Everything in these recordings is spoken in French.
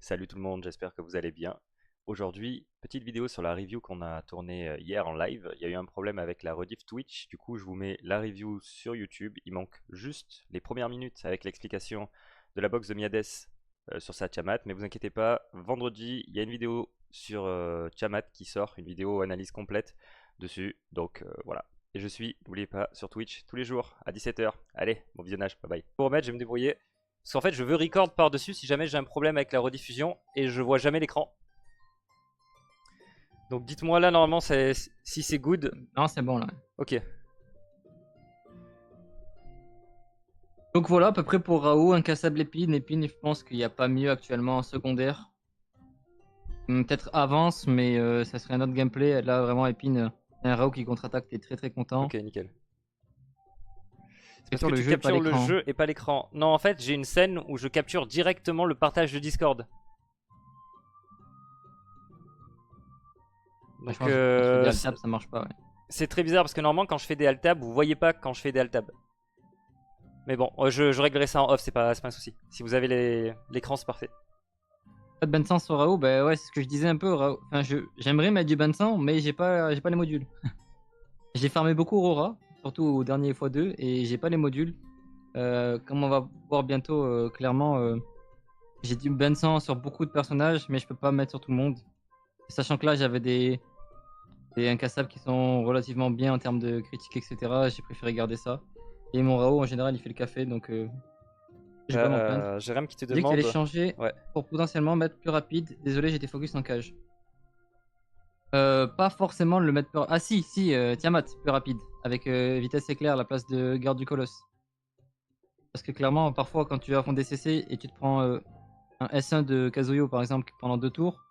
Salut tout le monde, j'espère que vous allez bien. Aujourd'hui, petite vidéo sur la review qu'on a tournée hier en live. Il y a eu un problème avec la rediff Twitch, du coup je vous mets la review sur YouTube. Il manque juste les premières minutes avec l'explication de la box de Miades sur sa Tiamat. Mais vous inquiétez pas, vendredi, il y a une vidéo sur Tiamat qui sort, une vidéo analyse complète dessus. Donc voilà. Et je suis, n'oubliez pas, sur Twitch tous les jours à 17h. Allez, bon visionnage, bye bye. Pour remettre, je vais me débrouiller. Parce qu'en fait, je veux record par-dessus si jamais j'ai un problème avec la rediffusion et je vois jamais l'écran. Donc dites-moi là, normalement, si c'est good. Non, c'est bon là. Ok. Donc voilà, à peu près pour Raoult, incassable épine. Épine, je pense qu'il n'y a pas mieux actuellement en secondaire. Peut-être avance, mais ça serait un autre gameplay. Là, vraiment, épine, un Raoult qui contre-attaque, t'es très content. Ok, nickel. C'est Parce que tu captures le jeu et pas l'écran. Non, en fait, j'ai une scène où je capture directement le partage de Discord. Donc, quand je fais des alt-tab, ça marche pas. Ouais. C'est très bizarre parce que normalement, quand je fais des alt-tab, vous voyez pas quand je fais des alt-tab. Mais bon, je réglerai ça en off, c'est pas un souci. Si vous avez l'écran, c'est parfait. Pas de Bensan sur Raoult, bah ouais, c'est ce que je disais un peu. Enfin, j'aimerais mettre du Bensan, mais j'ai pas les modules. J'ai farmé beaucoup Aurora, surtout au dernier x2, et j'ai pas les modules. Comme on va voir bientôt, clairement, j'ai du Bensan sur beaucoup de personnages, mais je peux pas mettre sur tout le monde. Sachant que là, j'avais des incassables qui sont relativement bien en termes de critique, etc. J'ai préféré garder ça. Et mon Raoult, en général, il fait le café, donc je vais pas m'en plaindre. Jérém qui te Dès que demande. tu allais changer Ouais. pour potentiellement mettre plus rapide. Désolé, j'étais focus en cage. Pas forcément le mettre plus... Ah si, Tiamat, plus rapide. Avec vitesse éclair à la place de garde du colosse. Parce que clairement, parfois, quand tu vas à fond DCC et tu te prends un S1 de Kazuyo, par exemple, pendant 2 tours,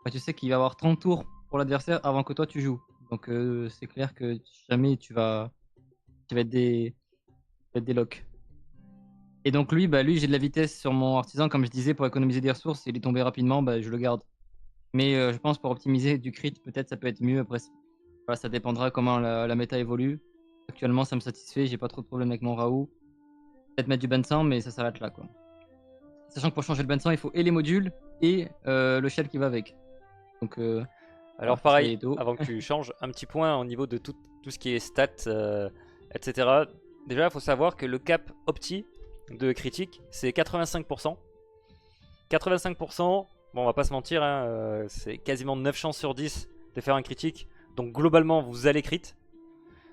bah, tu sais qu'il va y avoir 30 tours pour l'adversaire avant que toi tu joues. Donc c'est clair que jamais tu vas être des locks. Et donc lui, j'ai de la vitesse sur mon artisan, comme je disais, pour économiser des ressources, et il est tombé rapidement, je le garde. Mais je pense pour optimiser du crit, peut-être ça peut être mieux. Après, voilà, ça dépendra comment la méta évolue. Actuellement, ça me satisfait, j'ai pas trop de problème avec mon Raoult. Peut-être mettre du Bensan, mais ça s'arrête là, quoi. Sachant que pour changer le Bensan, il faut et les modules et le shell qui va avec. Donc alors pareil, avant que tu changes, un petit point au niveau de tout ce qui est stats, etc. Déjà, il faut savoir que le cap opti de critique, c'est 85%. 85%, bon on va pas se mentir, hein, c'est quasiment 9 chances sur 10 de faire un critique. Donc globalement, vous allez crit.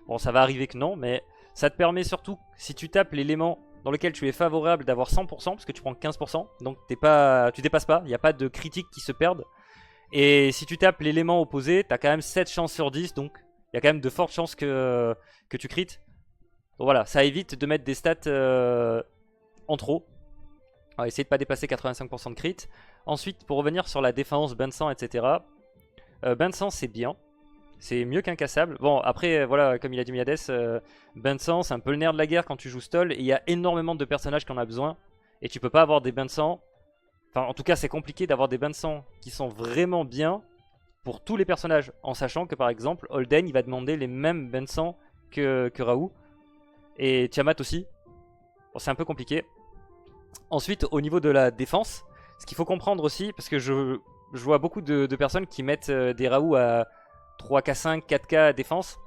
Bon, ça va arriver que non, mais ça te permet surtout, si tu tapes l'élément dans lequel tu es favorable, d'avoir 100%, parce que tu prends 15%. Donc tu dépasses pas, il n'y a pas de critiques qui se perdent. Et si tu tapes l'élément opposé, t'as quand même 7 chances sur 10, donc il y a quand même de fortes chances que tu crites. Donc voilà, ça évite de mettre des stats en trop. On va essayer de pas dépasser 85% de crit. Ensuite, pour revenir sur la défense, Bensan, etc. Bensan, c'est bien. C'est mieux qu'incassable. Bon, après, voilà, comme il a dit Miades, Bensan, c'est un peu le nerf de la guerre quand tu joues stall. Et il y a énormément de personnages qui en ont besoin. Et tu peux pas avoir des Bensan. Enfin, en tout cas, c'est compliqué d'avoir des Bensan qui sont vraiment bien pour tous les personnages. En sachant que, par exemple, Holden, il va demander les mêmes Bensan que Raoult. Et Tiamat aussi. Bon, c'est un peu compliqué. Ensuite, au niveau de la défense, ce qu'il faut comprendre aussi, parce que je vois beaucoup de personnes qui mettent des Raoult à 3k5, 4k défense.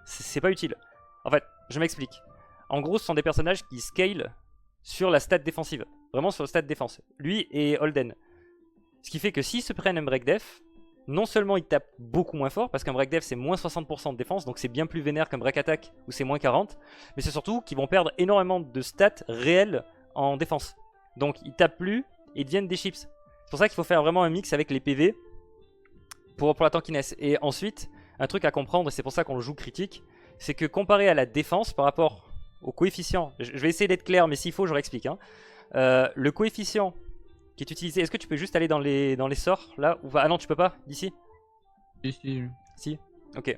C'est pas utile. En fait, je m'explique. En gros, ce sont des personnages qui scale sur la stat défensive. Vraiment sur le stat défense. Lui et Holden. Ce qui fait que s'ils se prennent un break def, non seulement ils tapent beaucoup moins fort, parce qu'un break def c'est moins 60% de défense, donc c'est bien plus vénère qu'un break attack où c'est moins 40, mais c'est surtout qu'ils vont perdre énormément de stats réelles en défense. Donc ils tapent plus et ils deviennent des chips. C'est pour ça qu'il faut faire vraiment un mix avec les PV pour la tankiness. Et ensuite, un truc à comprendre, et c'est pour ça qu'on le joue critique, c'est que comparé à la défense par rapport au coefficient, je vais essayer d'être clair, mais s'il faut, je réexplique. Le coefficient qui est utilisé, est-ce que tu peux juste aller dans les sorts là ou... Ah non, tu peux pas d'ici? Si. Ok.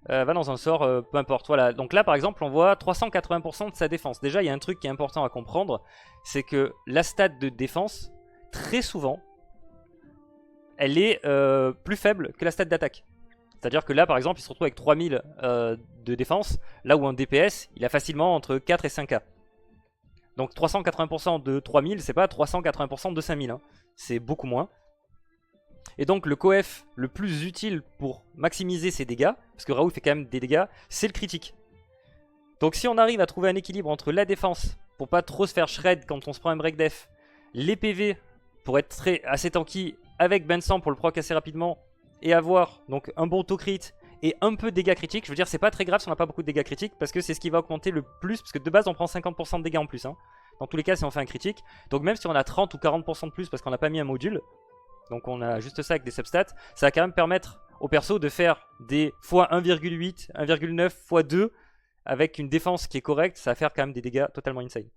Va dans un sort, peu importe. Voilà. Donc là, par exemple, on voit 380% de sa défense. Déjà, il y a un truc qui est important à comprendre, c'est que la stat de défense, très souvent, elle est plus faible que la stat d'attaque. C'est-à-dire que là, par exemple, il se retrouve avec 3000 de défense, là où un DPS, il a facilement entre 4 et 5k. Donc 380% de 3000, c'est pas 380% de 5000. Hein. C'est beaucoup moins. Et donc le coef le plus utile pour maximiser ses dégâts, parce que Raoult fait quand même des dégâts, c'est le critique. Donc si on arrive à trouver un équilibre entre la défense, pour pas trop se faire shred quand on se prend un break def, les PV pour être assez tanky avec Ben 100 pour le proc assez rapidement, et avoir donc un bon taux crit et un peu de dégâts critiques, je veux dire c'est pas très grave si on n'a pas beaucoup de dégâts critiques, parce que c'est ce qui va augmenter le plus, parce que de base on prend 50% de dégâts en plus, hein, dans tous les cas si on fait un critique. Donc même si on a 30 ou 40% de plus parce qu'on n'a pas mis un module, donc on a juste ça avec des substats, ça va quand même permettre au perso de faire des fois 1,8, 1,9, fois 2, avec une défense qui est correcte, ça va faire quand même des dégâts totalement insane.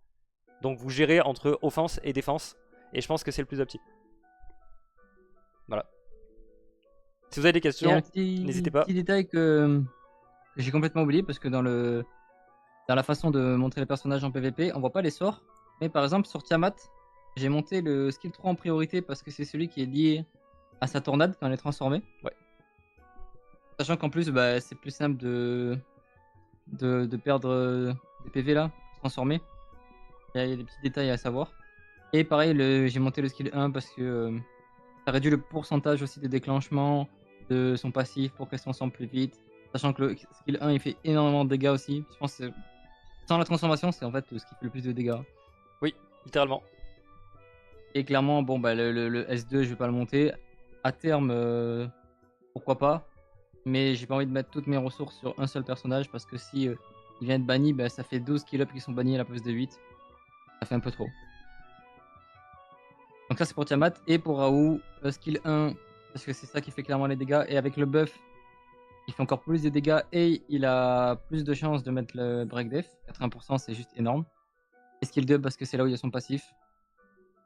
Donc vous gérez entre offense et défense, et je pense que c'est le plus opti. Voilà. Si vous avez des questions, n'hésitez pas. Petit détail que j'ai complètement oublié, parce que dans la façon de montrer les personnages en PvP, on voit pas les sorts. Mais par exemple sur Tiamat, j'ai monté le skill 3 en priorité parce que c'est celui qui est lié à sa tornade quand elle est transformée. Ouais. Sachant qu'en plus bah, c'est plus simple de perdre des PV là, transformer. Il y a des petits détails à savoir. Et pareil, j'ai monté le skill 1 parce que ça réduit le pourcentage aussi des déclenchements de son passif pour qu'elle se transforme plus vite. Sachant que le skill 1 il fait énormément de dégâts aussi. Je pense que sans la transformation, c'est en fait ce qui fait le plus de dégâts. Oui, littéralement. Et clairement, bon bah le S2 je vais pas le monter. À terme, pourquoi pas. Mais j'ai pas envie de mettre toutes mes ressources sur un seul personnage parce que si il vient de banni, bah, ça fait 12 kill up qui sont bannis à la place de 8. Ça fait un peu trop. Donc ça c'est pour Tiamat. Et pour Raoult, skill 1, parce que c'est ça qui fait clairement les dégâts. Et avec le buff, il fait encore plus de dégâts et il a plus de chances de mettre le break def. 80% c'est juste énorme. Et skill 2 parce que c'est là où il y a son passif.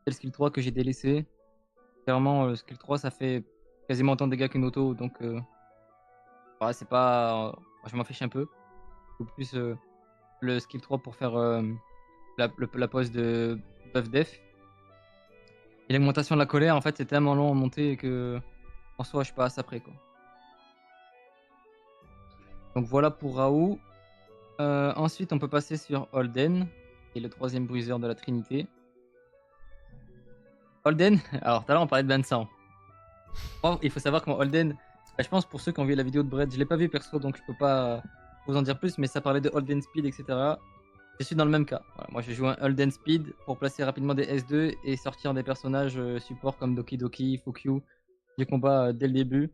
C'est le skill 3 que j'ai délaissé. Clairement le skill 3 ça fait quasiment autant de dégâts qu'une auto. Donc ouais, c'est pas... je m'en fiche un peu. Ou plus le skill 3 pour faire la pose de buff def. Et l'augmentation de la colère en fait c'est tellement long à monter que en soi je passe après quoi. Donc voilà pour Raoult. Ensuite on peut passer sur Holden, qui est le troisième bruiseur de la Trinité. Holden, alors tout à l'heure on parlait de Vincent. Oh, il faut savoir que Holden, je pense pour ceux qui ont vu la vidéo de Brett, je l'ai pas vu perso donc je peux pas vous en dire plus, mais ça parlait de Holden Speed etc. Je suis dans le même cas. Voilà, moi j'ai joué un Holden Speed pour placer rapidement des S2 et sortir des personnages support comme Doki Doki, Fukyu, du combat dès le début.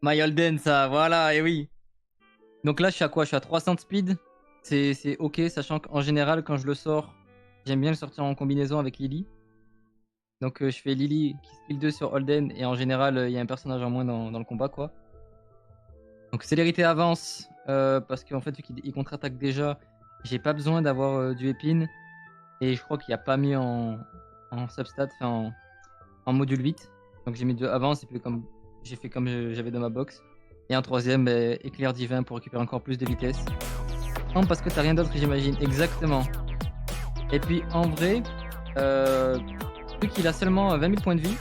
My Holden ça, voilà, et oui. Donc là je suis à quoi? Je suis à 300 de speed. C'est ok, sachant qu'en général quand je le sors, j'aime bien le sortir en combinaison avec Lily. Donc je fais Lily qui skill 2 sur Holden et en général il y a un personnage en moins dans le combat quoi. Donc célérité avance parce qu'en fait vu qu'il contre-attaque déjà, j'ai pas besoin d'avoir du épine. Et je crois qu'il n'y a pas mis en substat, enfin en module 8. Donc j'ai mis 2 avance et puis comme j'ai fait comme j'avais dans ma box. Et un troisième éclair divin pour récupérer encore plus de vitesse. Non parce que t'as rien d'autre j'imagine, exactement. Et puis en vrai, vu qu'il a seulement 20 000 points de vie,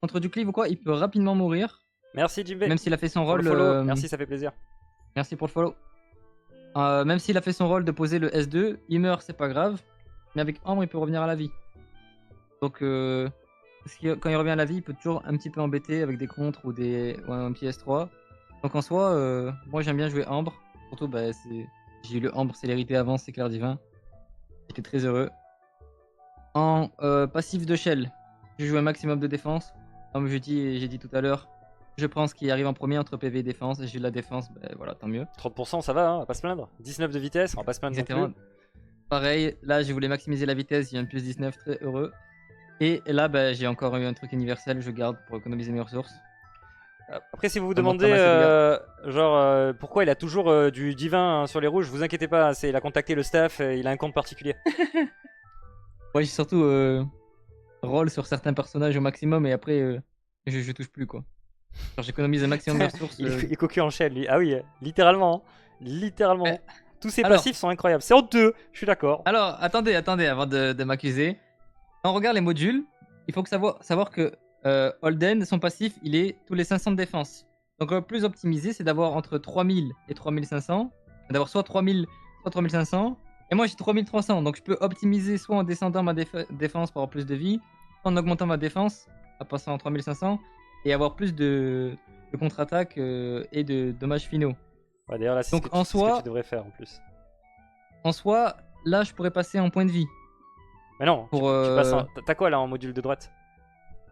contre du cleave ou quoi, il peut rapidement mourir. Merci Jimbe. Même s'il a fait son rôle. Merci, ça fait plaisir. Merci pour le follow. Même s'il a fait son rôle de poser le S2, il meurt, c'est pas grave. Mais avec Ambre, il peut revenir à la vie. Donc, quand il revient à la vie, il peut toujours un petit peu embêter avec des contres ou un petit S3. Donc en soi, moi j'aime bien jouer Ambre. Surtout, bah, j'ai eu le Ambre célérité avant, c'est clair divin. J'étais très heureux. En passif de Shell, je joue un maximum de défense. Comme j'ai dit tout à l'heure, je prends ce qui arrive en premier entre PV et défense. J'ai de la défense, bah, voilà, tant mieux. 30% ça va, hein, on va pas se plaindre. 19 de vitesse, on va pas se plaindre non plus. Pareil, là je voulais maximiser la vitesse, j'ai un plus 19, très heureux. Et là, bah, j'ai encore eu un truc universel, je garde pour économiser mes ressources. Après, si vous vous demandez pourquoi il a toujours du divin sur les rouges, vous inquiétez pas, il a contacté le staff, il a un compte particulier. Ouais, j'ai surtout roll sur certains personnages au maximum et après je touche plus quoi. Genre j'économise un maximum de ressources. Il est cocu en shell lui. Ah oui, littéralement. Hein. Littéralement. Tous ses passifs sont incroyables. C'est honteux, je suis d'accord. Alors, attendez, avant de m'accuser. Quand on regarde les modules, il faut savoir que Holden, son passif, il est tous les 500 de défense. Donc le plus optimisé, c'est d'avoir entre 3000 et 3500. D'avoir soit 3000, soit 3500. Et moi j'ai 3300, donc je peux optimiser soit en descendant ma défense pour avoir plus de vie, soit en augmentant ma défense, en passant en 3500, et avoir plus de contre-attaque et de dommages finaux. Ouais, d'ailleurs, là, c'est Donc, ce que tu devrais faire en plus. En soi, là je pourrais passer en point de vie. Mais non, Pour, tu passes t'as quoi là en module de droite?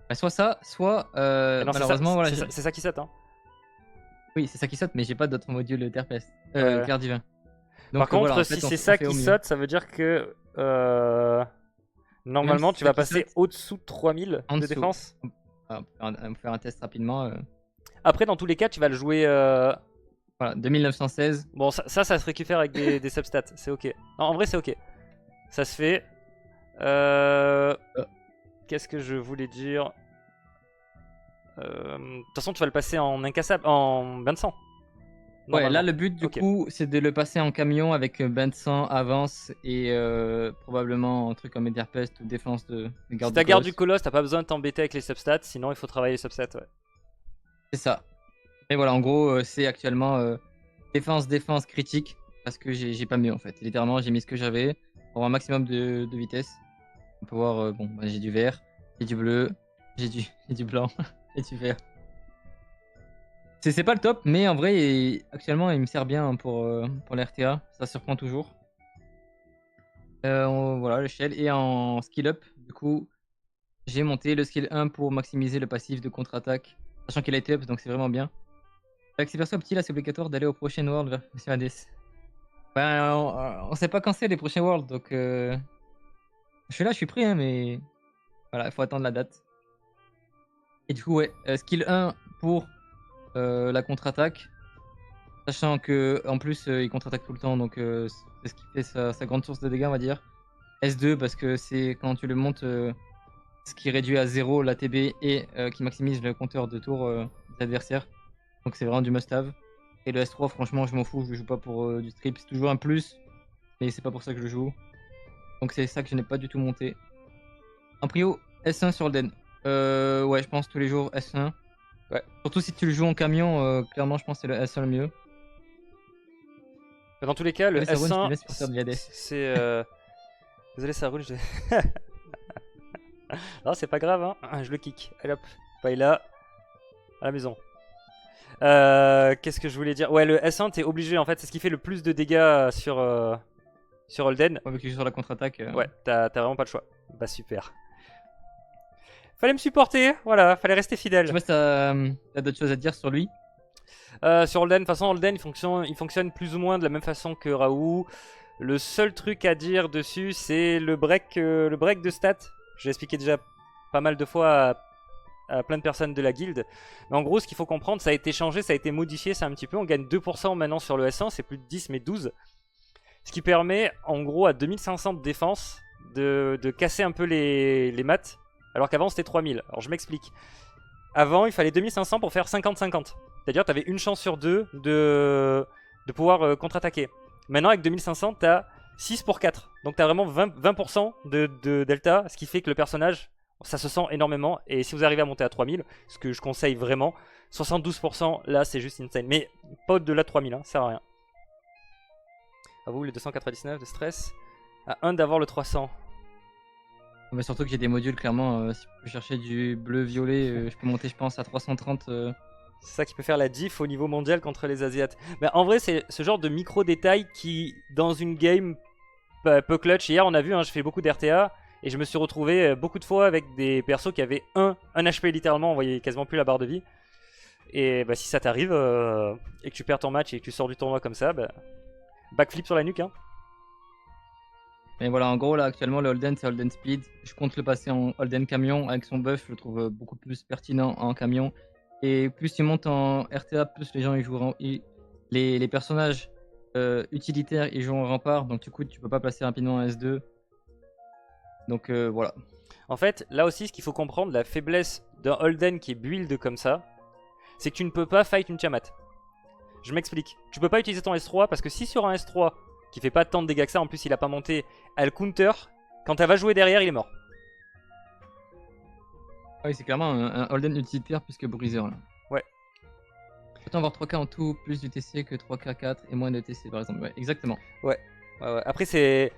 Bah, soit ça, soit non, malheureusement, voilà. C'est ça qui saute, hein. Oui, c'est ça qui saute, mais j'ai pas d'autres modules Terpest. Ouais. Clair divin. Donc, Par contre, voilà, en si fait, on c'est fait ça au qui mieux. saute, ça veut dire que normalement Même si tu vas ça qui passer saute, au-dessous de 3000 en de dessous. défense. On va faire un test rapidement. Après, dans tous les cas, tu vas le jouer. Voilà, 2916. Bon, ça se récupère avec des substats, c'est ok. Non, en vrai, c'est ok. Ça se fait. Qu'est-ce que je voulais dire? De toute façon, tu vas le passer en incassable, en bain de sang. Ouais, là le but du coup, c'est de le passer en camion avec bain de sang, avance et probablement un truc comme Ederpest ou défense de garde. Si t'as garde du colosse, t'as pas besoin de t'embêter avec les substats, sinon il faut travailler les substats, ouais. C'est ça. Et voilà, en gros, c'est actuellement défense critique parce que j'ai pas mieux en fait. Littéralement, j'ai mis ce que j'avais pour un maximum de vitesse. On peut voir, bon, bah, j'ai du vert, j'ai du bleu, j'ai du blanc et du vert. C'est pas le top, mais en vrai, actuellement, il me sert bien pour l'RTA. Ça surprend toujours. Voilà, le shell. Et en skill up, du coup, j'ai monté le skill 1 pour maximiser le passif de contre-attaque. Sachant qu'il a été up, donc c'est vraiment bien. Avec ces persos petits, là, c'est obligatoire d'aller au prochain World vers Monsieur Hades. Ben, on sait pas quand c'est les prochains Worlds, donc je suis là, je suis prêt, hein, mais voilà, il faut attendre la date. Et du coup, ouais, skill 1 pour la contre-attaque. Sachant que en plus, il contre-attaque tout le temps, donc c'est ce qui fait sa grande source de dégâts, on va dire. S2 parce que c'est quand tu le montes, ce qui réduit à 0 l'ATB et qui maximise le compteur de tour des adversaires. Donc c'est vraiment du must-have. Et le S3, franchement, je m'en fous, je le joue pas pour du strip. C'est toujours un plus, mais c'est pas pour ça que je le joue. Donc c'est ça que je n'ai pas du tout monté. En prio, S1 sur le den. Ouais, je pense tous les jours S1. Ouais. Surtout si tu le joues en camion, clairement, je pense que c'est le S1 le mieux. Dans tous les cas, le S1, c'est... Désolé, ça roule. Non, c'est pas grave, hein. Je le kick. Allez hop, Paella à la maison. Qu'est-ce que je voulais dire? Ouais, le S1, t'es obligé en fait, c'est ce qui fait le plus de dégâts sur Holden. Ouais, vu sur la contre-attaque. Ouais, t'as vraiment pas le choix. Bah super. Fallait me supporter, voilà, fallait rester fidèle. Je sais pas si t'as d'autres choses à dire sur lui. Sur Holden, de toute façon, Holden il fonctionne plus ou moins de la même façon que Raoult. Le seul truc à dire dessus, c'est le break de stats. Je l'ai expliqué déjà pas mal de fois à plein de personnes de la guilde. Mais en gros, ce qu'il faut comprendre, ça a été changé, ça a été modifié, ça un petit peu. On gagne 2% maintenant sur le S1, c'est plus de 10 mais 12. Ce qui permet, en gros, à 2500 de défense, de casser un peu les maths. Alors qu'avant, c'était 3000. Alors je m'explique. Avant, il fallait 2500 pour faire 50-50. C'est-à-dire que tu avais une chance sur deux de pouvoir contre-attaquer. Maintenant, avec 2500, tu as 6 pour 4. Donc tu as vraiment 20% de delta, ce qui fait que le personnage, ça se sent énormément. Et si vous arrivez à monter à 3000, ce que je conseille vraiment, 72%, là, c'est juste insane. Mais pas au-delà de 3000, hein, ça sert à rien. À vous, les 299 de stress. À 1 d'avoir le 300. Mais surtout que j'ai des modules, clairement, si je peux chercher du bleu-violet, je peux monter, je pense, à 330. C'est ça qui peut faire la diff au niveau mondial contre les Asiates. Mais en vrai, c'est ce genre de micro-détails qui, dans une game, peut clutch. Hier, on a vu, hein, je fais beaucoup d'RTA, et je me suis retrouvé beaucoup de fois avec des persos qui avaient 1 HP littéralement, on voyait quasiment plus la barre de vie. Et bah, si ça t'arrive, et que tu perds ton match et que tu sors du tournoi comme ça, bah, backflip sur la nuque, hein. Mais voilà, en gros, là, actuellement, le Holden, c'est Holden Speed. Je compte le passer en Holden Camion. Avec son buff, je le trouve beaucoup plus pertinent en camion. Et plus tu montes en RTA, plus les gens ils joueront. Les personnages utilitaires, ils jouent en rempart. Donc, du coup, tu peux pas passer rapidement en S2. Donc, voilà. En fait, là aussi, ce qu'il faut comprendre, la faiblesse d'un Holden qui est build comme ça, c'est que tu ne peux pas fight une Tiamat. Je m'explique. Tu peux pas utiliser ton S3 parce que si sur un S3 qui fait pas tant de dégâts que ça, en plus il a pas monté, elle counter, quand elle va jouer derrière, il est mort. Oui, c'est clairement un Holden utilitaire plus que Bruiser là. Ouais. Peut-on avoir 3K en tout, plus du TC que 3K4 et moins de TC par exemple. Ouais, exactement. Ouais. Ouais. Après, c'est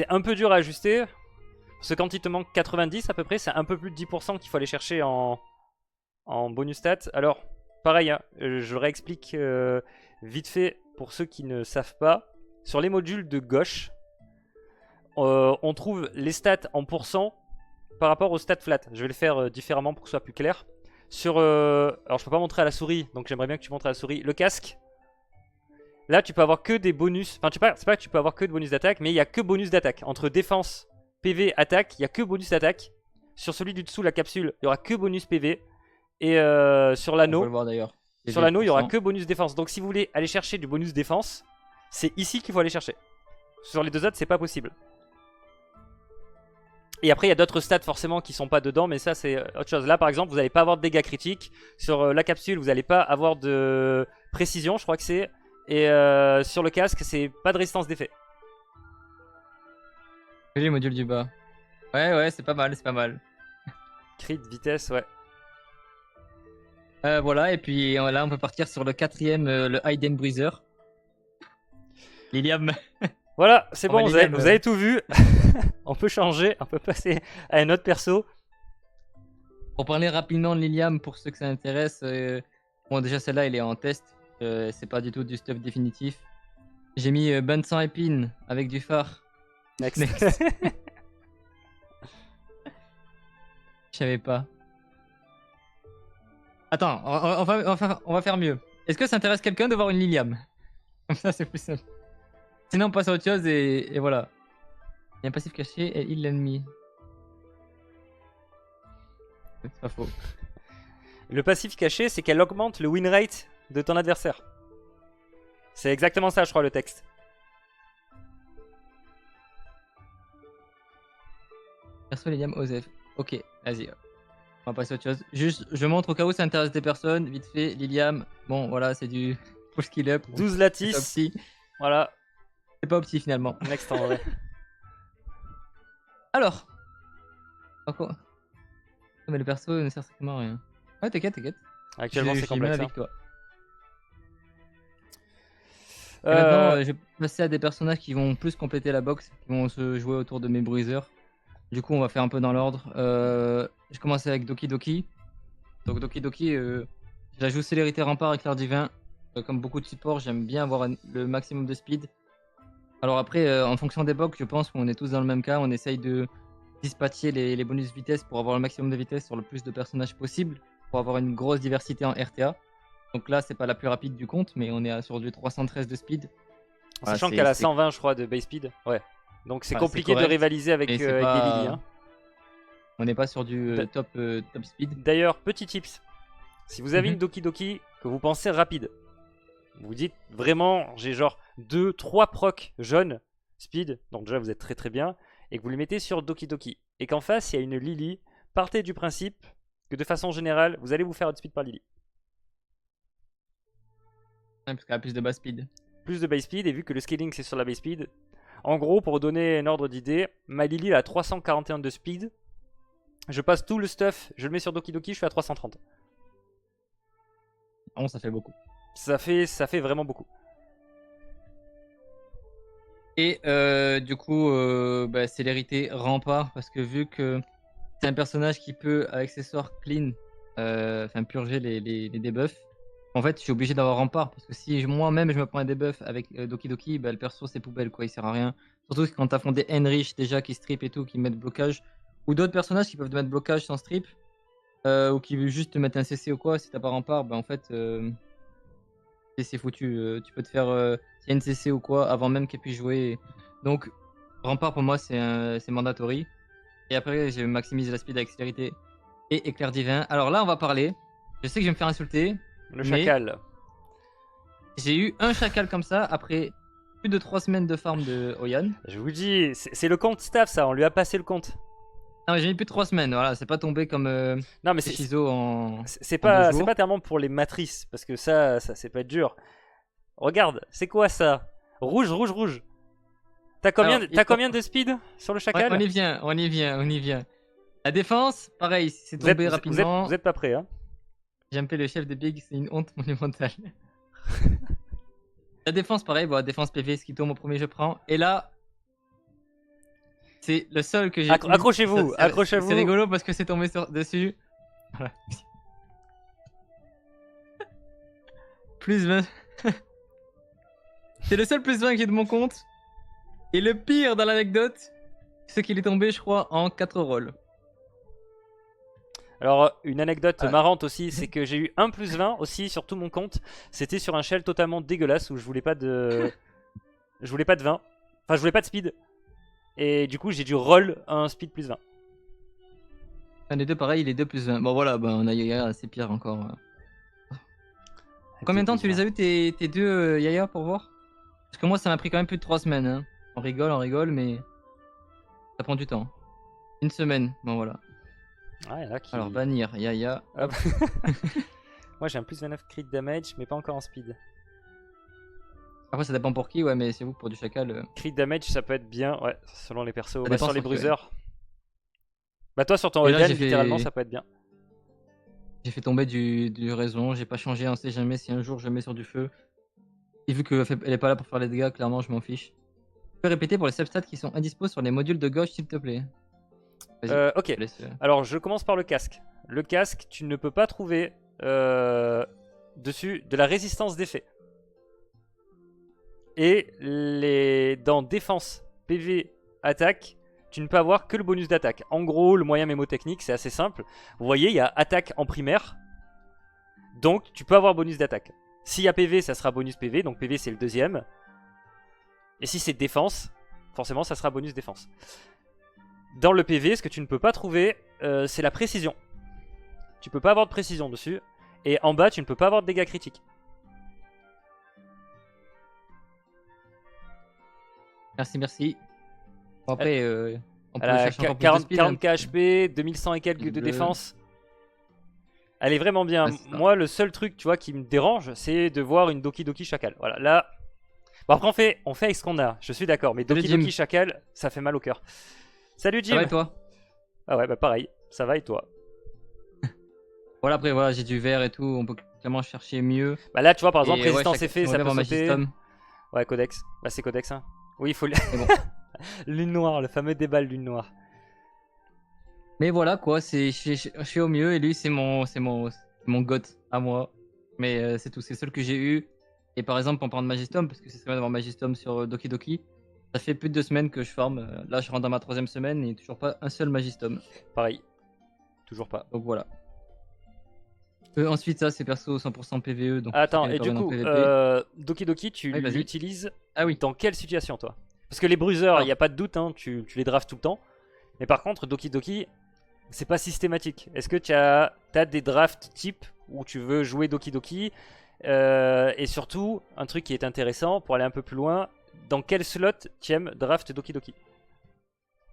un peu dur à ajuster. Parce que quand il te manque 90 à peu près, c'est un peu plus de 10% qu'il faut aller chercher en bonus stats. Alors, pareil, hein, je réexplique vite fait pour ceux qui ne savent pas. Sur les modules de gauche, on trouve les stats en pourcent par rapport aux stats flat. Je vais le faire différemment pour que ce soit plus clair. Alors, je peux pas montrer à la souris, donc j'aimerais bien que tu montres à la souris. Le casque. Là, tu peux avoir que des bonus. Enfin, c'est pas que tu peux avoir que de bonus d'attaque, mais il y a que bonus d'attaque. Entre défense, PV, attaque, il y a que bonus d'attaque. Sur celui du dessous, la capsule, il y aura que bonus PV. Et sur On peut l'anneau, le voir d'ailleurs. il y aura que bonus défense. Donc si vous voulez aller chercher du bonus défense, c'est ici qu'il faut aller chercher. Sur les deux autres, c'est pas possible. Et après, il y a d'autres stats forcément qui sont pas dedans, mais ça c'est autre chose. Là, par exemple, vous n'allez pas avoir de dégâts critiques. Sur la capsule, vous n'allez pas avoir de précision, je crois que c'est. Et sur le casque, c'est pas de résistance d'effet. Les modules du bas. Ouais, c'est pas mal, c'est pas mal. Crit, vitesse, ouais. Voilà, et puis là, on peut partir sur le quatrième, le Hidden Bruiser. Lilium. Voilà, c'est bon, Lilium, vous avez tout vu. On peut changer, on peut passer à un autre perso. Pour parler rapidement de Lilium, pour ceux que ça intéresse, bon, déjà celle-là, elle est en test. C'est pas du tout du stuff définitif. J'ai mis bain de sang épine avec du phare. Next. Je savais pas. Attends, on va faire mieux. Est-ce que ça intéresse quelqu'un de voir une Lilium? Comme ça, c'est plus simple. Sinon, on passe à autre chose et voilà. Il y a un passif caché et il l'ennemi. C'est pas faux. Le passif caché, c'est qu'elle augmente le win rate de ton adversaire. C'est exactement ça, je crois, le texte. Perso Lilium Osef. Ok, vas-y. On va passer à autre chose. Juste, je montre au cas où ça intéresse des personnes. Vite fait, Lilium. Bon, voilà, c'est du full skill up. 12 C'est lattice. pas opti. Voilà. C'est pas opti finalement. Next en vrai. Alors. Quoi? Mais le perso ne sert strictement à rien. Ouais, t'inquiète. Actuellement, c'est J'ai complexe. avec Hein. toi. Et maintenant, je vais passer à des personnages qui vont plus compléter la box, qui vont se jouer autour de mes bruisers. Du coup, on va faire un peu dans l'ordre. Je commence avec Doki Doki. Donc Doki Doki, je la joue célérité rempart éclair divin. Comme beaucoup de supports, j'aime bien avoir le maximum de speed. Alors après, en fonction des box, je pense qu'on est tous dans le même cas. On essaye de dispatcher les bonus vitesse pour avoir le maximum de vitesse sur le plus de personnages possible, pour avoir une grosse diversité en RTA. Donc là, c'est pas la plus rapide du compte, mais on est sur du 313 de speed. Sachant qu'elle a 120, je crois, de base speed. Ouais. Donc c'est compliqué de rivaliser avec, des Lily. Hein. On n'est pas sur du top speed. D'ailleurs, petit tips. Si vous avez une Doki Doki que vous pensez rapide, vous dites vraiment, j'ai genre 2-3 procs jaunes speed, donc déjà vous êtes très très bien, et que vous les mettez sur Doki Doki, et qu'en face il y a une Lily, partez du principe que de façon générale, vous allez vous faire outspeed par Lily. Ouais, parce qu'elle a plus de base speed. Plus de base speed, et vu que le scaling c'est sur la base speed, en gros, pour vous donner un ordre d'idée, ma Lily elle a 341 de speed, je passe tout le stuff, je le mets sur Doki Doki, je suis à 330. Bon, ça fait beaucoup. Ça fait vraiment beaucoup. Et du coup, célérité rempart, parce que vu que c'est un personnage qui peut, avec ses sorts clean, purger les debuffs, en fait, je suis obligé d'avoir rempart, parce que si moi-même je me prends un debuff avec Doki Doki, le perso c'est poubelle, quoi, il sert à rien. Surtout quand t'affrontes des Enrich déjà qui strip et tout, qui mettent blocage, ou d'autres personnages qui peuvent te mettre blocage sans strip, ou qui veulent juste te mettre un CC ou quoi, si t'as pas rempart, en fait, c'est foutu. Tu peux te faire s'il y a une CC ou quoi avant même qu'elle puisse jouer. Donc, rempart pour moi c'est mandatory. Et après, je maximise la speed avec célérité et éclair divin. Alors là, on va parler. Je sais que je vais me faire insulter. Le chacal. J'ai eu un chacal comme ça après plus de 3 semaines de farm de Oyan. Je vous dis, c'est le compte staff ça, on lui a passé le compte. Non, j'ai mis plus de 3 semaines, voilà, c'est pas tombé comme non, mais Shizo en. C'est pas tellement pour les matrices, parce que ça c'est pas dur. Regarde, c'est quoi ça? Rouge. T'as combien de speed sur le chacal? Ouais, on y vient. La défense, pareil, c'est tombé rapidement. Vous êtes pas prêts, hein? J'ai un peu le chef de Big, c'est une honte monumentale. La défense, pareil, voilà, défense PV, ce qui tombe au premier, je prends. Et là, c'est le seul que j'ai. Accrochez-vous, accrochez-vous. C'est rigolo parce que c'est tombé dessus. Voilà. Plus 20. C'est le seul plus 20 que j'ai de mon compte. Et le pire dans l'anecdote, c'est qu'il est tombé, je crois, en 4 rolls. Alors, une anecdote Ah. marrante aussi, c'est que j'ai eu un plus 20 aussi sur tout mon compte. C'était sur un shell totalement dégueulasse où je voulais pas de. Je voulais pas de 20. Enfin, je voulais pas de speed. Et du coup, j'ai dû roll un speed plus 20. Les deux, pareil, les deux plus 20. Bon, voilà, bah, on a Yaya, c'est pire encore. Combien de temps tu les as eu tes deux Yaya pour voir? Parce que moi, ça m'a pris quand même plus de 3 semaines. Hein. On rigole, mais ça prend du temps. Une semaine, bon voilà. Ah, il y en a qui... Alors, bannir Yaya. Hop. Moi, j'ai un plus 29 crit damage, mais pas encore en speed. Après, ça dépend pour qui, ouais, mais c'est vous pour du chacal. Crit damage, ça peut être bien, ouais, selon les persos. Bah, dépend sur les sur qui, ouais. bruisers. Bah, toi, sur ton Et là, Eden, j'ai fait- littéralement, ça peut être bien. J'ai fait tomber du raison, j'ai pas changé, on sait jamais si un jour je mets sur du feu. Et vu qu'elle est pas là pour faire les dégâts, clairement, je m'en fiche. Tu peux répéter pour les substats qui sont indispos sur les modules de gauche, s'il te plaît. Vas-y. Ok, je te laisse, alors je commence par le casque. Le casque, tu ne peux pas trouver dessus de la résistance d'effet. Et dans défense, PV, attaque, tu ne peux avoir que le bonus d'attaque. En gros, le moyen mémotechnique, c'est assez simple. Vous voyez, il y a attaque en primaire. Donc, tu peux avoir bonus d'attaque. S'il y a PV, ça sera bonus PV. Donc, PV, c'est le deuxième. Et si c'est défense, forcément, ça sera bonus défense. Dans le PV, ce que tu ne peux pas trouver, c'est la précision. Tu peux pas avoir de précision dessus. Et en bas, tu ne peux pas avoir de dégâts critiques. Merci. Bon, après, on peut Elle a chercher encore plus de speed. 40 HP, 2100 et quelques de Bleu. défense. Elle est vraiment bien. Ouais, c'est ça. Moi, le seul truc, tu vois, qui me dérange, c'est de voir une Doki Doki Chacal. Voilà, là. Bon, après, on fait avec ce qu'on a. Je suis d'accord, mais Salut, Doki Jim. Doki Chacal, ça fait mal au cœur. Salut Jim. Ça va et toi? Ah ouais, bah pareil. Ça va et toi? Voilà, après, voilà, j'ai du vert et tout, on peut clairement chercher mieux. Bah là, tu vois, par exemple, Et ouais, résistance chaque- effet, on ça va peut voir sauter. Magistom. Ouais, Codex. Bah c'est Codex, hein. Oui, il faut... Mais bon. Lune noire, le fameux débat lune noire. Mais voilà quoi, je suis au mieux et lui c'est mon goth à moi. Mais c'est tout, c'est le seul que j'ai eu. Et par exemple en parlant de Magistom, parce que c'est très bien d'avoir Magistom sur Doki Doki, ça fait plus de 2 semaines que je farm. Là je rentre dans ma 3ème semaine et toujours pas un seul Magistom. Pareil. Toujours pas. Donc voilà. Ensuite ça c'est perso 100% PVE. Donc Attends, ceux qui et du interviennent en coup, PVP. Doki Doki, tu Ouais, vas-y. l'utilises Ah oui. dans quelle situation, toi? Parce que les bruisers, il Alors. n'y a pas de doute, hein, tu les drafts tout le temps. Mais par contre, Doki Doki, c'est pas systématique. Est-ce que tu as des drafts type où tu veux jouer Doki Doki et surtout, un truc qui est intéressant pour aller un peu plus loin, dans quel slot tu aimes draft Doki Doki?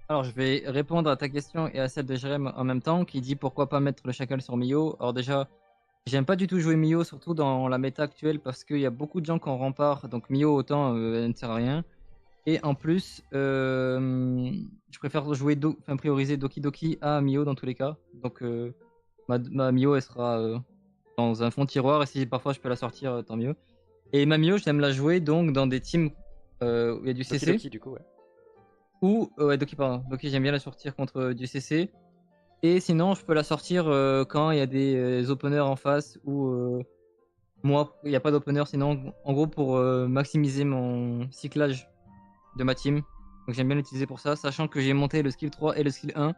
Alors je vais répondre à ta question et à celle de Jérém en même temps qui dit pourquoi pas mettre le chacal sur Mio. Alors déjà, j'aime pas du tout jouer Mio, surtout dans la méta actuelle parce qu'il y a beaucoup de gens qui en rempart, donc Mio autant elle ne sert à rien. Et en plus, je préfère jouer prioriser Doki Doki à Mio dans tous les cas. Donc ma Mio elle sera dans un fond de tiroir et si parfois je peux la sortir, tant mieux. Et ma Mio, j'aime la jouer donc dans des teams où il y a du Doki CC. Doki, du coup, ouais. Ou ouais, Doki, pardon. Doki, j'aime bien la sortir contre du CC. Et sinon, je peux la sortir quand il y a des openers en face ou moi, il n'y a pas d'opener. Sinon, en gros, pour maximiser mon cyclage de ma team. Donc j'aime bien l'utiliser pour ça, sachant que j'ai monté le skill 3 et le skill 1.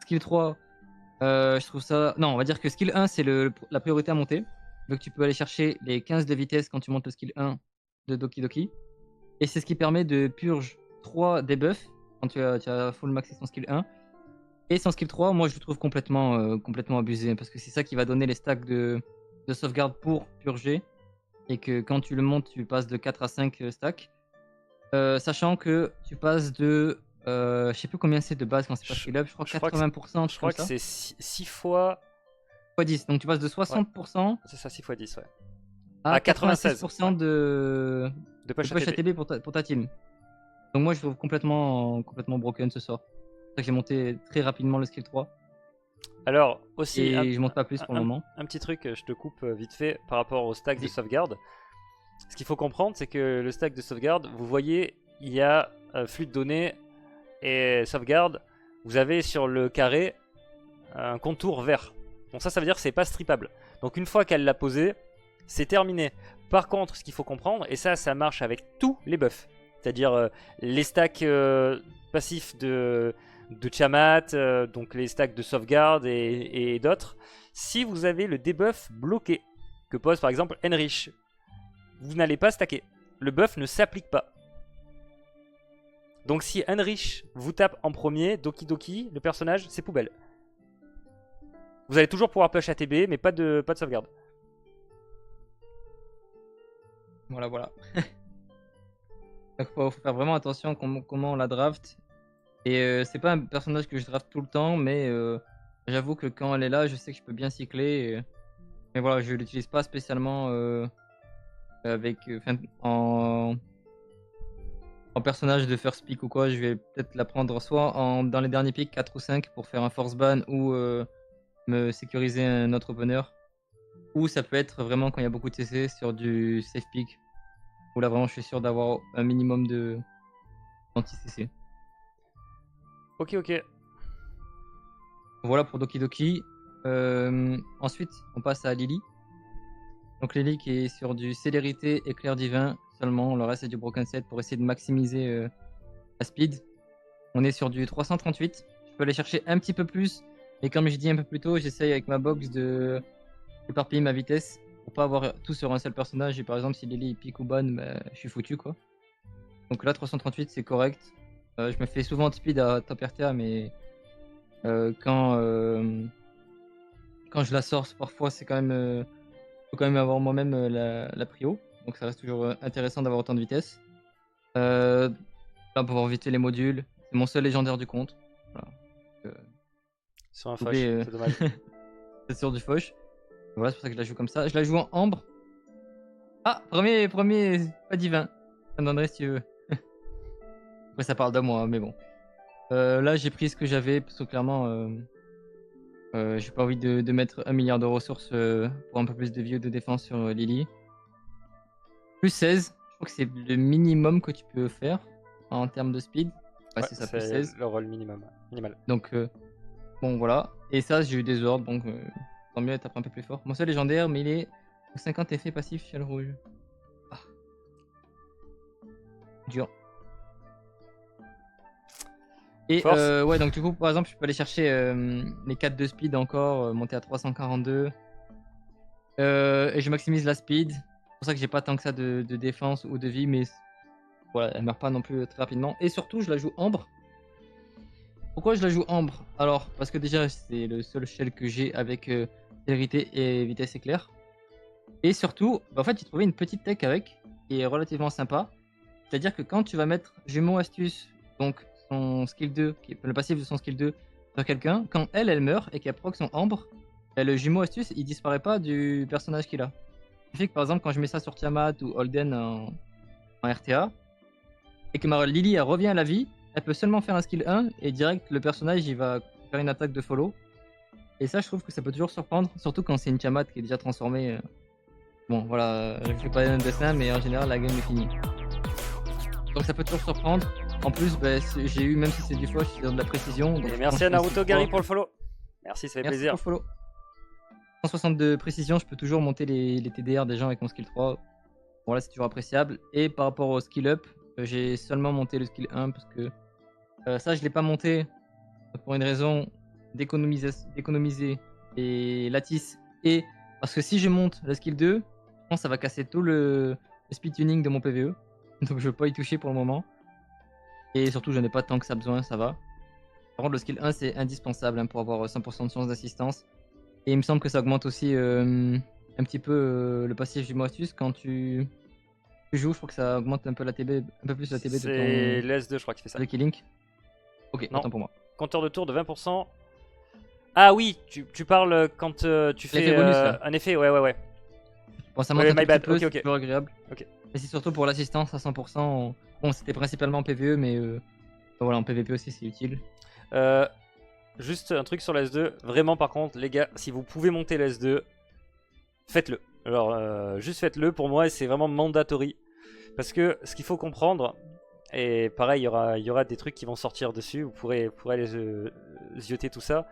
Skill 3, je trouve ça... Non, on va dire que skill 1, c'est la priorité à monter. Donc tu peux aller chercher les 15 de vitesse quand tu montes le skill 1 de Doki Doki. Et c'est ce qui permet de purge 3 debuffs quand tu as full maxé son skill 1. Et son skill 3, moi je le trouve complètement abusé, parce que c'est ça qui va donner les stacks de sauvegarde pour purger. Et que quand tu le montes, tu passes de 4 à 5 stacks. Sachant que tu passes de... je sais plus combien c'est de base quand c'est pas skill up, je crois 80%. Je crois que c'est 6 fois... Fois 10, donc tu passes de 60% C'est ça, 6 fois 10, ouais. à 96%, 96% de push push ATB. ATB pour ta team. Donc moi je trouve complètement broken ce sort. C'est pour ça que j'ai monté très rapidement le skill 3. Alors, aussi... Et je monte pas plus pour le moment. Un petit truc, je te coupe vite fait par rapport au stack de sauvegarde. ce qu'il faut comprendre, c'est que le stack de sauvegarde, vous voyez, il y a flux de données et sauvegarde. Vous avez sur le carré un contour vert. Donc ça veut dire que c'est pas strippable. Donc une fois qu'elle l'a posé, c'est terminé. Par contre, ce qu'il faut comprendre, et ça marche avec tous les buffs, c'est-à-dire les stacks passifs de Tiamat, donc les stacks de sauvegarde et d'autres. Si vous avez le debuff bloqué, que pose par exemple Enrich, vous n'allez pas stacker. Le buff ne s'applique pas. Donc si Enrich vous tape en premier, Doki Doki, le personnage, c'est poubelle. Vous allez toujours pouvoir push ATB, mais pas de sauvegarde. Voilà. Donc faut faire vraiment attention comment on la draft. Et c'est pas un personnage que je draft tout le temps, mais j'avoue que quand elle est là, je sais que je peux bien cycler. Mais voilà, je l'utilise pas spécialement en personnage de first pick ou quoi. Je vais peut-être la prendre soit dans les derniers picks 4 ou 5 pour faire un force ban ou me sécuriser un autre opener. Ou ça peut être vraiment quand il y a beaucoup de CC sur du safe pick. Où là vraiment je suis sûr d'avoir un minimum de anti-CC. Ok. Voilà pour Doki Doki. Ensuite, on passe à Lily. Donc Lily qui est sur du célérité, éclair divin seulement. Le reste c'est du broken set pour essayer de maximiser la speed. On est sur du 338. Je peux aller chercher un petit peu plus. Mais comme j'ai dit un peu plus tôt, j'essaye avec ma box de éparpiller ma vitesse pour pas avoir tout sur un seul personnage. Et par exemple, si Lily pique ou ban, bah, je suis foutu quoi. Donc là, 338 c'est correct. Je me fais souvent speed à top RTA, mais quand je la source, parfois c'est quand même faut quand même avoir moi-même la prio, donc ça reste toujours intéressant d'avoir autant de vitesse. Là, pour pouvoir éviter les modules, c'est mon seul légendaire du compte. Voilà. Sur un fauche, c'est dommage. C'est sur du fauche. Voilà, c'est pour ça que je la joue comme ça. Je la joue en ambre. Ah, premier, pas divin. Ça me donnerait si tu veux. Après, ça parle de moi, hein, mais bon. Là, j'ai pris ce que j'avais, parce que clairement, j'ai pas envie de mettre 1 milliard de ressources pour un peu plus de vie ou de défense sur Lily. Plus 16, je crois que c'est le minimum que tu peux faire en termes de speed. Ouais, c'est ça, plus 16. Le rôle minimal. Donc, bon, voilà. Et ça, j'ai eu des ordres, donc tant mieux, elle tape un peu plus fort. Mon seul légendaire, mais il est 50 effets passifs chez le rouge. Ah. Dur. Et ouais, donc du coup, par exemple, je peux aller chercher les 4 de speed encore, monter à 342. Et je maximise la speed. C'est pour ça que j'ai pas tant que ça de défense ou de vie, mais voilà, elle meurt pas non plus très rapidement. Et surtout, je la joue ambre. Pourquoi je la joue ambre? Alors, parce que déjà, c'est le seul shell que j'ai avec célérité et vitesse éclair. Et surtout, bah, en fait, j'ai trouvé une petite tech avec, qui est relativement sympa. C'est-à-dire que quand tu vas mettre jumeau astuce, donc son skill 2, le passif de son skill 2 sur quelqu'un, quand elle meurt et qu'elle proc son ambre, le jumeau astuce il disparaît pas du personnage qu'il a. Ce qui fait que par exemple quand je mets ça sur Tiamat ou Holden en RTA et que ma Lily elle revient à la vie, elle peut seulement faire un skill 1 et direct le personnage il va faire une attaque de follow. Et ça je trouve que ça peut toujours surprendre, surtout quand c'est une Tiamat qui est déjà transformée. Bon voilà, je fais pas un dessin mais en général la game est finie. Donc ça peut toujours surprendre. En plus, bah, j'ai eu, même si c'est du fauche, c'est de la précision. Et merci à Naruto Gary pour le follow. Merci, ça fait plaisir. Pour le follow. 160 de précision, je peux toujours monter les TDR des gens avec mon skill 3. Bon là c'est toujours appréciable. Et par rapport au skill up, j'ai seulement monté le skill 1 parce que ça je l'ai pas monté pour une raison d'économiser les lattices. Et parce que si je monte le skill 2, je pense que ça va casser tout le speed tuning de mon PVE. Donc je veux pas y toucher pour le moment. Et surtout, je n'ai pas tant que ça besoin, ça va. Par contre, le skill 1, c'est indispensable pour avoir 100% de chance d'assistance. Et il me semble que ça augmente aussi un petit peu le passif du astuce. Quand tu joues, je crois que ça augmente un peu la TB, un peu plus la TB de ton... C'est l'S2, je crois, qui fait ça. De Killing. Ok, non. Attends pour moi. Compteur de tour de 20%. Ah oui, tu parles quand tu fais bonus, un effet, ouais. Bon, ça monte un petit peu, okay. c'est plus agréable. Ok. Et c'est surtout pour l'assistance à 100%. Bon, c'était principalement en PvE, mais voilà, en PvP aussi, c'est utile. Juste un truc sur l'S2. Vraiment, par contre, les gars, si vous pouvez monter l'S2, faites-le. Alors, juste faites-le pour moi, et c'est vraiment mandatory. Parce que ce qu'il faut comprendre, et pareil, il y aura des trucs qui vont sortir dessus, vous pourrez aller zioter tout ça.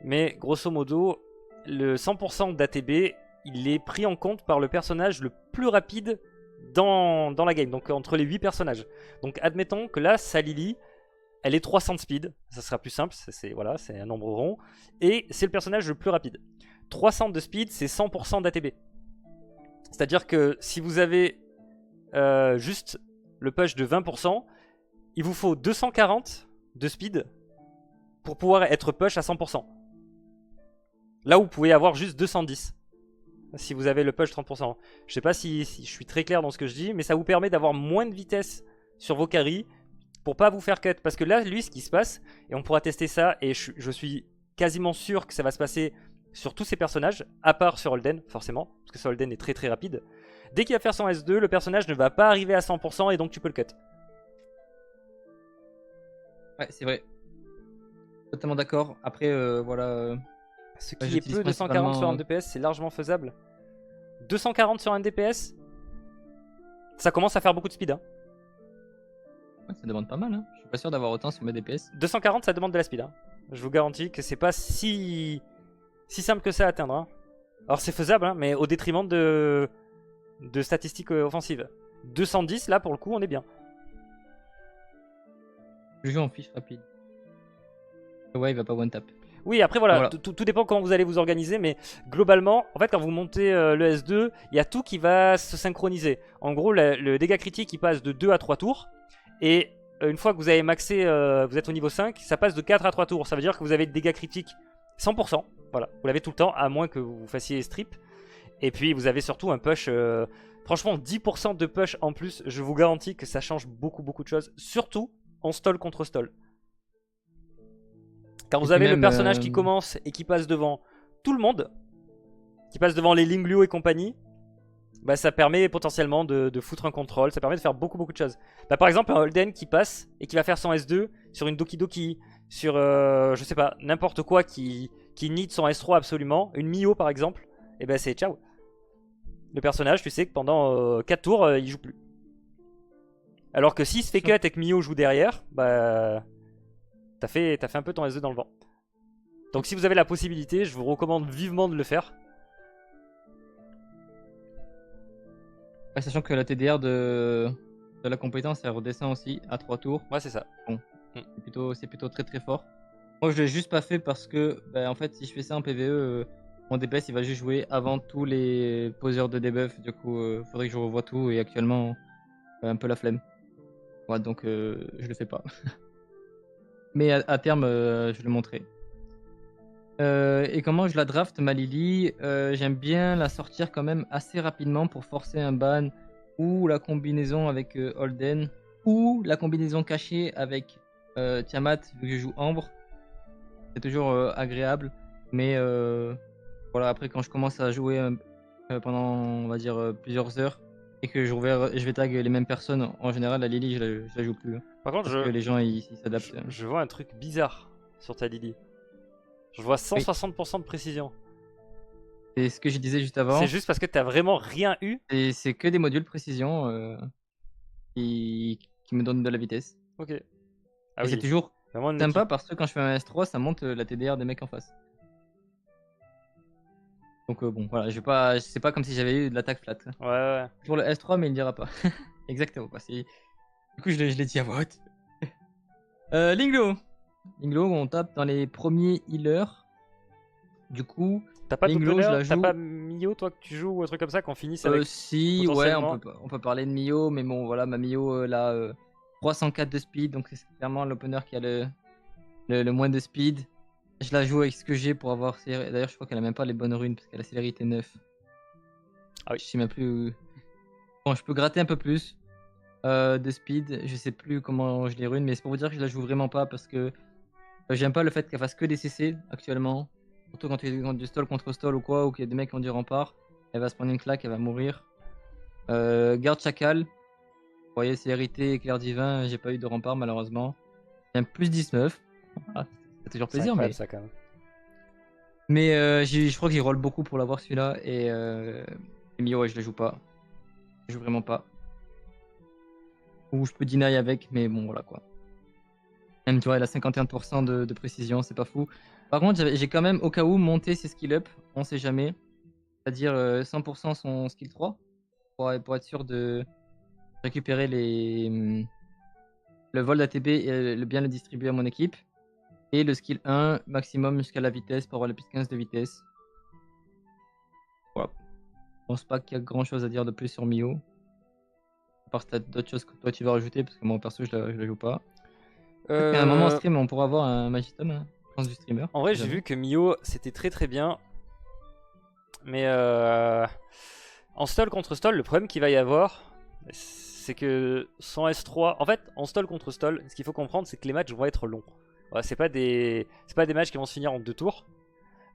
Mais grosso modo, le 100% d'ATB, il est pris en compte par le personnage le plus rapide dans la game, donc entre les 8 personnages. Donc admettons que là, Salili, elle est 300 de speed, ça sera plus simple, voilà, c'est un nombre rond, et c'est le personnage le plus rapide. 300 de speed, c'est 100% d'ATB. C'est-à-dire que si vous avez juste le push de 20%, il vous faut 240 de speed pour pouvoir être push à 100%. Là où vous pouvez avoir juste 210 si vous avez le push 30%. Je sais pas si je suis très clair dans ce que je dis, mais ça vous permet d'avoir moins de vitesse sur vos carries pour pas vous faire cut. Parce que là, lui, ce qui se passe, et on pourra tester ça, et je suis quasiment sûr que ça va se passer sur tous ces personnages, à part sur Holden, forcément, parce que sur Holden est très très rapide. Dès qu'il va faire son S2, le personnage ne va pas arriver à 100% et donc tu peux le cut. Ouais, c'est vrai. Totalement d'accord. Après, voilà. Ce qui est peu, 240 sur un DPS, c'est largement faisable. 240 sur un DPS, ça commence à faire beaucoup de speed. Hein. Ouais, ça demande pas mal. Hein. Je suis pas sûr d'avoir autant sur mes DPS. 240, ça demande de la speed. Hein. Je vous garantis que c'est pas si simple que ça à atteindre. Hein. Alors c'est faisable, hein, mais au détriment de statistiques offensives. 210, là, pour le coup, on est bien. Je joue en fiche rapide. Ouais, il va pas one tap. Oui, après voilà, tout dépend comment vous allez vous organiser, mais globalement, en fait, quand vous montez le S2, il y a tout qui va se synchroniser. En gros, le dégât critique, il passe de 2 à 3 tours, et une fois que vous avez maxé, vous êtes au niveau 5, ça passe de 4 à 3 tours. Ça veut dire que vous avez le dégât critique 100%, voilà, vous l'avez tout le temps, à moins que vous fassiez strip. Et puis, vous avez surtout un push, franchement, 10% de push en plus, je vous garantis que ça change beaucoup de choses, surtout en stall contre stall. Quand vous avez le personnage qui commence et qui passe devant tout le monde, qui passe devant les Linglio et compagnie, bah ça permet potentiellement de foutre un contrôle, ça permet de faire beaucoup de choses. Bah par exemple un Holden qui passe et qui va faire son S2 sur une Doki Doki, sur je sais pas, n'importe quoi qui need son S3 absolument, une Mio par exemple, et bah c'est ciao. Le personnage, tu sais que pendant 4 tours, il joue plus. Alors que s'il se fait cut et que Mio joue derrière, bah... T'as fait un peu ton S2 dans le vent. Donc si vous avez la possibilité, je vous recommande vivement de le faire. Ouais, sachant que la TDR de la compétence, elle redescend aussi à 3 tours. Ouais, c'est ça. Bon, c'est plutôt très fort. Moi, je l'ai juste pas fait parce que, bah, en fait, si je fais ça en PvE, mon DPS, il va juste jouer avant tous les poseurs de debuff. Du coup, faudrait que je revoie tout et actuellement, un peu la flemme. Ouais, donc je le fais pas. Mais à terme, je le montrerai. Et comment je la draft, ma Lily, j'aime bien la sortir quand même assez rapidement pour forcer un ban ou la combinaison avec Holden ou la combinaison cachée avec Tiamat vu que je joue Ambre. C'est toujours agréable, mais voilà, après quand je commence à jouer pendant on va dire plusieurs heures et que je vais tag les mêmes personnes, en général la Lily je la joue plus. Par contre, parce que les gens ils s'adaptent. Je vois un truc bizarre sur ta Lily. Je vois 160% de précision. C'est ce que je disais juste avant. C'est juste parce que t'as vraiment rien eu. Et c'est que des modules précision qui me donnent de la vitesse. Ok. Ah et oui. C'est toujours sympa parce que quand je fais un S3, ça monte la TDR des mecs en face. Donc bon, voilà, c'est pas comme si j'avais eu de l'attaque flat. Ouais. Pour le S3, mais il ne dira pas. Exactement. Bah, du coup, je l'ai dit à voix haute. Linglo, on tape dans les premiers healers. Du coup, t'as pas Linglo, t'as pas Mio, toi, que tu joues ou un truc comme ça, qu'on finisse avec. Si, ouais, on peut parler de Mio, mais bon, voilà, ma Mio, là, 304 de speed, donc c'est clairement l'opener qui a le moins de speed. Je la joue avec ce que j'ai pour avoir. D'ailleurs, je crois qu'elle a même pas les bonnes runes parce qu'elle a célérité 9. Ah oui. Je sais même plus. Bon, je peux gratter un peu plus de speed. Je sais plus comment je les rune, mais c'est pour vous dire que je la joue vraiment pas parce que j'aime pas le fait qu'elle fasse que des CC actuellement. Surtout quand tu es du stall contre stall ou quoi, ou qu'il y a des mecs qui ont du rempart. Elle va se prendre une claque, elle va mourir. Garde chacal. Vous voyez, célérité, éclair divin, j'ai pas eu de rempart malheureusement. J'ai un plus 19. Ah, c'est toujours plaisir, mais. Ça, quand même. Mais je crois qu'il roll beaucoup pour l'avoir celui-là. Et Mio, ouais, je le joue pas. Je joue vraiment pas. Ou je peux deny avec, mais bon, voilà quoi. Même, tu vois, il a 51% de précision, c'est pas fou. Par contre, j'ai quand même, au cas où, monté ses skill up. On sait jamais. C'est-à-dire 100% son skill 3. Pour être sûr de récupérer le vol d'ATB et bien le distribuer à mon équipe. Et le skill 1 maximum jusqu'à la vitesse pour avoir le plus 15 de vitesse. Voilà. Je pense pas qu'il y a grand chose à dire de plus sur Mio. À part si t'as d'autres choses que toi tu veux rajouter, parce que moi perso je la joue pas. Peut-être qu'à un moment en stream on pourra avoir un Magitom, hein, je pense du streamer. En vrai, j'ai vu que Mio c'était très très bien. Mais en stall contre stall, le problème qu'il va y avoir, c'est que son S3. En fait, en stall contre stall, ce qu'il faut comprendre, c'est que les matchs vont être longs. Voilà, c'est pas des matchs qui vont se finir en 2 tours.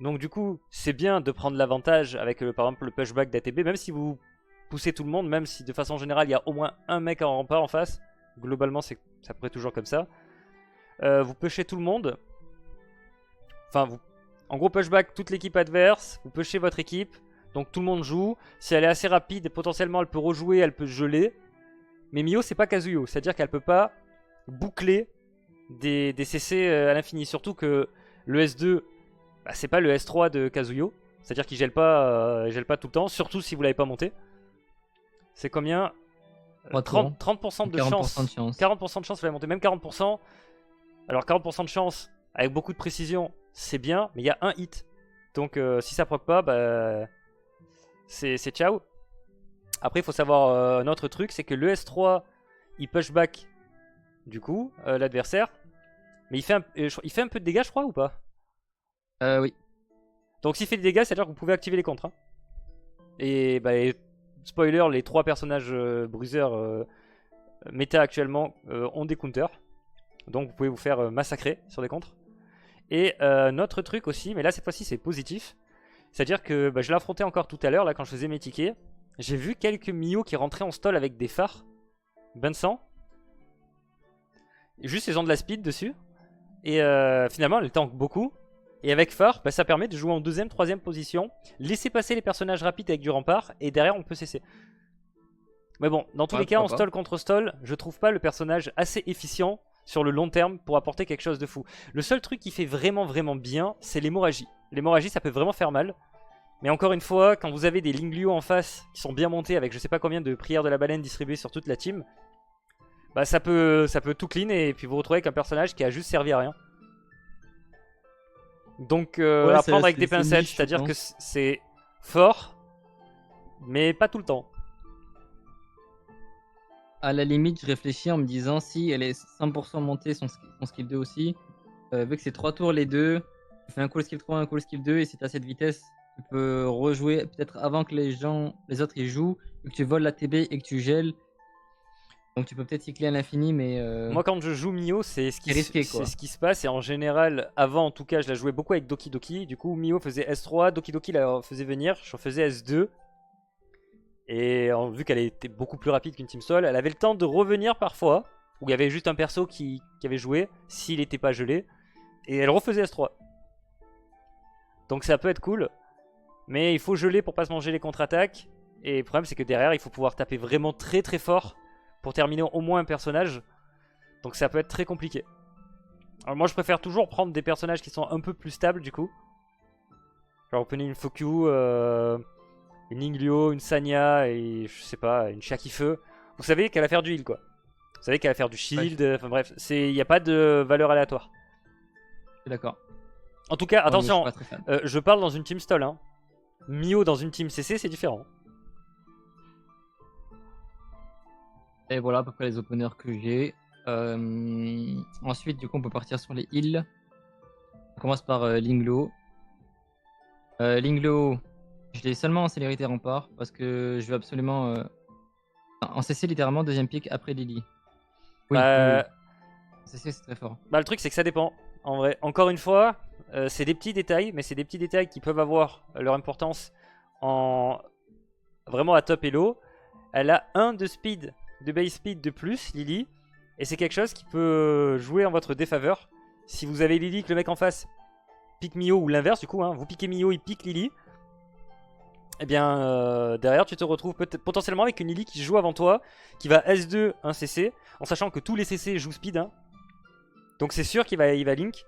Donc du coup, c'est bien de prendre l'avantage avec par exemple le pushback d'ATB, même si vous poussez tout le monde, même si de façon générale il y a au moins un mec en rempart en face. Globalement, ça pourrait toujours comme ça. Vous pushez tout le monde. Enfin, en gros, pushback toute l'équipe adverse. Vous pushez votre équipe. Donc tout le monde joue. Si elle est assez rapide, potentiellement elle peut rejouer, elle peut geler. Mais Mio, c'est pas Kazuyo. C'est-à-dire qu'elle peut pas boucler des CC à l'infini. Surtout que le S2, bah, c'est pas le S3 de Kazuyo. C'est-à-dire qu'il gèle pas tout le temps. Surtout si vous l'avez pas monté. C'est combien 30% de 40% de chance. 40% de chance, vous l'avez monté. Même 40%. Alors 40% de chance, avec beaucoup de précision, c'est bien. Mais il y a un hit. Donc si ça proc pas, bah, c'est ciao. Après, il faut savoir un autre truc, c'est que le S3, il pushback du coup l'adversaire. Mais il fait un peu de dégâts, je crois, ou pas? Oui. Donc s'il fait des dégâts, c'est-à-dire que vous pouvez activer les contres. Hein. Et bah, spoiler, les 3 personnages bruiseurs méta actuellement ont des counters. Donc vous pouvez vous faire massacrer sur des contres. Et notre truc aussi, mais là cette fois-ci c'est positif. C'est-à-dire que bah, je l'ai affronté encore tout à l'heure, là quand je faisais mes tickets. J'ai vu quelques Mio qui rentraient en stall avec des phares. Bain de sang. Juste ils ont de la speed dessus. Et finalement elles tankent beaucoup. Et avec phare, bah, ça permet de jouer en 2ème, 3ème position. Laisser passer les personnages rapides avec du rempart. Et derrière on peut cesser. Mais bon, dans tous les cas, en stall contre stall, je trouve pas le personnage assez efficient sur le long terme pour apporter quelque chose de fou. Le seul truc qui fait vraiment vraiment bien, c'est l'hémorragie. L'hémorragie, ça peut vraiment faire mal. Mais encore une fois, quand vous avez des Linglio en face qui sont bien montés avec je sais pas combien de prières de la baleine distribuées sur toute la team, bah ça peut tout clean et puis vous retrouvez avec un personnage qui a juste servi à rien. Donc ouais, à prendre avec des pincettes, c'est-à-dire que c'est fort, mais pas tout le temps. À la limite, je réfléchis en me disant si elle est 100% montée, son skill 2 aussi, vu que c'est 3 tours les deux, tu fais un cool skill 3, un cool skill 2, et si tu as cette vitesse, tu peux rejouer peut-être avant que les autres ils jouent, et que tu voles la TB et que tu gèles. Donc tu peux peut-être cycler à l'infini, mais... Moi quand je joue Mio, c'est ce qui se passe, et en général, avant en tout cas, je la jouais beaucoup avec Doki Doki, du coup Mio faisait S3, Doki Doki la faisait venir, je faisais S2, et vu qu'elle était beaucoup plus rapide qu'une Team Stall, elle avait le temps de revenir parfois, où il y avait juste un perso qui avait joué, s'il n'était pas gelé, et elle refaisait S3. Donc ça peut être cool, mais il faut geler pour pas se manger les contre-attaques, et le problème c'est que derrière il faut pouvoir taper vraiment très très fort pour terminer au moins un personnage, donc ça peut être très compliqué. Alors moi je préfère toujours prendre des personnages qui sont un peu plus stables du coup. Genre vous prenez une Fokyu, une Inglio, une Sanya et je sais pas, une Shakifeu. Vous savez qu'elle va faire du heal quoi. Vous savez qu'elle va faire du shield, enfin bref, il n'y a pas de valeur aléatoire. Je suis d'accord. En tout cas, attention, je, je parle dans une team stall. Hein. Mio dans une team CC, c'est différent. Et voilà à peu près les openers que j'ai. Ensuite, du coup, on peut partir sur les heals. On commence par Linglo. Linglo, je l'ai seulement en célérité rempart parce que je veux absolument en CC littéralement deuxième pick après Lily. Oui, CC c'est très fort. Bah le truc c'est que ça dépend. En vrai, encore une fois, c'est des petits détails, mais c'est des petits détails qui peuvent avoir leur importance en vraiment à top elo. Elle a 1 de speed, de base speed de plus, Lily, et c'est quelque chose qui peut jouer en votre défaveur. Si vous avez Lily que le mec en face, pique Mio ou l'inverse du coup, hein, vous piquez Mio, il pique Lily, et bien derrière tu te retrouves peut-être potentiellement avec une Lily qui joue avant toi, qui va S2 un CC, en sachant que tous les CC jouent speed, hein. Donc c'est sûr qu'il va, il va link.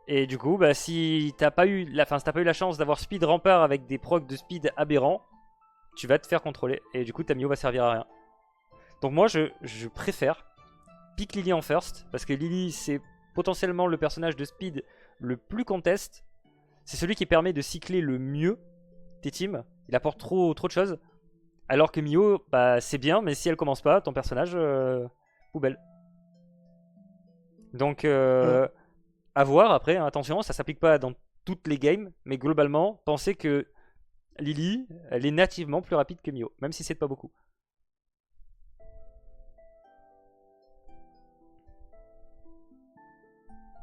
Et du coup, bah, si t'as pas eu la chance d'avoir speed rampart avec des procs de speed aberrants, tu vas te faire contrôler. Et du coup, ta Mio va servir à rien. Donc moi, je préfère pick Lily en first, parce que Lily, c'est potentiellement le personnage de speed le plus contest. C'est celui qui permet de cycler le mieux tes teams. Il apporte trop de choses. Alors que Mio, bah, c'est bien, mais si elle commence pas, ton personnage, poubelle. Donc, à voir après, hein, attention, ça s'applique pas dans toutes les games, mais globalement, pensez que Lily, elle est nativement plus rapide que Mio, même si c'est pas beaucoup.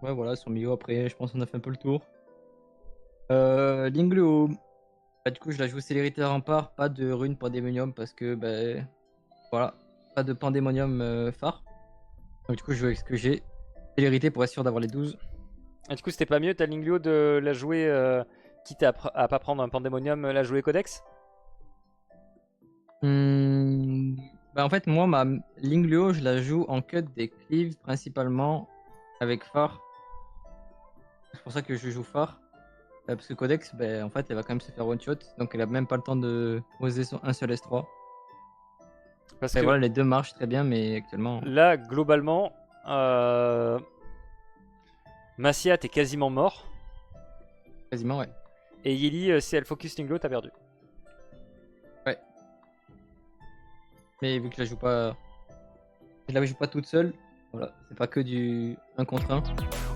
Ouais, voilà, sur Mio, après, je pense qu'on a fait un peu le tour. Lingleo. Bah, du coup, je la joue célérité à rempart, pas de rune pandémonium parce que, bah, voilà, pas de pandémonium phare. Donc, du coup, je joue avec ce que j'ai. Célérité pour être sûr d'avoir les 12. Et du coup, c'était pas mieux ta Linglio de la jouer, quitte à pas prendre un Pandemonium, la jouer Codex? Bah, en fait, moi, ma Lingleo, je la joue en cut des cleaves principalement avec phare. C'est pour ça que je joue phare. Parce que Codex, bah, en fait, elle va quand même se faire one shot. Donc, elle a même pas le temps de poser un seul S3. Parce Et que voilà, les deux marchent très bien, mais actuellement, là, globalement, Macia, t'es quasiment mort. quasiment, ouais. Et Yeli, si elle focus Linglio, t'as perdu. Ouais. Mais vu que je la joue pas toute seule, voilà, c'est pas que du 1 contre 1.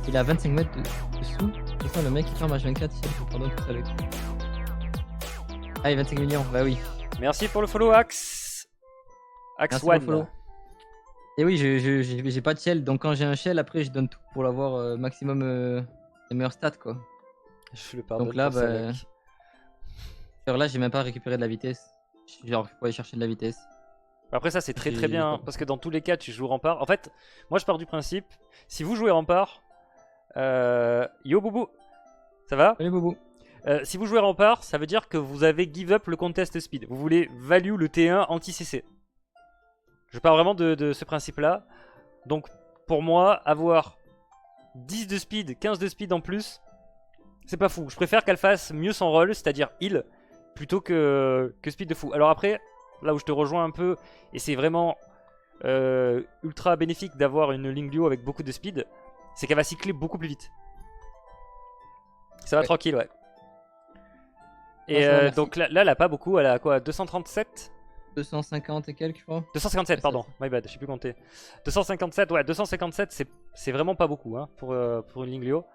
Il est à 25 mètres dessous. C'est ça, le mec qui ferme H24, il faut pardon tout seul avec. Ah, il est 25 millions, bah oui. Merci pour le follow, Axe. Axe Merci pour le One. follow. Et oui, j'ai pas de shell, donc quand j'ai un shell, après je donne tout pour l'avoir maximum les meilleurs stats quoi. Je le pardonne Donc là, pour ça, bah, mec. alors là, j'ai même pas récupéré de la vitesse. Genre, je peux aller chercher de la vitesse. Après ça c'est très J'ai- bien, hein, parce que dans tous les cas tu joues rempart. En fait, moi je pars du principe, si vous jouez rempart, yo boubou, ça va? Salut Bobo. Si vous jouez rempart, ça veut dire que vous avez give up le contest speed. Vous voulez value le T1 anti-CC. Je pars vraiment de ce principe-là. Donc pour moi, avoir 10 de speed, 15 de speed en plus, c'est pas fou. Je préfère qu'elle fasse mieux son rôle, c'est-à-dire heal, plutôt que speed de fou. Alors après, là où je te rejoins un peu, et c'est vraiment ultra bénéfique d'avoir une Linglio avec beaucoup de speed, c'est qu'elle va cycler beaucoup plus vite. Ça va Ouais. tranquille, ouais. Et Ah, ça va, merci. donc là, elle a pas beaucoup, elle a quoi, 237? 250 et quelques, je crois. 257, Ouais, pardon, my bad, je sais plus compter. 257, ouais, 257, c'est vraiment pas beaucoup hein, pour une Linglio.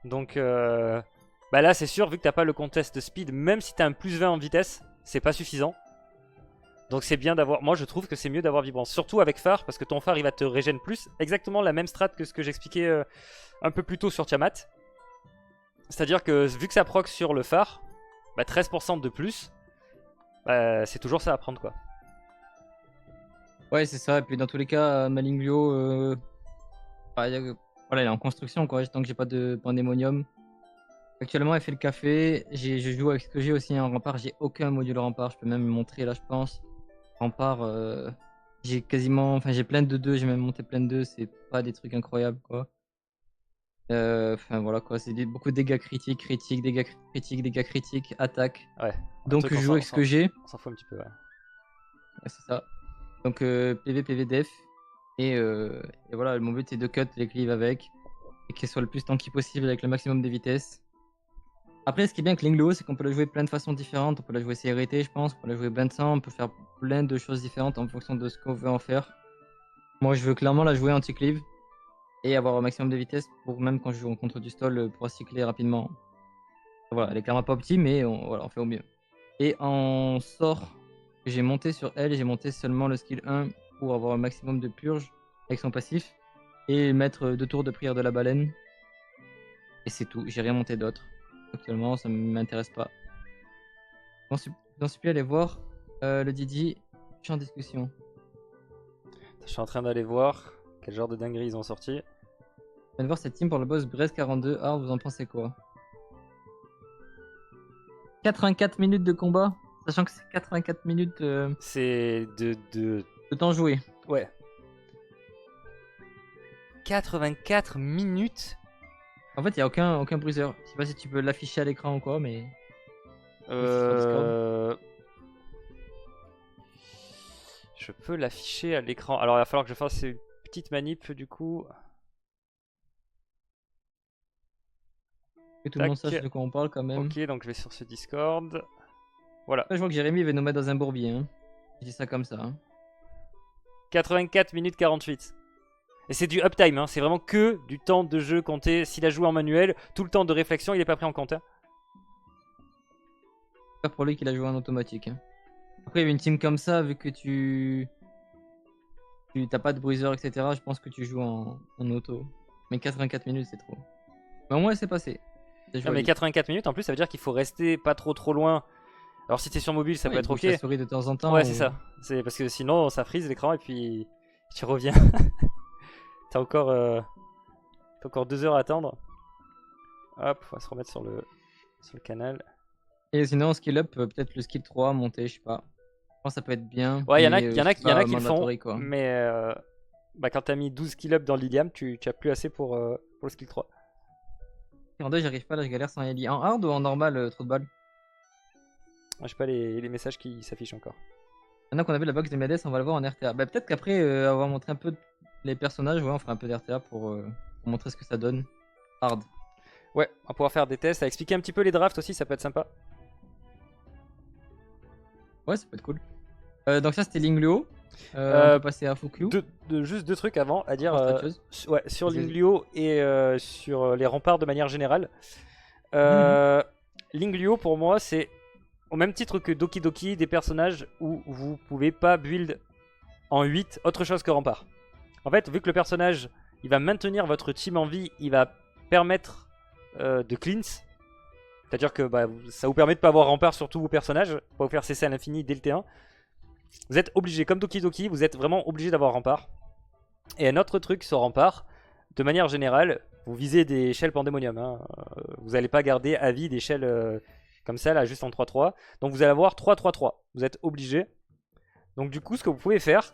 Donc bah là, c'est sûr, vu que t'as pas le contest speed, même si t'as un plus 20 en vitesse, c'est pas suffisant. Donc c'est bien d'avoir. Moi, je trouve que c'est mieux d'avoir vibrance, surtout avec phare, parce que ton phare il va te régène plus. Exactement la même strat que ce que j'expliquais un peu plus tôt sur Tiamat. C'est-à-dire que vu que ça proc sur le phare, bah 13% de plus, bah, c'est toujours ça à prendre quoi. Ouais, c'est ça. Et puis dans tous les cas, ma Linglio, bah, voilà, elle est en construction quoi. Tant que j'ai pas de pandémonium. Actuellement, elle fait le café. Je joue avec ce que j'ai aussi en rempart. J'ai aucun module rempart. Je peux même me montrer là, je pense. Rempart, j'ai quasiment. Enfin, j'ai plein de 2. J'ai même monté plein de 2. C'est pas des trucs incroyables quoi. Enfin voilà quoi. C'est beaucoup de dégâts critiques, dégâts critiques, attaque. Ouais. Donc je joue avec ce que j'ai. On s'en fout un petit peu, ouais. Ouais, c'est ça. Donc PV def. Et voilà, mon but c'est de cut les cleaves avec. Et qu'elle soit le plus tanky possible avec le maximum de vitesse. Après, ce qui est bien avec Lingleo, c'est qu'on peut la jouer plein de façons différentes. On peut la jouer CRT, je pense. On peut la jouer blind sang. On peut faire plein de choses différentes en fonction de ce qu'on veut en faire. Moi, je veux clairement la jouer anti-cleave et avoir un maximum de vitesse pour même quand je joue contre du stall pour cycler rapidement. Voilà, elle est clairement pas optime, mais voilà, on fait au mieux. Et en sort que j'ai monté sur elle, j'ai monté seulement le skill 1 pour avoir un maximum de purge avec son passif et mettre 2 tours de prière de la baleine. Et c'est tout, j'ai rien monté d'autre. Actuellement, ça m'intéresse pas. J'en suis plus allé voir le Didi. Je suis en discussion. Je suis en train d'aller voir quel genre de dinguerie ils ont sorti. Je viens de voir cette team pour le boss Brest 42. Ah, vous en pensez quoi? 84 minutes de combat, sachant que c'est 84 minutes C'est de... de temps joué. Ouais. 84 minutes. En fait, il n'y a aucun bruiseur. Je sais pas si tu peux l'afficher à l'écran ou quoi, mais. Je peux l'afficher à l'écran. Alors il va falloir que je fasse une petite manip du coup. Que tout le monde sache de quoi on parle quand même. Ok, donc je vais sur ce Discord. Voilà. Après, je vois que Jérémy va nous mettre dans un bourbier. Hein. Je dis ça comme ça. Hein. 84 minutes 48. Et c'est du uptime, hein. C'est vraiment que du temps de jeu compté. S'il a joué en manuel, tout le temps de réflexion, il n'est pas pris en compte. Hein. Pas pour lui qu'il a joué en automatique. Hein. Après, une team comme ça, vu que tu t'as pas de bruiser, etc., je pense que tu joues en auto. Mais 84 minutes, c'est trop. Mais au moins, c'est passé. Non, mais 84 minutes, en plus, ça veut dire qu'il faut rester pas trop loin. Alors, si t'es sur mobile, ça peut être ok. La souris de temps en temps. Ouais, c'est ça. C'est parce que sinon, ça frise l'écran et puis tu reviens. T'as encore 2 heures à attendre. Hop, on va se remettre sur le canal. Et sinon, skill up, peut-être le skill 3, monter, je sais pas. Je pense que ça peut être bien. Ouais, il y en a qui le font. Quoi. Mais quand t'as mis 12 skill up dans l'Iliam, tu as plus assez pour le skill 3. En 2, j'arrive pas, là, je galère sans Ellie. En hard ou en normal, trop de balles? J'ai pas les messages qui s'affichent encore. Maintenant qu'on a vu la box de Miades, on va le voir en RTA. Bah, peut-être qu'après avoir montré un peu les personnages, ouais, on fera un peu d'RTA pour montrer ce que ça donne. Hard. Ouais, on va pouvoir faire des tests, à expliquer un petit peu les drafts aussi, ça peut être sympa. Ouais, ça peut être cool. Donc ça, c'était Lingluo. On va passer à Fukyu. Juste 2 trucs avant à dire ouais, sur Vas-y. Lingluo et sur les remparts de manière générale. Lingluo pour moi c'est au même titre que Doki Doki des personnages où vous pouvez pas build en 8 autre chose que rempart. En fait, vu que le personnage il va maintenir votre team en vie, il va permettre de cleanse. C'est-à-dire que ça vous permet de pas avoir rempart sur tous vos personnages, pas vous faire cesser à l'infini dès le T1. Vous êtes obligé, comme Doki Doki, vous êtes vraiment obligé d'avoir rempart. Et un autre truc sur rempart, de manière générale, vous visez des shells pandémonium. Hein. Vous n'allez pas garder à vie des shells comme ça, là, juste en 3-3. Donc vous allez avoir 3-3-3. Vous êtes obligé. Donc du coup, ce que vous pouvez faire,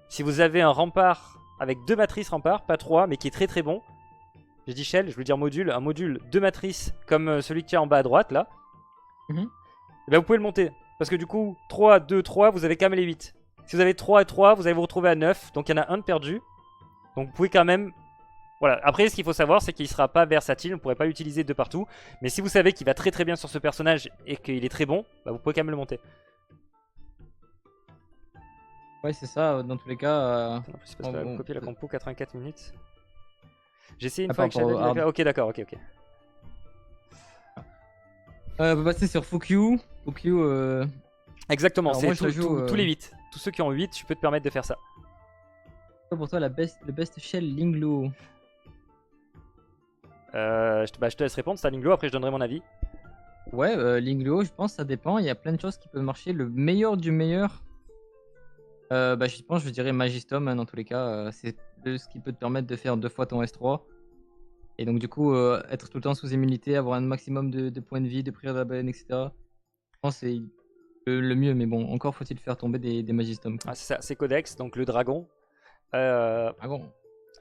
si vous avez un rempart avec 2 matrices rempart, pas 3, mais qui est très très bon. J'ai dit shell, je veux dire module. Un module 2 matrices comme celui qui est en bas à droite, là. Et ben vous pouvez le monter. Parce que du coup, 3, 2, 3, vous avez quand même les 8. Si vous avez 3 et 3, vous allez vous retrouver à 9. Donc il y en a un de perdu. Donc vous pouvez quand même... Voilà. Après, ce qu'il faut savoir, c'est qu'il ne sera pas versatile. Vous ne pourrez pas l'utiliser de partout. Mais si vous savez qu'il va très très bien sur ce personnage et qu'il est très bon, vous pouvez quand même le monter. Ouais, c'est ça. Dans tous les cas... En plus, parce que copier la compo 84 minutes. J'ai essayé une Ah, fois avec Shadow. Ok, d'accord, ok. On va passer sur Fukyu. Exactement, alors c'est moi, je joue, tous les 8. Tous ceux qui ont 8, je peux te permettre de faire ça. Pour toi, le best shell Lingluo. Je te laisse répondre, c'est à Lingluo, après je donnerai mon avis. Ouais, Lingluo, je pense que ça dépend. Il y a plein de choses qui peuvent marcher. Le meilleur du meilleur, je pense, je dirais Magistom, hein, dans tous les cas. C'est ce qui peut te permettre de faire 2 fois ton S3. Et donc, du coup, être tout le temps sous immunité, avoir un maximum de points de vie, de prières de la baleine, etc. Je pense que c'est le mieux. Mais bon, encore faut-il faire tomber des Magistom. Ah, c'est ça, c'est Codex, donc le dragon. Dragon.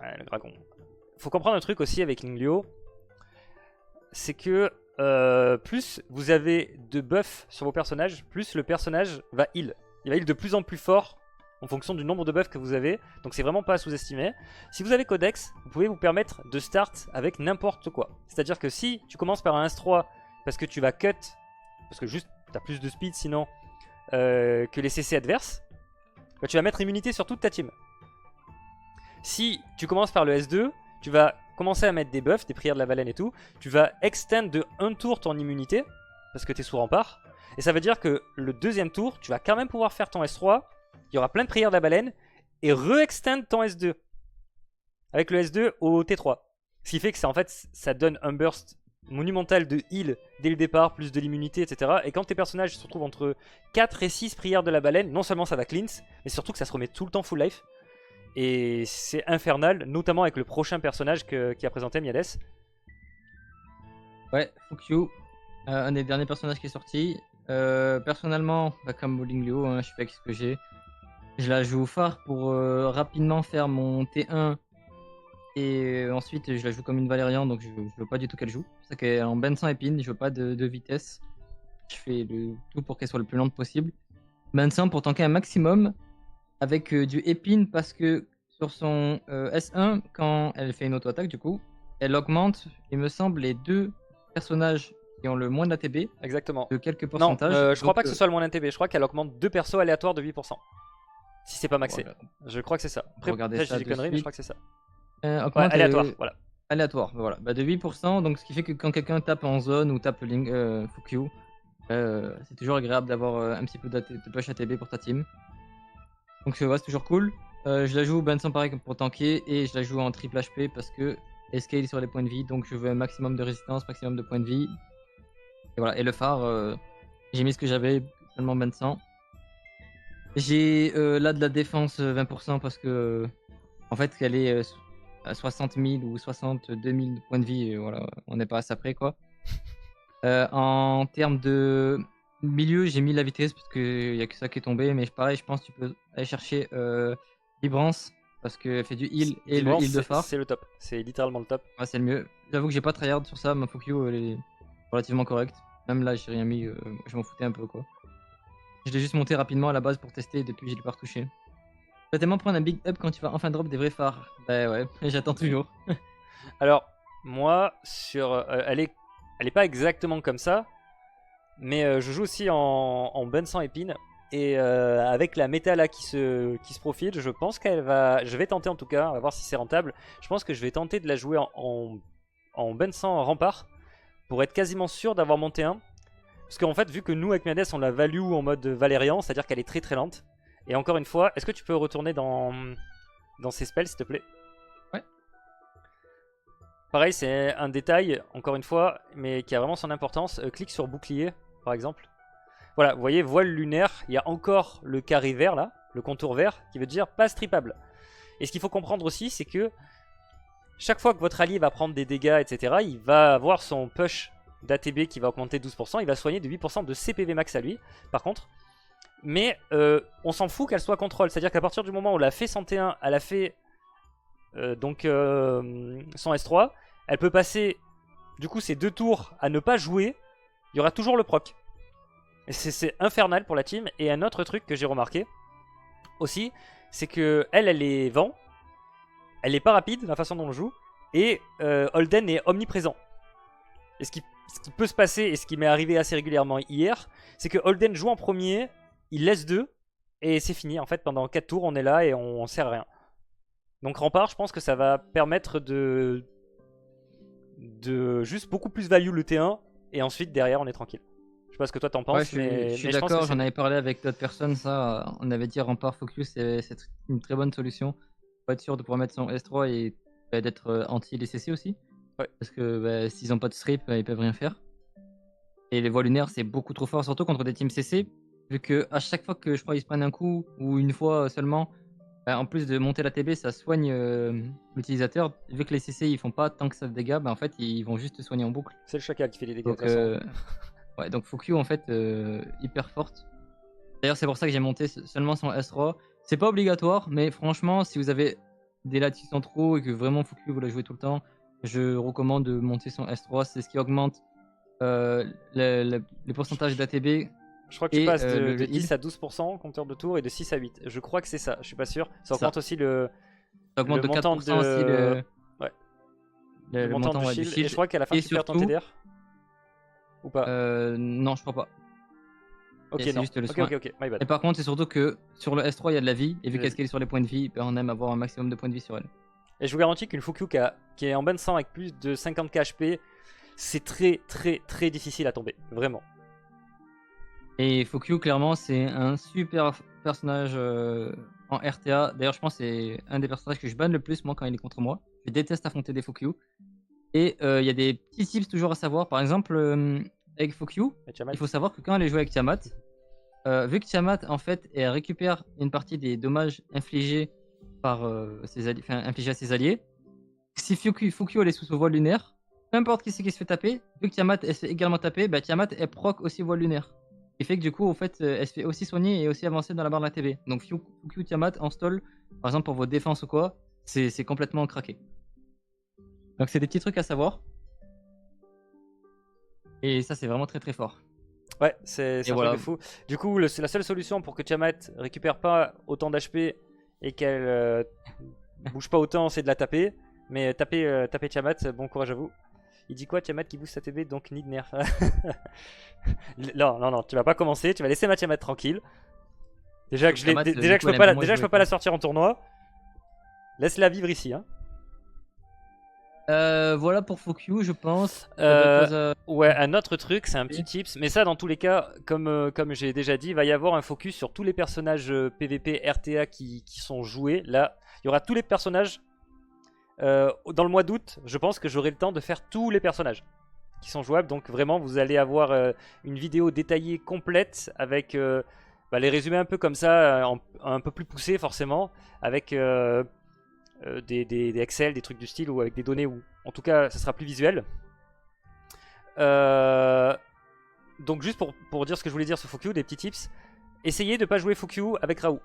Ouais, le dragon. Faut comprendre un truc aussi avec Lingluo. C'est que plus vous avez de buffs sur vos personnages, plus le personnage va heal. Il va heal de plus en plus fort en fonction du nombre de buffs que vous avez. Donc c'est vraiment pas à sous-estimer. Si vous avez Codex, vous pouvez vous permettre de start avec n'importe quoi. C'est-à-dire que si tu commences par un S3 parce que tu vas cut, parce que juste t'as plus de speed sinon que les CC adverses, tu vas mettre immunité sur toute ta team. Si tu commences par le S2, tu vas commencer à mettre des buffs, des prières de la baleine et tout. Tu vas extend de 1 tour ton immunité parce que tu es sous rempart. Et ça veut dire que le deuxième tour, tu vas quand même pouvoir faire ton S3. Il y aura plein de prières de la baleine et re-extend ton S2 avec le S2 au T3. Ce qui fait que ça, en fait, ça donne un burst monumental de heal dès le départ, plus de l'immunité, etc. Et quand tes personnages se retrouvent entre 4 et 6 prières de la baleine, non seulement ça va cleanse, mais surtout que ça se remet tout le temps full life. Et c'est infernal, notamment avec le prochain personnage qui a présenté Miades. Ouais, Fukyu. un des derniers personnages qui est sorti. Personnellement, comme Liu, hein, je fais avec ce que j'ai. Je la joue phare pour rapidement faire mon T1 et ensuite je la joue comme une Valérian, donc je veux pas du tout qu'elle joue. C'est pour ça qu'elle est en Ben sans épine, je veux pas de vitesse. Je fais le tout pour qu'elle soit le plus lente possible. Ben sans pour tanker un maximum avec du épine parce que sur son S1, quand elle fait une auto-attaque, du coup, elle augmente, il me semble, les deux personnages qui ont le moins d'ATB Exactement. de quelques Non, pourcentages. je crois pas que ce soit le moins NTB. Je crois qu'elle augmente 2 persos aléatoires de 8%. Si c'est pas maxé. Voilà. Je crois que c'est ça. Après, Regardez peut-être ça j'ai des de conneries, mais je suite. crois que c'est ça. Ouais, Augmente aléatoire, voilà. aléatoire, voilà. Bah, de 8%, donc ce qui fait que quand quelqu'un tape en zone ou tape fuck you, c'est toujours agréable d'avoir un petit peu de push ATB pour ta team. Donc ouais, c'est toujours cool. Je la joue Benson pareil pour tanker et je la joue en triple HP parce que elle scale sur les points de vie, donc je veux un maximum de résistance, maximum de points de vie. Et voilà, et le phare, j'ai mis ce que j'avais, seulement Benson. J'ai là de la défense 20% parce que en fait qu'elle est à 60 000 ou 62 000 de points de vie, et voilà, on n'est pas à ça près quoi. En termes de milieu, j'ai mis la vitesse parce qu'il n'y a que ça qui est tombé, mais pareil, je pense que tu peux aller chercher Vibrance parce qu'elle fait du heal et le heal de phare. C'est le top, c'est littéralement le top. Ouais, c'est le mieux. J'avoue que j'ai pas tryhard sur ça, ma Fokyo elle est relativement correcte. Même là, j'ai rien mis, je m'en foutais un peu quoi. Je l'ai juste monté rapidement à la base pour tester et depuis, je l'ai pas retouché. Tu vas tellement prendre un big up quand tu vas enfin drop des vrais phares. Bah ouais, j'attends toujours. Alors, moi, elle est pas exactement comme ça, mais je joue aussi en Ben sans épine. Et avec la méta là qui se profile, je pense je vais tenter en tout cas, on va voir si c'est rentable. Je pense que je vais tenter de la jouer en Ben sans rempart pour être quasiment sûr d'avoir monté un. Parce qu'en fait, vu que nous avec Miades on la value en mode Valérian, c'est à dire qu'elle est très très lente. Et encore une fois, est-ce que tu peux retourner dans ces spells s'il te plaît? Ouais. Pareil, c'est un détail, encore une fois, mais qui a vraiment son importance. Clique sur bouclier, par exemple. Voilà, vous voyez, voile lunaire, il y a encore le carré vert là, le contour vert, qui veut dire pas strippable. Et ce qu'il faut comprendre aussi, c'est que chaque fois que votre allié va prendre des dégâts, etc., il va avoir son push d'ATB qui va augmenter de 12%, il va soigner de 8% de CPV max à lui, par contre. Mais on s'en fout qu'elle soit contrôle, c'est-à-dire qu'à partir du moment où elle a fait 101, elle a fait son S3, elle peut passer du coup ces 2 tours à ne pas jouer, il y aura toujours le proc. C'est infernal pour la team. Et un autre truc que j'ai remarqué aussi, c'est que elle est vent, elle est pas rapide la façon dont on joue, et Holden est omniprésent. Et ce qui peut se passer, et ce qui m'est arrivé assez régulièrement hier, c'est que Holden joue en premier, il laisse 2, et c'est fini. En fait, pendant 4 tours, on est là et on sert à rien. Donc Rempart, je pense que ça va permettre de juste beaucoup plus value le T1, et ensuite derrière on est tranquille. Je sais pas ce que toi t'en penses, je suis d'accord, j'en avais parlé avec d'autres personnes, ça, on avait dit Rempart Focus, c'est une très bonne solution. Faut être sûr de pouvoir mettre son S3 et d'être anti-DCC aussi. Ouais. Parce que s'ils ont pas de strip, ils peuvent rien faire. Et les voiles lunaires, c'est beaucoup trop fort, surtout contre des teams CC, vu que à chaque fois que je crois ils se prennent un coup, ou une fois seulement, en plus de monter la TB, ça soigne l'utilisateur. Vu que les CC ils font pas tant que ça de dégâts, en fait ils vont juste soigner en boucle. C'est le chacal qui fait les dégâts. Donc, ouais, donc Fokyu en fait hyper forte. D'ailleurs c'est pour ça que j'ai monté seulement son S3. C'est pas obligatoire, mais franchement si vous avez des lattices en trop et que vraiment Fokyu vous la jouez tout le temps, je recommande de monter son S3. C'est ce qui augmente les pourcentages d'ATB. Je crois que tu passes de 10 à 12% compteur de tour et de 6 à 8. Je crois que c'est ça, je suis pas sûr. Ça augmente aussi le. Ça augmente de montant 4% aussi le. Ouais. Le montant du shield. Et je crois qu'à la fin, tu perds ton TDR. Ou pas Non, je crois pas. Ok, non. Juste le soin. Ok, my bad. Et par contre, c'est surtout que sur le S3, il y a de la vie. Et vu qu'elle scale sur les points de vie, on aime avoir un maximum de points de vie sur elle. Et je vous garantis qu'une Fokyu qui est en bonne 100 avec plus de 50 HP, c'est très très très difficile à tomber. Vraiment. Et Fokyu, clairement, c'est un super personnage en RTA. D'ailleurs, je pense que c'est un des personnages que je banne le plus, moi, quand il est contre moi. Je déteste affronter des Fokyu. Et il y a des petits tips toujours à savoir. Par exemple, avec Fokyu, il faut savoir que quand elle est jouée avec Tiamat, vu que Tiamat, en fait, elle récupère une partie des dommages infligés par infligés à ses alliés, si Fokyu elle est sous ce voile lunaire, peu importe qui c'est qui se fait taper, vu que Tiamat elle se fait également taper, bah Tiamat elle proc aussi voile lunaire. Ce qui fait que du coup, en fait, elle se fait aussi soigner et aussi avancer dans la barre de la TV. Donc Fukyu Tiamat en stall, par exemple pour vos défenses ou quoi, c'est complètement craqué. Donc c'est des petits trucs à savoir. Et ça c'est vraiment très très fort. Ouais, c'est Et un truc voilà. de fou. Du coup, c'est la seule solution pour que Tiamat récupère pas autant d'HP et qu'elle bouge pas autant, c'est de la taper. Mais taper Tiamat, bon courage à vous. Il dit quoi, Tiamat qui booste sa TB, donc ni de nerf. Non, non, non, tu vas pas commencer, tu vas laisser ma Tiamat tranquille. Déjà que je, Tiamat, déjà du que je coup, peux elle pas, aime la, moins déjà que je jouer, peux pas la quoi. sortir en tournoi. Laisse-la vivre ici. Hein. Voilà pour Fukyu, je pense. T'as d'autres Euh, choses à ouais, un autre truc, c'est un petit ajouter? tips. Mais ça, dans tous les cas, comme j'ai déjà dit, il va y avoir un focus sur tous les personnages PVP, RTA qui sont joués. Là, il y aura tous les personnages. Dans le mois d'août, je pense que j'aurai le temps de faire tous les personnages qui sont jouables. Donc vraiment, vous allez avoir une vidéo détaillée complète avec les résumés un peu comme ça, un peu plus poussés forcément, avec des Excel, des trucs du style ou avec des données où, en tout cas, ça sera plus visuel. Euh, donc juste pour dire ce que je voulais dire sur Fukyu, des petits tips. Essayez de pas jouer Fukyu avec Raoult.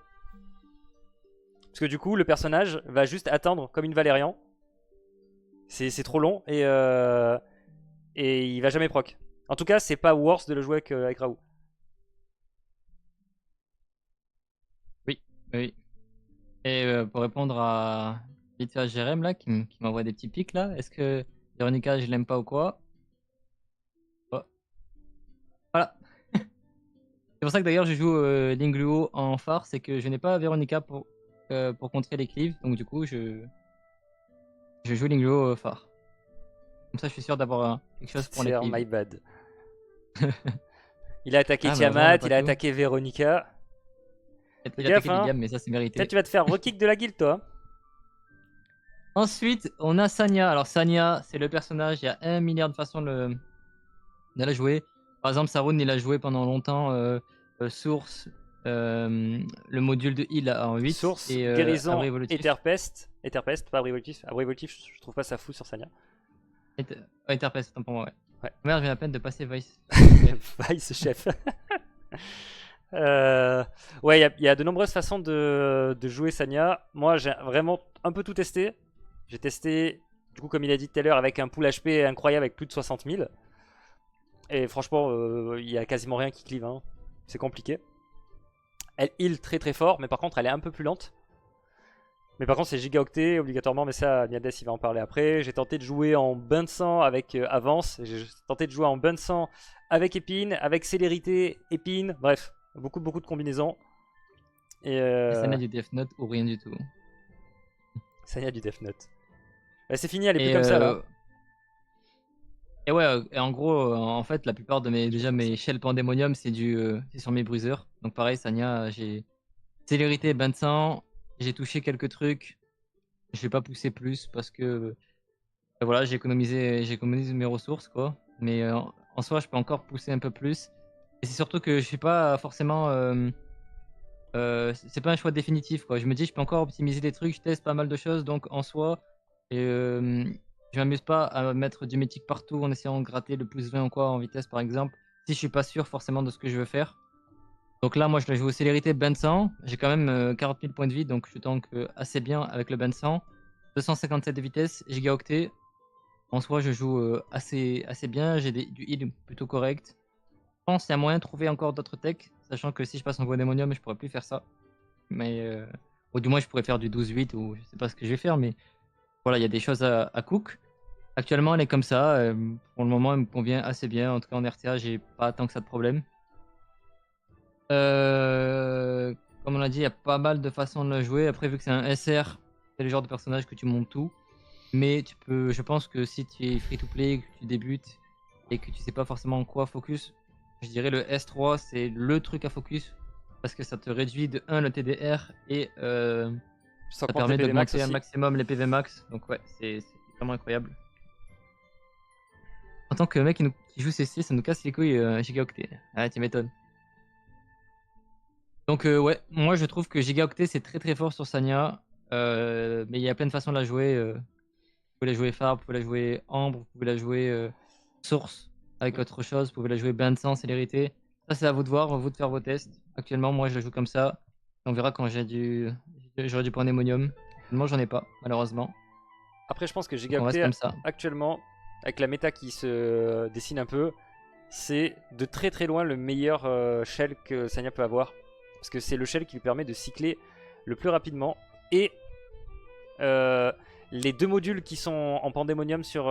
Parce que du coup, le personnage va juste attendre comme une Valérian. C'est trop long et il va jamais proc. En tout cas, c'est pas worse de le jouer avec Raoult. Oui, oui. Et pour répondre à vite fait à Jérém là, qui m'envoie des petits pics là, est-ce que Véronica je l'aime pas ou quoi? Oh, voilà. C'est pour ça que d'ailleurs je joue Lingluo en phare, c'est que je n'ai pas Véronica pour contrer les cleaves, donc du coup je joue Lingluo phare. Comme ça je suis sûr d'avoir quelque chose pour les C'est cleaves. my bad. Il a attaqué Ah malheureusement on Tiamat, n'a pas il a tout. attaqué Veronica. Fais Il a gaffe, attaqué hein. Liliam mais ça c'est Peut-être mérité. tu vas te faire rekick de la guilde, toi. Ensuite on a Sanya. Alors Sanya c'est le personnage, il y a 1 milliard de façons de la jouer. Par exemple Sarun il a joué pendant longtemps Source, le module de heal en 8 Source, et guérison, Abri évolutif. Etherpest. Etherpest, pas Abrivoltif. Abrivoltif, je trouve pas ça fou sur Sanya. Interpest, autant pour moi, ouais. Ouais. Merde, je viens à peine de passer Vice. Vice chef. Ouais, il y a de nombreuses façons de jouer Sanya. Moi, j'ai vraiment un peu tout testé. J'ai testé, du coup, comme il a dit tout à l'heure, avec un pool HP incroyable avec plus de 60 000. Et franchement, il y a quasiment rien qui cleave. Hein. C'est compliqué. Elle heal très très fort, mais par contre, elle est un peu plus lente. Mais par contre, c'est gigaoctet obligatoirement, mais ça, Niades il va en parler après. J'ai tenté de jouer en bain de sang avec Avance. J'ai tenté de jouer en bain de sang avec Épine, avec Célérité, Épine. Bref, beaucoup de combinaisons. Et Sanya du Death Note ou rien du tout. Sanya du Death Note. Bah, c'est fini, elle est plus Et, comme ça là. et ouais, et en gros, en fait, la plupart de mes Shell Pandemonium, c'est sur mes bruiseurs. Donc pareil, Sanya, j'ai célérité 25, j'ai touché quelques trucs. Je vais pas pousser plus parce que voilà, j'ai économisé mes ressources quoi. Mais en soi, je peux encore pousser un peu plus. Et c'est surtout que je suis pas forcément c'est pas un choix définitif quoi. Je me dis je peux encore optimiser des trucs, je teste pas mal de choses donc en soi je m'amuse pas à mettre du mythique partout en essayant de gratter le plus 20 ou quoi en vitesse par exemple si je suis pas sûr forcément de ce que je veux faire. Donc là moi je la joue aux célérité Benson, j'ai quand même 40 000 points de vie donc je tank assez bien avec le Benson. 257 de vitesse, gigaoctet. En soi je joue assez bien, j'ai du heal plutôt correct. Je pense qu'il y a moyen de trouver encore d'autres techs, sachant que si je passe en Gondemonium, je pourrais plus faire ça. Mais ou du moins je pourrais faire du 12-8 ou je sais pas ce que je vais faire, mais voilà, il y a des choses à cook. Actuellement, elle est comme ça. Pour le moment, elle me convient assez bien. En tout cas, en RTA, j'ai pas tant que ça de problème. Comme on l'a dit, il y a pas mal de façons de la jouer. Après, vu que c'est un SR, c'est le genre de personnage que tu montes tout. Mais tu peux, je pense que si tu es free to play, que tu débutes et que tu sais pas forcément quoi focus, je dirais le S3 c'est le truc à focus parce que ça te réduit de 1 le TDR et Ça ça compte les permet PV max d'augmenter un aussi. maximum les PV max. Donc ouais, c'est vraiment incroyable. En tant que mec qui joue CC, ça nous casse les couilles Gigaoctet. Ah, tu m'étonnes. Donc ouais, moi je trouve que Gigaoctet c'est très très fort sur Sanya, mais il y a plein de façons de la jouer. pouvez la jouer phare, vous pouvez la jouer ambre, vous pouvez la jouer source avec autre chose, vous pouvez la jouer bain de sang, célérité. Ça, c'est à vous de voir, à vous de faire vos tests. Actuellement, moi, je la joue comme ça. On verra quand j'aurai du point d'émonium. Moi, j'en ai pas, malheureusement. Après, je pense que Donc, on reste Giga comme ça. actuellement, avec la méta qui se dessine un peu, c'est de très très loin le meilleur shell que Sania peut avoir. Parce que c'est le shell qui lui permet de cycler le plus rapidement. Et les deux modules qui sont en Pandémonium sur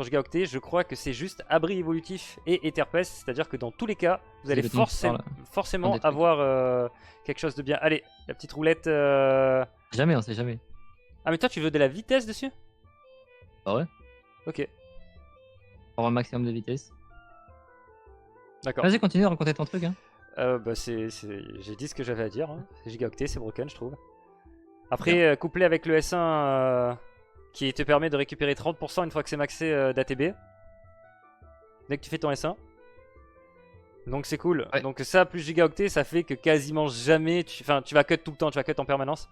Gigaoctet, je crois que c'est juste abri évolutif et Etherpest. C'est-à-dire que dans tous les cas, vous allez le temps qui parle, forcément des trucs. avoir quelque chose de bien. Allez, la petite roulette. Jamais, on sait jamais. Ah, mais toi, tu veux de la vitesse dessus? Ah ouais? Ok, Pour un maximum de vitesse. d'accord. Vas-y, continue à raconter ton truc. Hein. Bah j'ai dit ce que j'avais à dire. Hein. Gigaoctet, c'est broken, je trouve. Après, couplé avec le S1 qui te permet de récupérer 30% une fois que c'est maxé d'ATB. Dès que tu fais ton S1. Donc c'est cool. Ouais. Donc ça plus Gigaoctet, ça fait que quasiment jamais tu vas cut tout le temps, tu vas cut en permanence.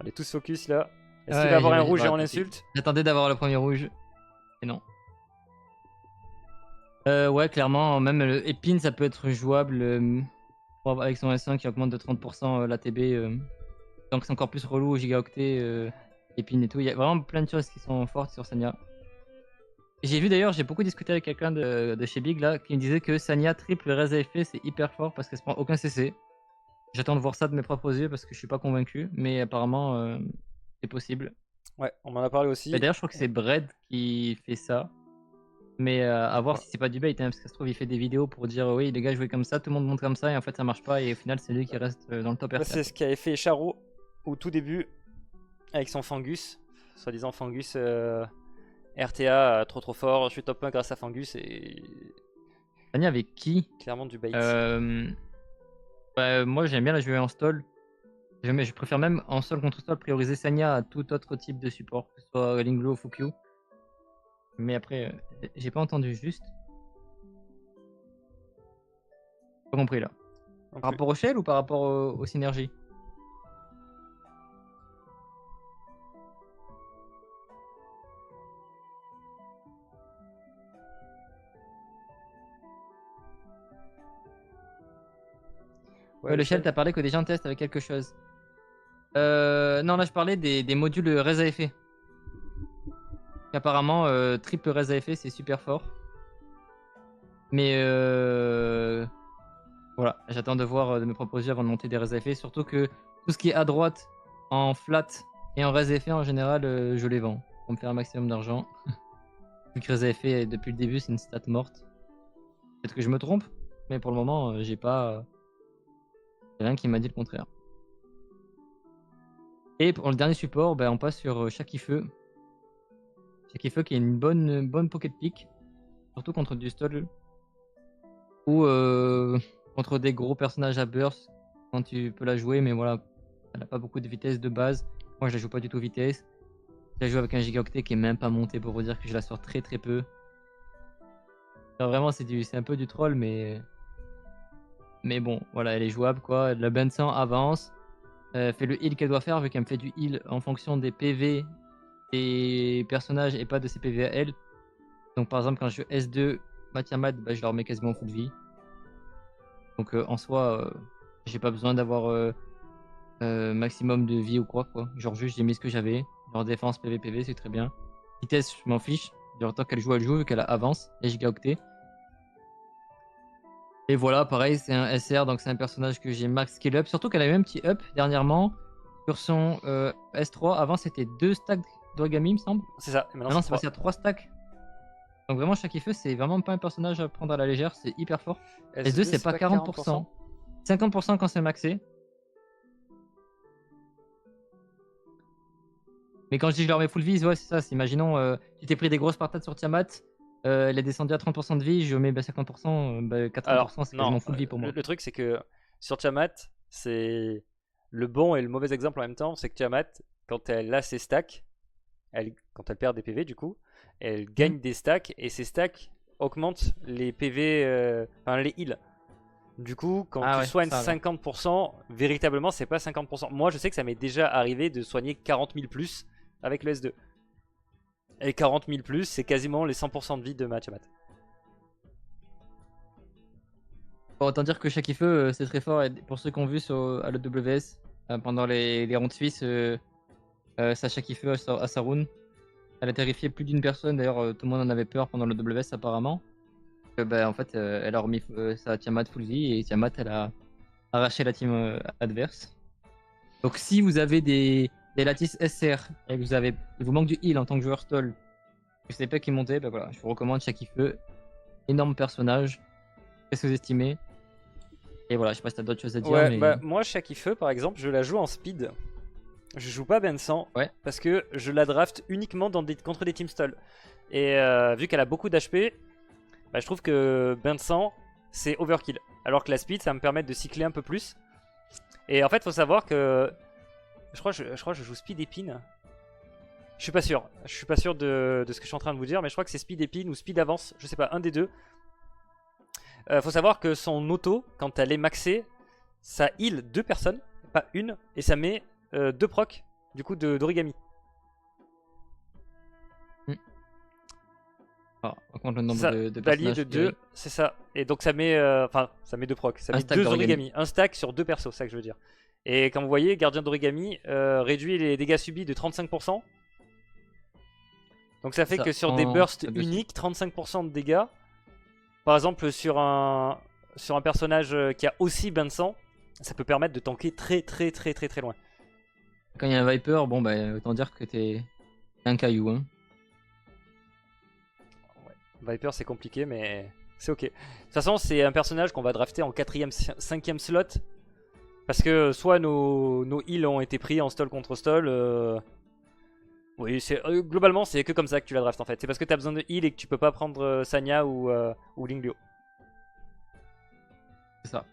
Allez, tous focus là. Est-ce qu'il va avoir un rouge et on l'insulte? J'attendais d'avoir le premier rouge. Et non. Ouais, clairement, même le épine, ça peut être jouable avec son S1 qui augmente de 30% l'ATB. Donc c'est encore plus relou, gigaoctet, épine et tout. Il y a vraiment plein de choses qui sont fortes sur Sania. J'ai vu d'ailleurs, j'ai beaucoup discuté avec quelqu'un de chez Big là, qui me disait que Sania triple res à effet c'est hyper fort parce qu'elle se prend aucun CC. J'attends de voir ça de mes propres yeux parce que je suis pas convaincu, mais apparemment c'est possible. Ouais, on m'en a parlé aussi. D'ailleurs, je crois que c'est Bread qui fait ça. Mais à voir si c'est pas du bait, hein, parce que ça se trouve, il fait des vidéos pour dire oui, les gars, jouez comme ça, tout le monde monte comme ça, et en fait, ça marche pas, et au final, c'est lui qui reste dans le top Ouais, RTA. c'est ce qu'avait fait Charo au tout début avec son Fangus, soi-disant Fangus RTA trop fort, je suis top 1 grâce à Fangus et Sania avec qui clairement du bait. Moi, j'aime bien la jouer en stall. Je préfère même en stall contre stall prioriser Sania à tout autre type de support, que ce soit Linglo ou Fukyu. Mais après, j'ai pas entendu juste. Pas compris là. Par rapport au shell ou par rapport aux synergies? Ouais, le shell, t'as parlé que des gens testent avec quelque chose. Non, là je parlais des modules res à effet. Apparemment, triple res à effet c'est super fort. Mais voilà, j'attends de voir de mes propres yeux avant de monter des res à effet. Surtout que tout ce qui est à droite en flat et en res à effet en général, je les vends pour me faire un maximum d'argent. Vu que res à effet depuis le début c'est une stat morte. Peut-être que je me trompe, mais pour le moment j'ai pas. Rien qui m'a dit le contraire. Et pour le dernier support, on passe sur Shakifeu. Shakifeu qui est une bonne pocket pick, surtout contre du stall ou contre des gros personnages à burst quand tu peux la jouer, mais voilà, elle n'a pas beaucoup de vitesse de base. Moi je la joue pas du tout vitesse. Je la joue avec un gigaoctet qui est même pas monté pour vous dire que je la sors très peu. Alors vraiment c'est un peu du troll, mais bon, voilà, elle est jouable quoi. La bain de sang avance. Fait le heal qu'elle doit faire vu qu'elle me fait du heal en fonction des PV des personnages et pas de ses PV à elle. Donc par exemple quand je S2 Matiamad, je leur mets quasiment full vie. Donc en soi, j'ai pas besoin d'avoir maximum de vie ou quoi. Genre juste j'ai mis ce que j'avais. Genre défense PV c'est très bien. Vitesse je m'en fiche. Genre tant qu'elle joue vu qu'elle avance et gigaoctet. Et voilà, pareil, c'est un SR, donc c'est un personnage que j'ai max skill up. Surtout qu'elle a eu un petit up dernièrement sur son S3. Avant, c'était 2 stacks d'origami, il me semble. C'est ça, et maintenant c'est passé à 3 stacks. Donc vraiment, Shakifeu, c'est vraiment pas un personnage à prendre à la légère, c'est hyper fort. S2, c'est pas 40%. 50% quand c'est maxé. Mais quand je dis je leur mets full vie, ouais, c'est ça. Imaginons, tu t'es pris des grosses partages sur Tiamat. Elle est descendue à 30% de vie, je mets 50%, 80% c'est quasiment full vie pour moi. Le truc c'est que sur Tiamat, c'est le bon et le mauvais exemple en même temps, c'est que Tiamat, quand elle a ses stacks, quand elle perd des PV du coup, elle gagne des stacks et ces stacks augmentent les PV, enfin les heals. Du coup, quand Ah tu ouais, soignes ça alors. 50%, véritablement, c'est pas 50%. Moi, je sais que ça m'est déjà arrivé de soigner 40 000 plus avec le S2. Et 40 000 plus, c'est quasiment les 100% de vie de ma Tiamat. Bon, autant dire que Shakifeu, c'est très fort. Et pour ceux qui ont vu à l'EWS, pendant les rounds suisses, sa Shakifeu à sa rune, elle a terrifié plus d'une personne. D'ailleurs, tout le monde en avait peur pendant le WS apparemment. En fait, elle a remis sa Tiamat full vie et Tiamat, elle a arraché la team adverse. Donc, si vous avez des Lattice SR et que il vous manque du heal en tant que joueur stall, que c'est pas qui montait, ben voilà, je vous recommande Shakifeu. Énorme personnage, très sous-estimé. Et voilà, je sais pas si t'as d'autres choses à dire, Ouais, bah mais moi, Shakifeu, par exemple, je la joue en speed. Je joue pas Ben 100 ouais. parce que je la draft uniquement contre des team stall. Et vu qu'elle a beaucoup d'HP, bah, je trouve que Ben 100 c'est overkill. Alors que la speed, ça va me permet de cycler un peu plus. Et en fait, faut savoir que je crois que je joue speed épine. Je suis pas sûr. Je suis pas sûr de ce que je suis en train de vous dire, mais je crois que c'est speed épine ou speed avance. Je sais pas, un des deux. Faut savoir que son auto, quand elle est maxée, ça heal deux personnes, pas une, et ça met deux procs du coup d'origami. Alors, on compte le nombre Ça, de d'alliés de personnages. deux, c'est ça. Et donc ça met, enfin, ça met deux procs, ça Un met stack deux d'origami. origami, un stack sur deux persos, c'est ça que je veux dire. Et comme vous voyez, gardien d'origami réduit les dégâts subis de 35%. Donc ça fait Ça, que sur des bursts dessus. uniques, 35% de dégâts. Par exemple, sur un personnage qui a aussi bain de sang, ça peut permettre de tanker très très très très très loin. Quand il y a un Viper, bon, autant dire que t'es un caillou. Hein. Viper c'est compliqué mais c'est ok. De toute façon c'est un personnage qu'on va drafter en 4ème, 5ème slot. Parce que soit nos heals ont été pris en stall contre stall. Oui, globalement c'est que comme ça que tu la draftes en fait. C'est parce que tu as besoin de heal et que tu peux pas prendre Sanya ou Linglio. C'est ça.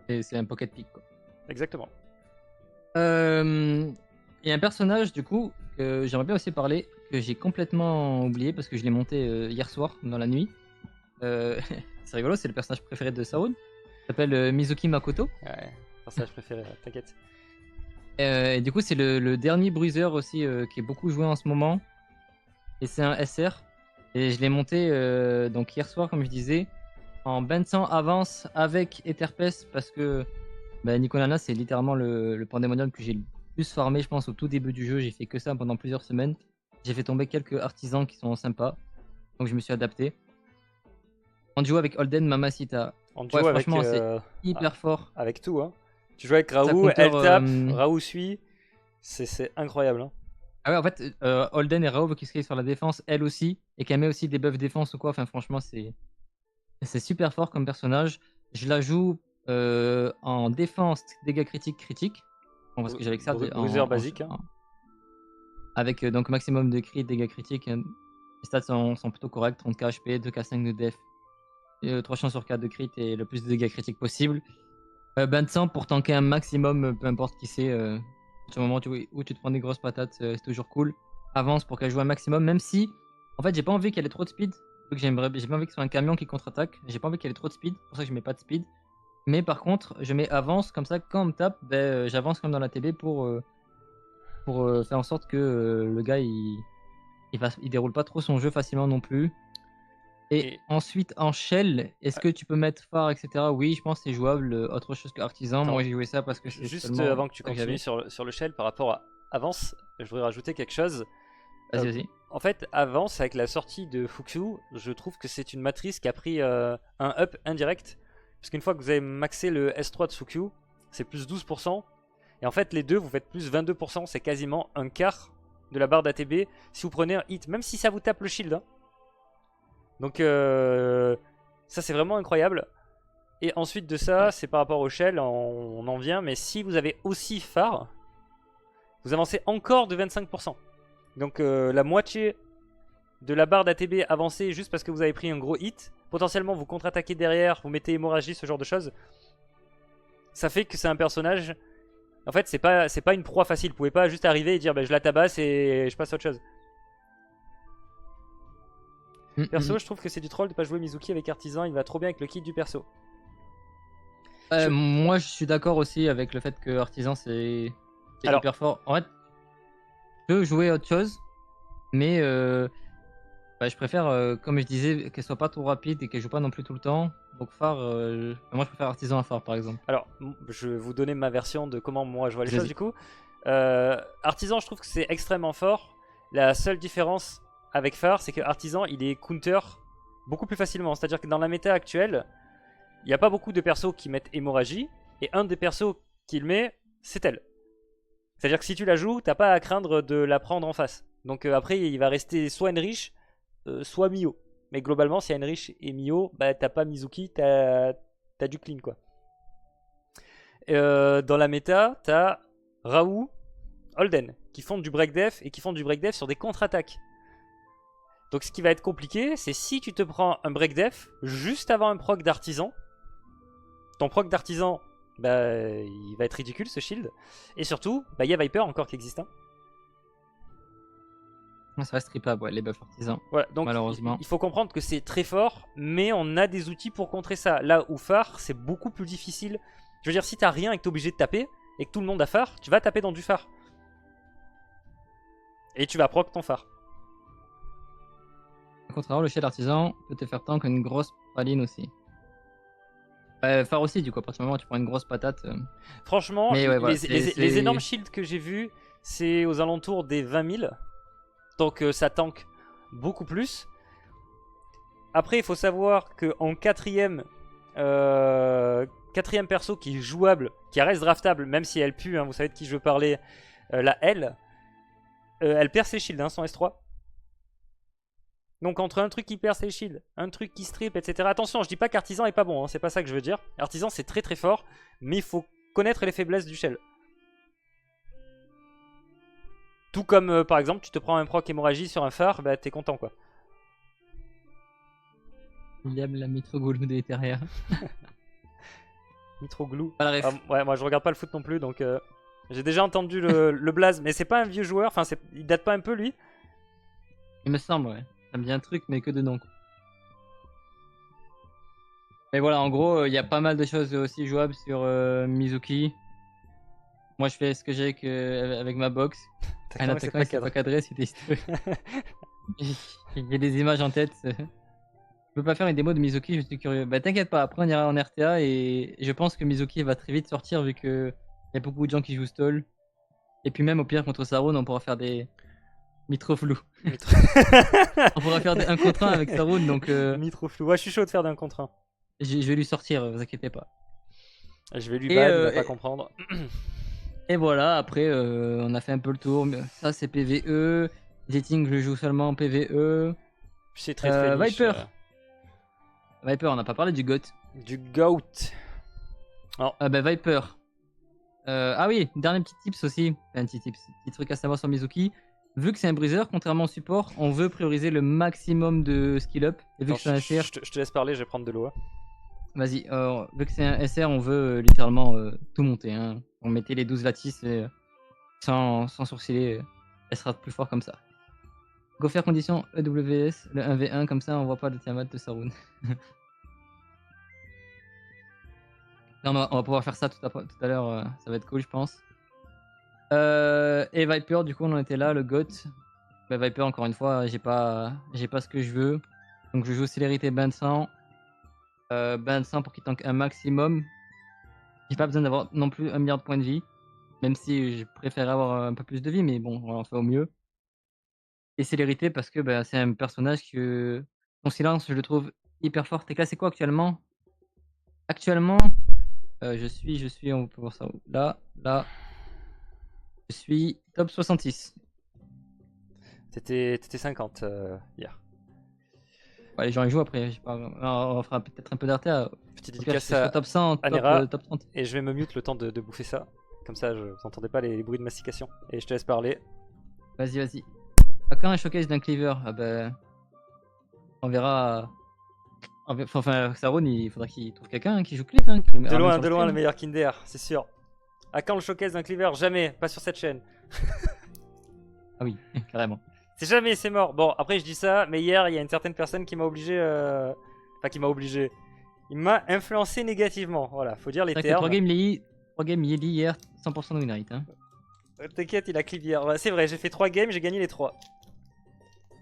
Et c'est un pocket pick, quoi. Exactement. Il y a un personnage, du coup, que j'aimerais bien aussi parler, que j'ai complètement oublié parce que je l'ai monté hier soir, dans la nuit. C'est rigolo, c'est le personnage préféré de Saoud. Il s'appelle Mizuki Makoto. Ouais, personnage préféré, t'inquiète. Et du coup, c'est le dernier bruiser aussi qui est beaucoup joué en ce moment. Et c'est un SR. Et je l'ai monté donc hier soir, comme je disais, en Bensan avance avec Etherpes parce que Nicolana, c'est littéralement le pandémonium que j'ai le plus farmé, je pense, au tout début du jeu. J'ai fait que ça pendant plusieurs semaines. J'ai fait tomber quelques artisans qui sont sympas. Donc je me suis adapté. En duo avec Holden Mamacita. En Ouais, duo avec, franchement, c'est hyper fort. avec tout. Hein. Tu joues avec Ça Raoult, counter, elle tape, Raoult suit. C'est incroyable. Hein. Ah ouais, en fait, Holden et Raoult qui se sur la défense, elle aussi. Et qui met aussi des buffs défense ou quoi. Enfin, franchement, c'est super fort comme personnage. Je la joue en défense, dégâts critiques. Bon, parce que j'avais que ça Bruiser basique. Hein. Avec donc maximum de crit, dégâts critiques. Les stats sont plutôt corrects, 30k HP, 2k5 de def, 3 chances sur 4 de crit et le plus de dégâts critiques possible. Bain de sang pour tanker un maximum, peu importe qui c'est. Sur le moment où tu te prends des grosses patates, c'est toujours cool. Avance pour qu'elle joue un maximum, même si, en fait, j'ai pas envie qu'elle ait trop de speed. J'ai pas envie que ce soit un camion qui contre-attaque. J'ai pas envie qu'elle ait trop de speed, c'est pour ça que je mets pas de speed. Mais par contre, je mets avance, comme ça, quand on me tape, j'avance comme dans la TB pour faire en sorte que le gars il déroule pas trop son jeu facilement non plus. Et ensuite en shell, est-ce que tu peux mettre phare, etc. Oui, je pense que c'est jouable. Autre chose que artisan, moi j'ai joué ça parce que c'est juste avant que tu continues sur le shell par rapport à avance, je voudrais rajouter quelque chose. Vas-y. En fait, avance avec la sortie de Fuku, je trouve que c'est une matrice qui a pris un up indirect. Parce qu'une fois que vous avez maxé le S3 de Fuku, c'est plus 12%. Et en fait, les deux, vous faites plus 22%. C'est quasiment un quart de la barre d'ATB si vous prenez un hit, même si ça vous tape le shield. Hein. Donc, ça, c'est vraiment incroyable. Et ensuite de ça, c'est par rapport au shell, on en vient. Mais si vous avez aussi phare, vous avancez encore de 25%. Donc, la moitié de la barre d'ATB avancée juste parce que vous avez pris un gros hit. Potentiellement, vous contre-attaquez derrière, vous mettez hémorragie, ce genre de choses. Ça fait que c'est un personnage. En fait, c'est pas une proie facile. Vous pouvez pas juste arriver et dire je la tabasse et je passe à autre chose. Perso, je trouve que c'est du troll de pas jouer Mizuki avec Artisan. Il va trop bien avec le kit du perso. Moi, je suis d'accord aussi avec le fait que artisan c'est Alors- hyper fort. En fait, je peux jouer à autre chose, mais je préfère, comme je disais, qu'elle soit pas trop rapide et qu'elle joue pas non plus tout le temps. Donc phare, moi je préfère artisan à phare par exemple. Alors, je vais vous donner ma version de comment moi je vois les Vas-y. choses du coup. Artisan, je trouve que c'est extrêmement fort. La seule différence avec phare, c'est que Artisan, il est counter beaucoup plus facilement. C'est-à-dire que dans la méta actuelle, il n'y a pas beaucoup de persos qui mettent hémorragie, et un des persos qu'il met, c'est elle. C'est-à-dire que si tu la joues, t'as pas à craindre de la prendre en face. Donc après, il va rester soit Enrich, soit Mio. Mais globalement, si Enrich et Mio, bah t'as pas Mizuki, t'as du clean quoi. Dans la méta, t'as Raoult, Holden, qui font du break def et qui font du break def sur des contre-attaques. Donc ce qui va être compliqué, c'est si tu te prends un break def juste avant un proc d'artisan. Ton proc d'artisan, bah, il va être ridicule ce shield. Et surtout, bah, il y a Viper encore qui existe. Hein. Ça reste tripable, ouais, les buffs artisans. Voilà, donc Malheureusement. il faut comprendre que c'est très fort, mais on a des outils pour contrer ça. Là où phare, c'est beaucoup plus difficile. Je veux dire, si t'as rien et que t'es obligé de taper, et que tout le monde a phare, tu vas taper dans du phare. Et tu vas proc ton phare. Au contraire, le shield artisan peut te faire tank une grosse praline aussi. Phare aussi, du coup, à partir du moment où tu prends une grosse patate. Franchement, Mais ouais, voilà, les énormes shields que j'ai vus, c'est aux alentours des 20 000. Donc ça tank beaucoup plus. Après, il faut savoir qu'en quatrième perso qui est jouable, qui reste draftable, même si elle pue, hein, vous savez de qui je veux parler, la L, elle perd ses shields, hein, son S3. Donc entre un truc qui perd ses shields, un truc qui strip, etc. Attention, je dis pas qu'Artisan est pas bon, hein, c'est pas ça que je veux dire. Artisan c'est très très fort, mais il faut connaître les faiblesses du shell. Tout comme par exemple, tu te prends un proc hémorragie sur un phare, bah t'es content quoi. William la Mitrogoulou de Eteria. Mitroglou. Pas la ref. Ouais, moi je regarde pas le foot non plus, donc j'ai déjà entendu le blaze, mais c'est pas un vieux joueur, enfin il date pas un peu lui. Il me semble, ouais. Ça me dit un truc, mais que de nom. Quoi. Mais voilà, en gros, il y a pas mal de choses aussi jouables sur Mizuki. Moi, je fais ce que j'ai avec ma box. Un attaquant, il s'est pas cadré, c'était historique. J'ai des images en tête. Je peux pas faire une démo de Mizuki, je suis curieux. Bah t'inquiète pas, après on ira en RTA et je pense que Mizuki va très vite sortir vu que y a beaucoup de gens qui jouent stall. Et puis même au pire contre Sarun, on pourra faire des Mitroflou. On pourra faire des 1 contre 1 avec Sarun, donc Mitroflou. Ouais, je suis chaud de faire d'un contre 1. je vais lui sortir, vous inquiétez pas. Je vais lui ban, il va pas comprendre. Et voilà, après on a fait un peu le tour. Ça c'est PVE. Dating, je le joue seulement en PVE. C'est très très niche. Viper. Viper, on n'a pas parlé du GOAT. Du GOAT. Oh. Viper. Ah oui, dernier petit tips aussi. Un petit tips, petit truc à savoir sur Mizuki. Vu que c'est un bruiser, contrairement au support, on veut prioriser le maximum de skill up. Et vu que c'est un SR. Je te laisse parler, je vais prendre de l'eau. Vas-y, vu que c'est un SR, on veut littéralement tout monter. Hein. On mettait les 12 lattices sans sourciller. Elle sera plus fort comme ça. Go faire condition EWS, le 1v1, comme ça on voit pas le Tiamat de Sarun. On va pouvoir faire ça tout à l'heure, ça va être cool je pense. Et Viper, du coup on en était là, le GOAT. Viper encore une fois, j'ai pas ce que je veux. Donc je joue célérité bain de sang. Bain de sang pour qu'il tank un maximum. J'ai pas besoin d'avoir non plus 1 milliard de points de vie. Même si je préfère avoir un peu plus de vie, mais bon, on en fait au mieux. Et célérité parce que c'est un personnage que son silence je le trouve hyper fort. T'es classé quoi actuellement? Actuellement, je suis, on peut voir ça là, je suis top 66. T'étais 50 hier. Ouais, les gens ils jouent après, je sais pas, on fera peut-être un peu d'RTA. Petite dédicace à top 100, top 30. Et je vais me mute le temps de bouffer ça. Comme ça, vous entendez pas les bruits de mastication. Et je te laisse parler. Vas-y. Quand un showcase d'un cleaver, on verra. Enfin, Sarun, il faudra qu'il trouve quelqu'un qui joue cleave. Hein, de loin, le meilleur Kinder, c'est sûr. À quand le showcase d'un cleaver? Jamais, pas sur cette chaîne. Ah oui, carrément. C'est jamais, c'est mort. Bon, après je dis ça, mais hier, il y a une certaine personne qui m'a obligé... Enfin, qui m'a obligé. Il m'a influencé négativement. Voilà, faut dire les C'est vrai que termes. 3 games Yeli hier, 100% de win rate. Hein. T'inquiète, il a clip hier. Ouais, c'est vrai, j'ai fait 3 games, j'ai gagné les 3.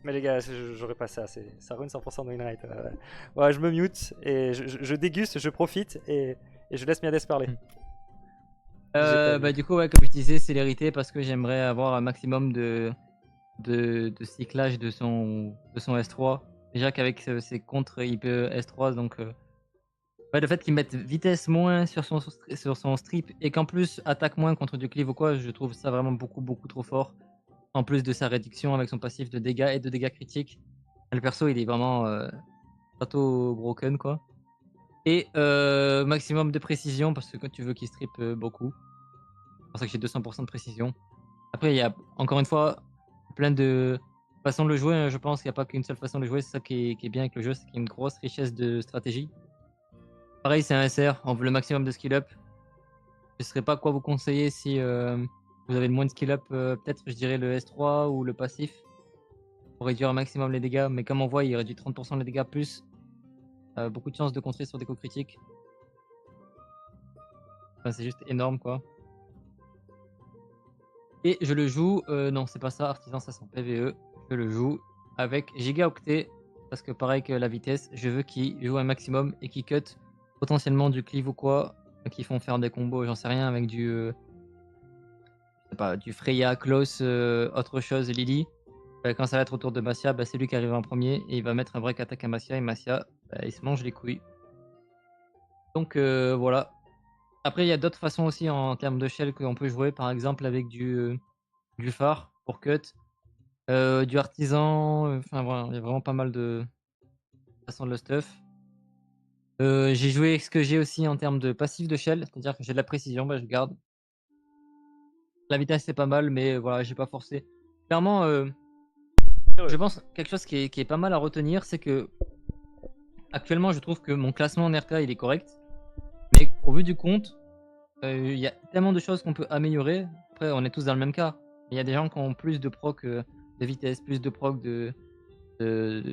Mais les gars, j'aurais pas ça. Ça run 100% de win rate. Ouais, je me mute et je déguste, je profite et je laisse Miades parler. Bah, du coup, ouais, comme je disais, célérité parce que j'aimerais avoir un maximum de cyclage de son S3. Déjà qu'avec ses contres, il peut S3, donc ouais, le fait qu'il mette vitesse moins sur son strip et qu'en plus attaque moins contre du cleave ou quoi, je trouve ça vraiment beaucoup trop fort. En plus de sa réduction avec son passif de dégâts et de dégâts critiques. Le perso, il est vraiment plateau broken quoi. Et maximum de précision parce que quand tu veux qu'il strip beaucoup. C'est pour ça que j'ai 200% de précision. Après, il y a encore une fois plein de façons de le jouer. Hein. Je pense qu'il n'y a pas qu'une seule façon de le jouer. C'est ça qui est bien avec le jeu, c'est qu'il y a une grosse richesse de stratégie. Pareil, c'est un SR, on veut le maximum de skill up. Je ne saurais pas quoi vous conseiller si vous avez le moins de skill up. Peut-être, je dirais le S3 ou le passif pour réduire au maximum les dégâts. Mais comme on voit, il réduit 30% les dégâts plus. Beaucoup de chances de contrer sur des coups critiques. Enfin, c'est juste énorme quoi. Et je le joue, non c'est pas ça, Artisan ça c'est en PvE, je le joue avec Gigaoctet, parce que pareil que la vitesse, je veux qu'il joue un maximum et qu'il cut potentiellement du cleave ou quoi, qui font faire des combos, j'en sais rien, avec je sais pas, du Freya, Klaus, autre chose, Lily. Quand ça va être autour de Massia, bah, c'est lui qui arrive en premier et il va mettre un break attack à Massia et Massia, bah, il se mange les couilles. Donc voilà. Après, il y a d'autres façons aussi en termes de shell qu'on peut jouer, par exemple avec du phare pour cut, du artisan, enfin voilà, il y a vraiment pas mal de façons de le stuff. J'ai joué ce que j'ai aussi en termes de passif de shell, c'est-à-dire que j'ai de la précision, bah, je garde. La vitesse c'est pas mal, mais voilà, j'ai pas forcé. Clairement, je pense quelque chose qui est pas mal à retenir, c'est que actuellement je trouve que mon classement en RTA il est correct, mais au vu du compte, il y a tellement de choses qu'on peut améliorer. Après, on est tous dans le même cas. Il y a des gens qui ont plus de proc de vitesse, plus de proc de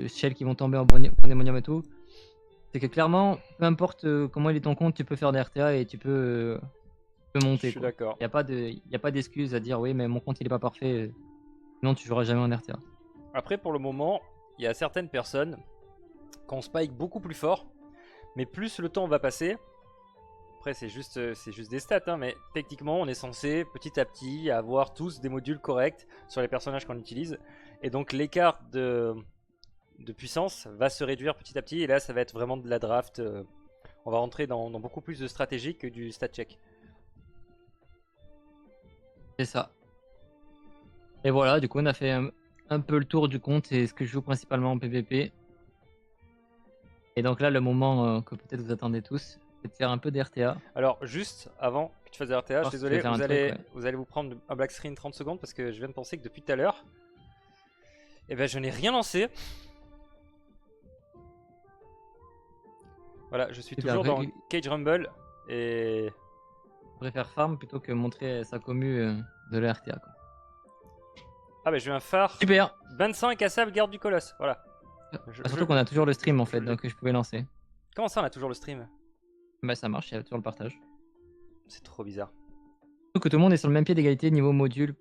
shells qui vont tomber en pandémonium et tout. C'est que clairement, peu importe comment il est ton compte, tu peux faire des RTA et tu peux monter. Je suis d'accord. Il n'y a pas d'excuse à dire oui, mais mon compte il est pas parfait. Sinon, tu joueras jamais en RTA. Après, pour le moment, il y a certaines personnes qui ont spike beaucoup plus fort, mais plus le temps va passer. Après, c'est juste des stats, hein, mais techniquement, on est censé petit à petit avoir tous des modules corrects sur les personnages qu'on utilise. Et donc, l'écart de puissance va se réduire petit à petit. Et là, ça va être vraiment de la draft. On va rentrer dans beaucoup plus de stratégie que du stat check. C'est ça. Et voilà, du coup, on a fait un peu le tour du compte et ce que je joue principalement en PvP. Et donc là, le moment que peut-être vous attendez tous, c'est de faire un peu d'RTA. Alors, juste avant que tu fasses des RTA, je suis désolé, ouais. vous allez vous prendre un black screen 30 secondes parce que je viens de penser que depuis tout à l'heure, eh ben, je n'ai rien lancé. Voilà, je suis toujours dans Cage Rumble et... Je préfère farm plutôt que montrer sa commu de la RTA. Quoi. Ah bah j'ai eu un phare. Super. 25 à sable, garde du colosse, voilà. Surtout qu'on a toujours le stream en fait, donc je pouvais lancer. Comment ça on a toujours le stream? Bah ça marche, il y a toujours le partage. C'est trop bizarre. Surtout que tout le monde est sur le même pied d'égalité niveau module.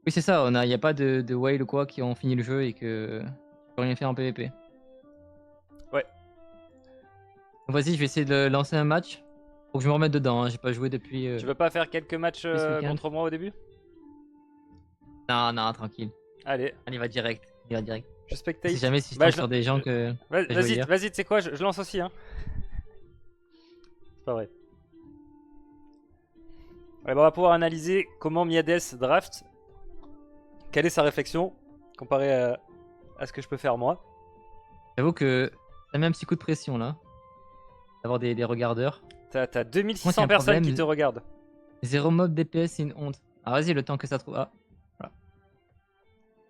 Oui c'est ça, il n'y a pas de whale ou quoi qui ont fini le jeu et que tu peux rien faire en PvP. Ouais. Vas-y, je vais essayer de lancer un match. Faut que je me remette dedans, hein. J'ai pas joué depuis... Tu veux pas faire quelques matchs contre moi au début? Non, tranquille. Allez. Il va direct. Je spectate. Si jamais si je tombe sur des gens que... Vas-y, tu sais quoi, je lance aussi. Hein. C'est pas vrai. Ouais, on va pouvoir analyser comment Miades draft. Quelle est sa réflexion comparé à ce que je peux faire moi. J'avoue que ça met un petit coup de pression là. D'avoir des regardeurs. T'as 2600 personnes qui te regardent. 0 mob DPS, c'est une honte. Ah vas-y, le temps que ça trouve... Ah, voilà.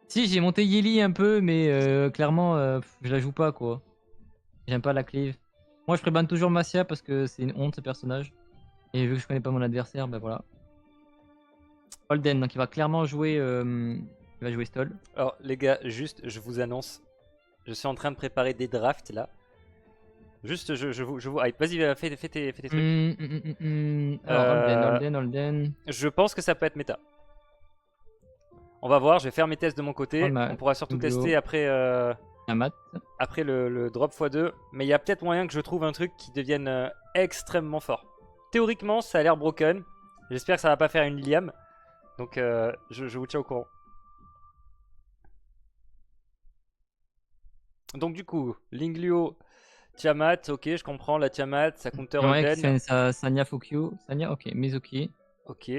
Si, j'ai monté Yeli un peu, mais clairement, je la joue pas quoi. J'aime pas la cleave. Moi, je prébanne toujours Massia parce que c'est une honte ce personnage. Et vu que je connais pas mon adversaire, ben voilà. Holden, donc il va clairement jouer... il va jouer Stall. Alors les gars, juste, je vous annonce, je suis en train de préparer des drafts là. Juste, je vous hype. Vas-y, fais tes trucs. Alors, Euh, Holden. Je pense que ça peut être méta. On va voir, je vais faire mes tests de mon côté. Pas mal. On pourra surtout Yu-Gi-Oh! tester après, Tiamat. après le drop x2. Mais il y a peut-être moyen que je trouve un truc qui devienne extrêmement fort. Théoriquement, ça a l'air broken. J'espère que ça va pas faire une Liam. Donc, je vous tiens au courant. Donc, du coup, Linglio, Tiamat. Ok, je comprends la Tiamat. Ça counter J'aimerais Holden. que Sanya Fukyu. Sanya, ok. Mizuki. Ok.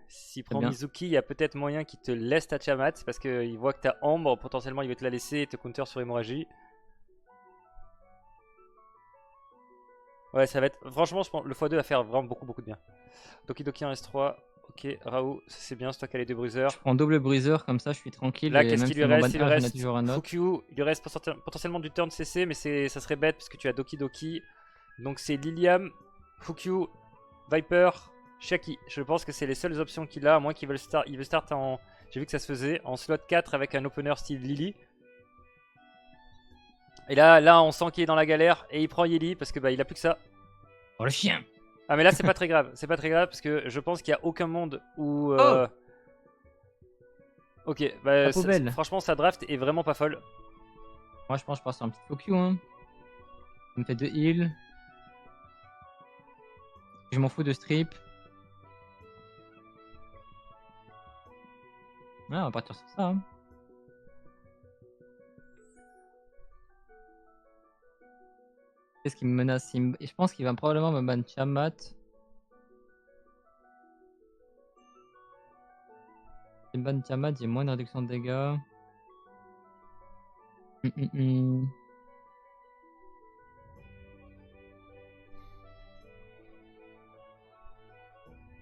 S'il prend bien. Mizuki, il y a peut-être moyen qu'il te laisse ta Tiamat. Parce qu'il voit que t'as Ambre. Potentiellement, il veut te la laisser et te counter sur hémorragie. Ouais, ça va être. Franchement, je pense le x2 va faire vraiment beaucoup de bien. Doki Doki en S3. Ok, Raoult, c'est bien, c'est toi qui as les deux bruiseurs. Je prends double bruiser, comme ça je suis tranquille. Là, et qu'est-ce même qu'il si lui mon reste? ban Il lui A, j'en ai reste toujours un autre. Fukyu. Il lui reste potentiellement du turn CC, mais ça serait bête parce que tu as Doki Doki. Donc c'est Liliam, Fukyu, Viper, Shaki. Je pense que c'est les seules options qu'il a, à moins qu'il veut start en. J'ai vu que ça se faisait en slot 4 avec un opener style Lily. Et là, on sent qu'il est dans la galère et il prend Yeli parce que bah il a plus que ça. Oh le chien! Ah mais là c'est pas très grave, c'est pas très grave parce que je pense qu'il n'y a aucun monde où... Oh Ok, bah La poubelle. franchement sa draft est vraiment pas folle. Moi je pense que je pars sur un petit Fukyu. Hein. Ça me fait 2 heals. Je m'en fous de strip. Ouais, on va partir sur ça. Hein. Qu'est-ce qui me menace? Je pense qu'il va probablement me ban Tiamat. Il me ban Tiamat, j'ai moins de réduction de dégâts.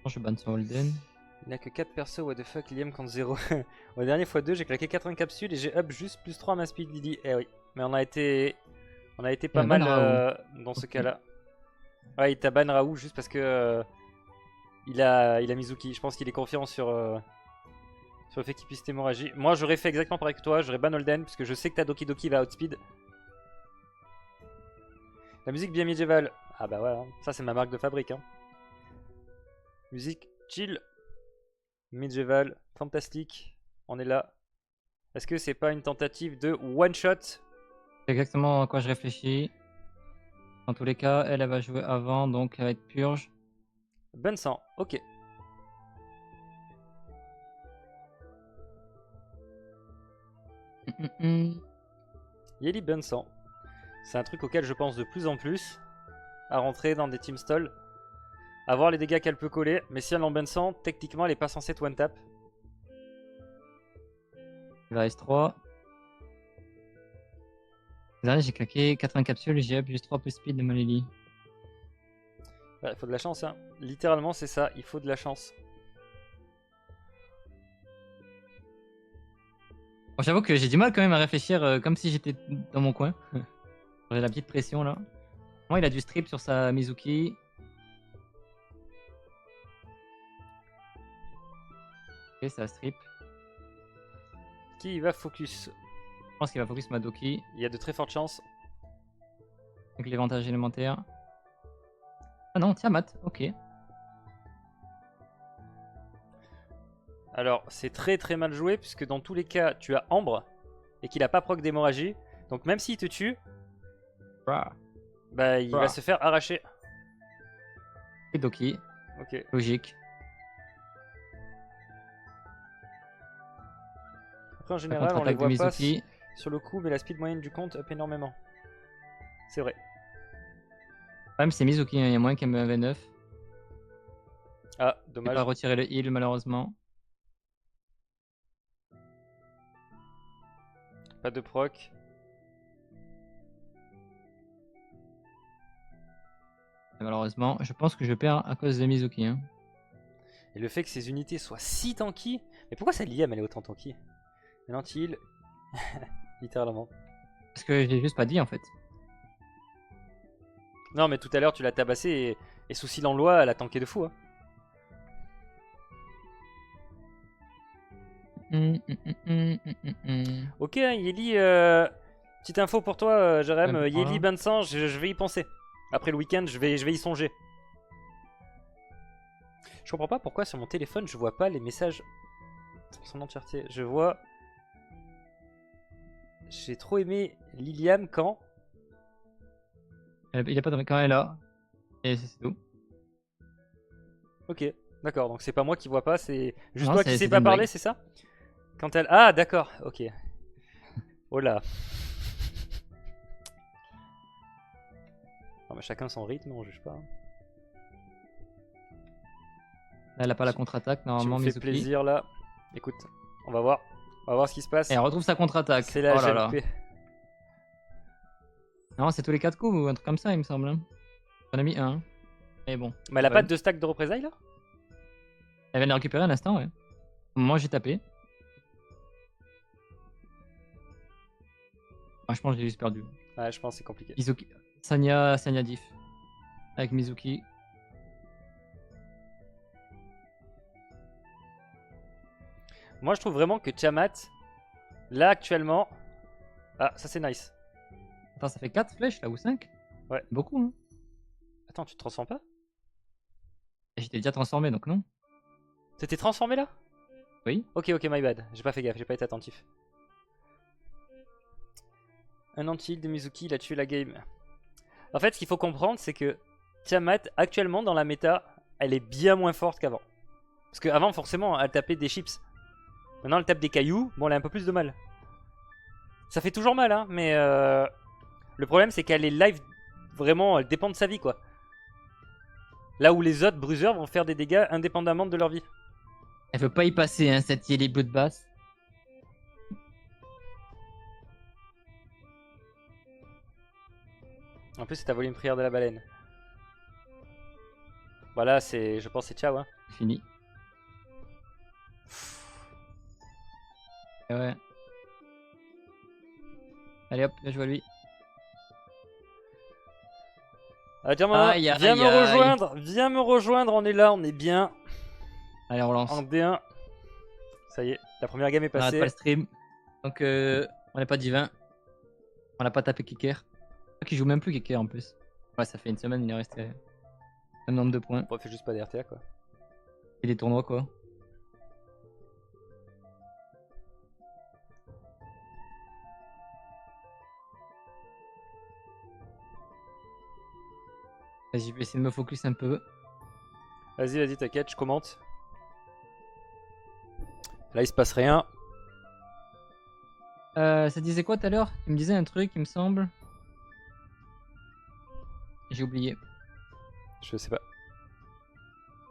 Je ban sur Holden. Il n'a que 4 persos, what the fuck, Liam contre 0. Au dernier x2, j'ai claqué 80 capsules et j'ai up juste plus 3 à ma speed Lily. Eh oui, mais on a été pas mal dans ce cas-là. Ouais, il t'a ban Raoult juste parce que il a Mizuki. Je pense qu'il est confiant sur le fait qu'il puisse t'hémorragie. Moi, j'aurais fait exactement pareil que toi. J'aurais ban Holden parce que je sais que ta Doki Doki va outspeed. La musique bien médiévale. Ah bah ouais, hein. Ça c'est ma marque de fabrique. Hein. Musique chill, médiévale, fantastique. On est là. Est-ce que c'est pas une tentative de one shot? C'est exactement à quoi je réfléchis. Dans tous les cas, elle va jouer avant, donc elle va être purge. Bon sang, ok. Yeli bon sang. C'est un truc auquel je pense de plus en plus. À rentrer dans des team stalls. À voir les dégâts qu'elle peut coller. Mais si elle en bon sang, techniquement elle est pas censée être one tap. Il reste 3. Là, j'ai claqué 80 capsules, j'ai up juste 3 plus speed de ma Lily. Ouais, il faut de la chance, hein. Littéralement, c'est ça, il faut de la chance. Bon, j'avoue que j'ai du mal quand même à réfléchir comme si j'étais dans mon coin. J'ai la petite pression là. Moi, il a du strip sur sa Mizuki. Ok, ça strip. Qui va focus? Je pense qu'il va focus ma Doki. Il y a de très fortes chances. Avec l'éventage élémentaire. Ah non, Tiamat, ok. Alors, c'est très mal joué, puisque dans tous les cas, tu as Ambre, et qu'il a pas proc d'hémorragie. Donc même s'il te tue, bah il va se faire arracher. Et Doki, Ok. logique. Après, en La général, on les contre-attaque de voit pas Mizuki. sur le coup, mais la speed moyenne du compte up énormément. C'est vrai. Même c'est Mizuki, hein, il y a moins qu'elle me avait 9. Ah, Je vais dommage. pas retirer le heal malheureusement. Pas de proc. Et malheureusement, je pense que je perds à cause de Mizuki. Hein. Et le fait que ces unités soient si tanky. Mais pourquoi ça Liam elle est autant tanky? Elle anti-heal. Littéralement. Parce que j'ai juste pas dit en fait. Non, mais tout à l'heure, tu l'as tabassé et sous Silan Loi, elle a tanké de fou. Hein. Ok, Yeli, Petite info pour toi, Jérém, Ouais, Yeli voilà. Bensan, je vais y penser. Après le week-end, je vais y songer. Je comprends pas pourquoi sur mon téléphone je vois pas les messages en son entièreté. Je vois. J'ai trop aimé Liliane quand. Il est pas tombé quand elle est là. Et c'est tout. Ok, d'accord, donc c'est pas moi qui vois pas, c'est juste Non, toi qui sais c'était pas une parler, blague. c'est ça? Quand elle. Ah, d'accord, ok. Oh là. Non, mais chacun son rythme, on juge pas. Là, elle a pas la contre-attaque, Tu me normalement, fais Mizuki. plaisir là. Écoute, on va voir. On va voir ce qui se Et passe. elle retrouve sa contre-attaque. C'est la Oh là là. GMP. Non, c'est tous les 4 coups ou un truc comme ça, il me semble. Hein. On a mis un. Mais bon. Mais elle a Ouais. pas de stack de représailles là? Elle vient de les récupérer un instant, ouais. Au moment où j'ai tapé. Franchement, j'ai juste perdu. Ouais, je pense que c'est compliqué. Mizuki. Sanya diff. Avec Mizuki. Moi, je trouve vraiment que Tiamat, là actuellement. Ah, ça c'est nice. Attends, ça fait 4 flèches là ou 5? Ouais. Beaucoup, hein. Attends, tu te transformes pas? Et j'étais déjà transformé donc non. T'étais transformé là? Oui. Ok, ok, my bad. J'ai pas fait gaffe, j'ai pas été attentif. Un anti-heal de Mizuki, il a tué la game. En fait, ce qu'il faut comprendre, c'est que Tiamat, actuellement dans la méta, elle est bien moins forte qu'avant. Parce qu'avant, forcément, elle tapait des chips. Maintenant, elle tape des cailloux. Bon, elle a un peu plus de mal. Ça fait toujours mal, hein, mais le problème, c'est qu'elle est live. Vraiment, elle dépend de sa vie, quoi. Là où les autres bruiseurs vont faire des dégâts indépendamment de leur vie. Elle veut pas y passer, hein, cette Yeli Bloodbath. En plus, c'est ta volé une prière de la baleine. Voilà, c'est, je pense, c'est ciao, hein. Fini. Et ouais. Allez hop, bien joué à lui. Ah, tiens, Aïe, viens aïe, me aïe. rejoindre, viens me rejoindre, on est là, on est bien. Allez, on relance. En D1. Ça y est, la première game est On arrête passée. pas le stream. Donc, on n'est pas divin. On n'a pas tapé Kicker. Qui joue même plus Kicker en plus. Ouais, ça fait une semaine, il est resté un nombre de points. On fait juste pas d'RTA, quoi. Et des tournois, quoi. Vas-y, je vais essayer de me focus un peu. Vas-y, vas-y, t'inquiète, je commente. Là, il se passe rien. Ça disait quoi tout à l'heure? Tu me disais un truc, il me semble. J'ai oublié. Je sais pas.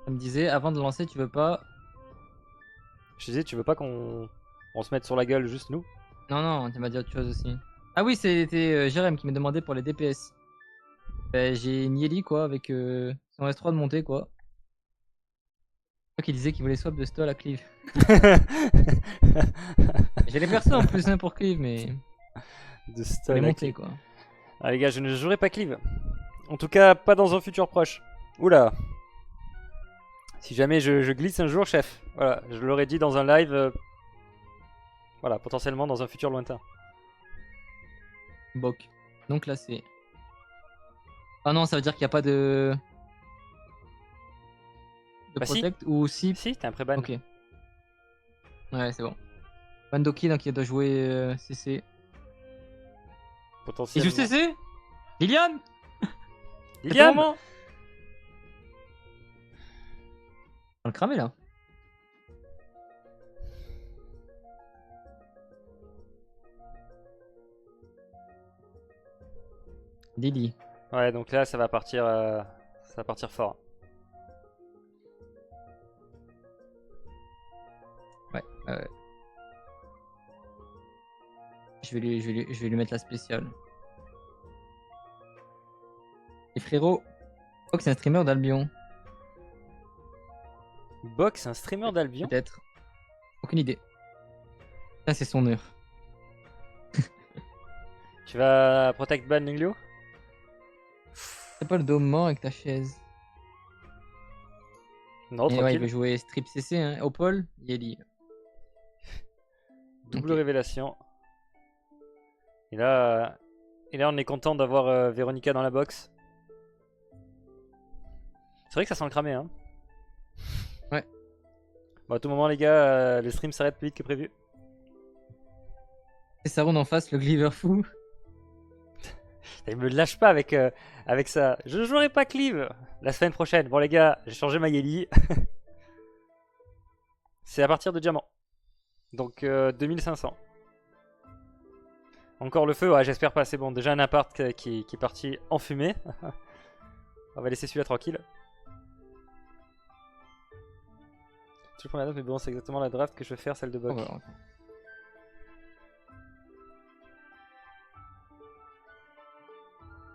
Ça me disait, avant de lancer, tu veux pas... Je te disais, tu veux pas qu'on se mette sur la gueule juste nous? Non, non, tu m'as dit autre chose aussi. Ah oui, c'était Jérém qui me demandait pour les DPS. J'ai Nieli, quoi, avec son S3 de montée, quoi. Je crois qu'il disait qu'il voulait swap de stall à Cleave. J'ai les persos en plus hein, pour Cleave, mais De faut stall les à monter, Cleave. quoi. Ah les gars, je ne jouerai pas Cleave. En tout cas, pas dans un futur proche. Oula. Si jamais je glisse un jour, chef. Voilà, je l'aurais dit dans un live. Voilà, potentiellement dans un futur lointain. Bok. Donc là, c'est... Ah non, ça veut dire qu'il n'y a pas de... Bah si. protect ou si... Si, t'es un pré-ban. Ok. Ouais, c'est bon. Bandoki, donc il doit jouer CC. Il Potentiellement. joue CC Liliane Liliane. On va le cramer là. Lily. Ouais, donc là, ça va partir fort. Ouais. Je vais lui mettre la spéciale. Et frérot, je crois que c'est un streamer d'Albion. Box, un streamer d'Albion. Peut-être. Aucune idée. Ça, c'est son heure. Tu vas protect ban Ninglio? C'est pas le dôme mort avec ta chaise. Non, Et ouais, il tranquille. veut jouer strip CC, hein. Opol, Yeli. Double Ok. révélation. Et là, on est content d'avoir Véronica dans la box. C'est vrai que ça sent le cramer, hein. Ouais. Bon, à tout moment, les gars, le stream s'arrête plus vite que prévu. Et ça roule en face, le Gliver fou. Il me lâche pas avec, avec ça. Je jouerai pas Cleave la semaine prochaine. Bon, les gars, j'ai changé ma Yeli. C'est à partir de diamant. Donc 2500. Encore le feu, ouais, j'espère pas. C'est bon. Déjà un appart qui est parti en fumée. On va laisser celui-là tranquille. Je prends la note, mais bon, c'est exactement la draft que je vais faire, celle de Buck. Oh,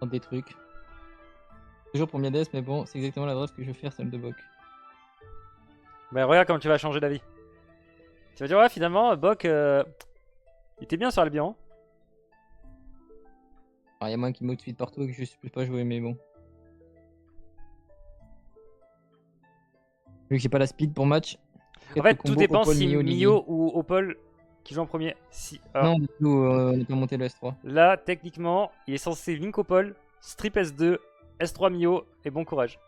bah, des trucs. Toujours pour Miades, mais bon, c'est exactement la draft que je vais faire, celle de Bok. Bah regarde comme tu vas changer d'avis. Tu vas dire ouais finalement Bok il était bien sur Albion. Il y a moins qui m'outfit partout et que je ne pas jouer, mais bon. Vu que j'ai pas la speed pour match. En fait tout dépend si Mio ou Opal qui joue en premier. Si, non, du coup on peut monter le S3. Là techniquement il est censé Link Opal, Strip S2, S3 Mio et bon courage.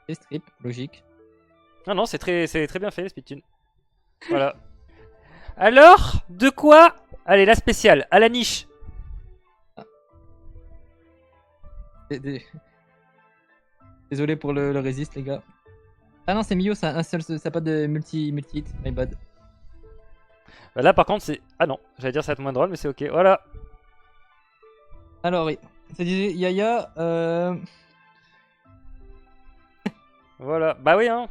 Et strip, logique. Non, c'est très bien fait, Speedtune. Voilà. Alors, de quoi? Allez, la spéciale, à la niche. Ah. Désolé pour le résist, les gars. Ah non, c'est Mio, ça a un seul, ça a pas de multi-hit, my bad. Bah là, par contre, c'est. Ah non, j'allais dire ça va être moins drôle, mais c'est ok. Voilà. Alors, oui. Ça disait Yaya. Voilà, bah oui, hein.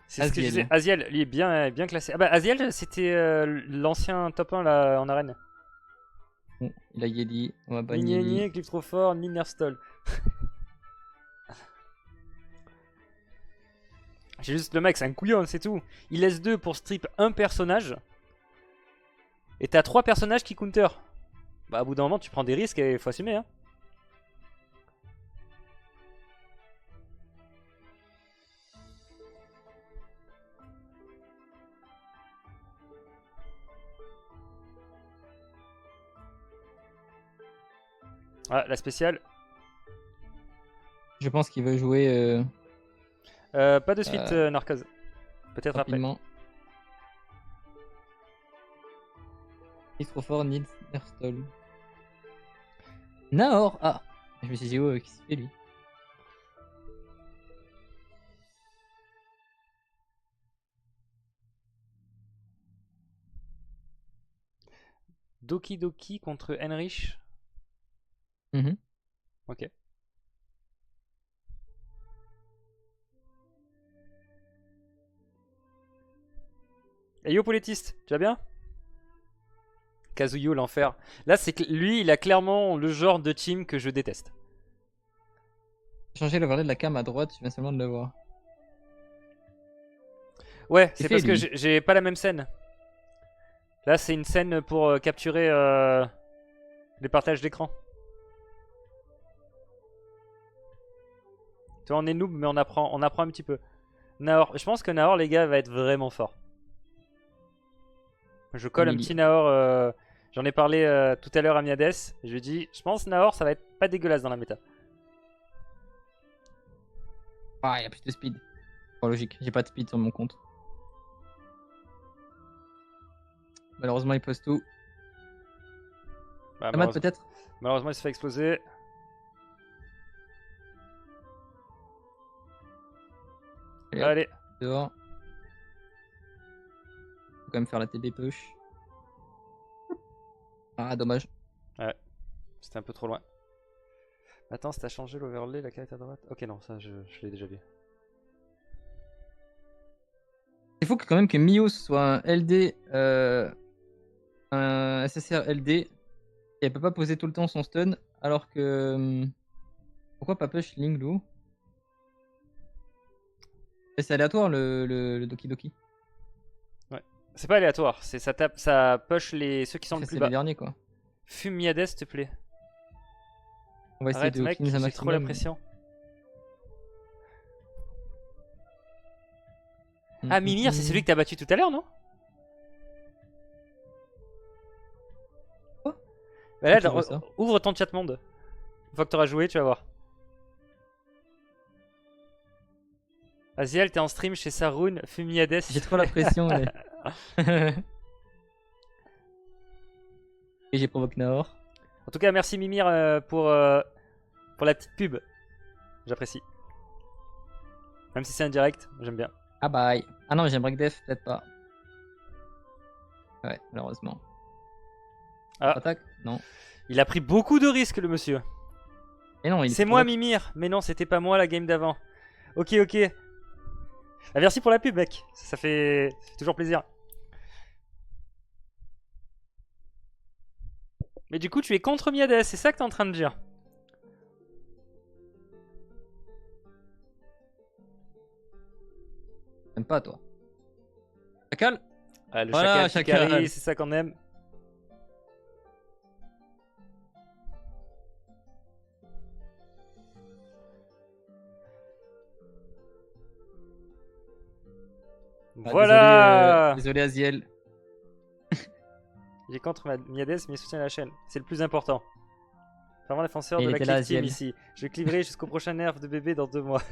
C'est ce que je disais. Aziel, lui est bien classé. Ah bah Aziel, c'était l'ancien top 1 là, en arène. Bon, il a Yeli, on va ni Nier, Clip trop fort, ni Nerstall. J'ai juste le mec, c'est un couillon, c'est tout. Il laisse 2 pour strip un personnage. Et t'as 3 personnages qui counter. Bah, au bout d'un moment, tu prends des risques et faut assumer, hein. Ah, la spéciale. Je pense qu'il veut jouer. Pas de suite, Narcos. Peut-être rapidement. après. Il est trop fort, Nils Nerstall. Naor. Ah, je me suis dit, oh, qu'est-ce qu'il fait lui? Doki Doki contre Enrich. Ok. Et yo Polétiste, tu vas bien? Kazuyo l'enfer. Là c'est que lui il a clairement le genre de team que je déteste. Changer le volet de la cam à droite, je viens seulement de le voir. Ouais, c'est parce que j'ai pas la même scène. Là c'est une scène pour capturer les partages d'écran. Tu vois, on est noob mais on apprend un petit peu. Naor, je pense que Naor les gars va être vraiment fort. Je colle un petit Naor, j'en ai parlé tout à l'heure à Miades. Je lui ai dit, je pense Naor ça va être pas dégueulasse dans la méta. Ah, il a plus de speed. Bon, logique, j'ai pas de speed sur mon compte. Malheureusement, il pose tout. Bah, peut-être. Malheureusement, il se fait exploser. Allez. Dehors. Faut quand même faire la TB push. Ah, dommage. Ouais, c'était un peu trop loin. Attends, si t'as changé l'overlay, la carte à droite. Ok, non, ça je l'ai déjà vu. Il faut quand même que Mio soit un LD, un SSR LD, et elle peut pas poser tout le temps son stun, alors que. Pourquoi pas push Linglu? C'est aléatoire le Doki Doki. Ouais, c'est pas aléatoire, c'est ça tape, ça push ceux qui sont le plus bas. C'est les derniers quoi. Fume Miades, s'il te plaît. On va essayer arrête de mec, j'ai trop la pression. Ah, Mimir, c'est celui que t'as battu tout à l'heure, non? Quoi? Bah là, Tu vois ça ouvre ton chat monde. Une fois que t'auras joué, tu vas voir. Aziel, t'es en stream chez Sarun, Fumiades. J'ai trop la pression. là. Et j'ai provoqué Naor. En tout cas, merci Mimir pour la petite pub. J'apprécie. Même si c'est indirect, j'aime bien. Ah bye. Ah non, j'ai un break def, peut-être pas. Ouais, malheureusement. Ah. Attaque? Non. Il a pris beaucoup de risques, le monsieur. Et non, il C'est moi, Mimir. Mais non, c'était pas moi la game d'avant. Ok, ok. Ah, merci pour la pub, mec. Ça fait toujours plaisir. Mais du coup, tu es contre Miades, c'est ça que t'es en train de dire? T'aimes pas, toi. Chacal? Ah, le Voilà, chacal qui chacal. carry, c'est ça qu'on aime. Ah, Voilà. Désolé, Aziel. Il est contre Miades, mais il soutient la chaîne. C'est le plus important. Vraiment défenseur Et de il la était là, clip team Aziel. ici. Je cliverai jusqu'au prochain nerf de bébé dans 2 mois.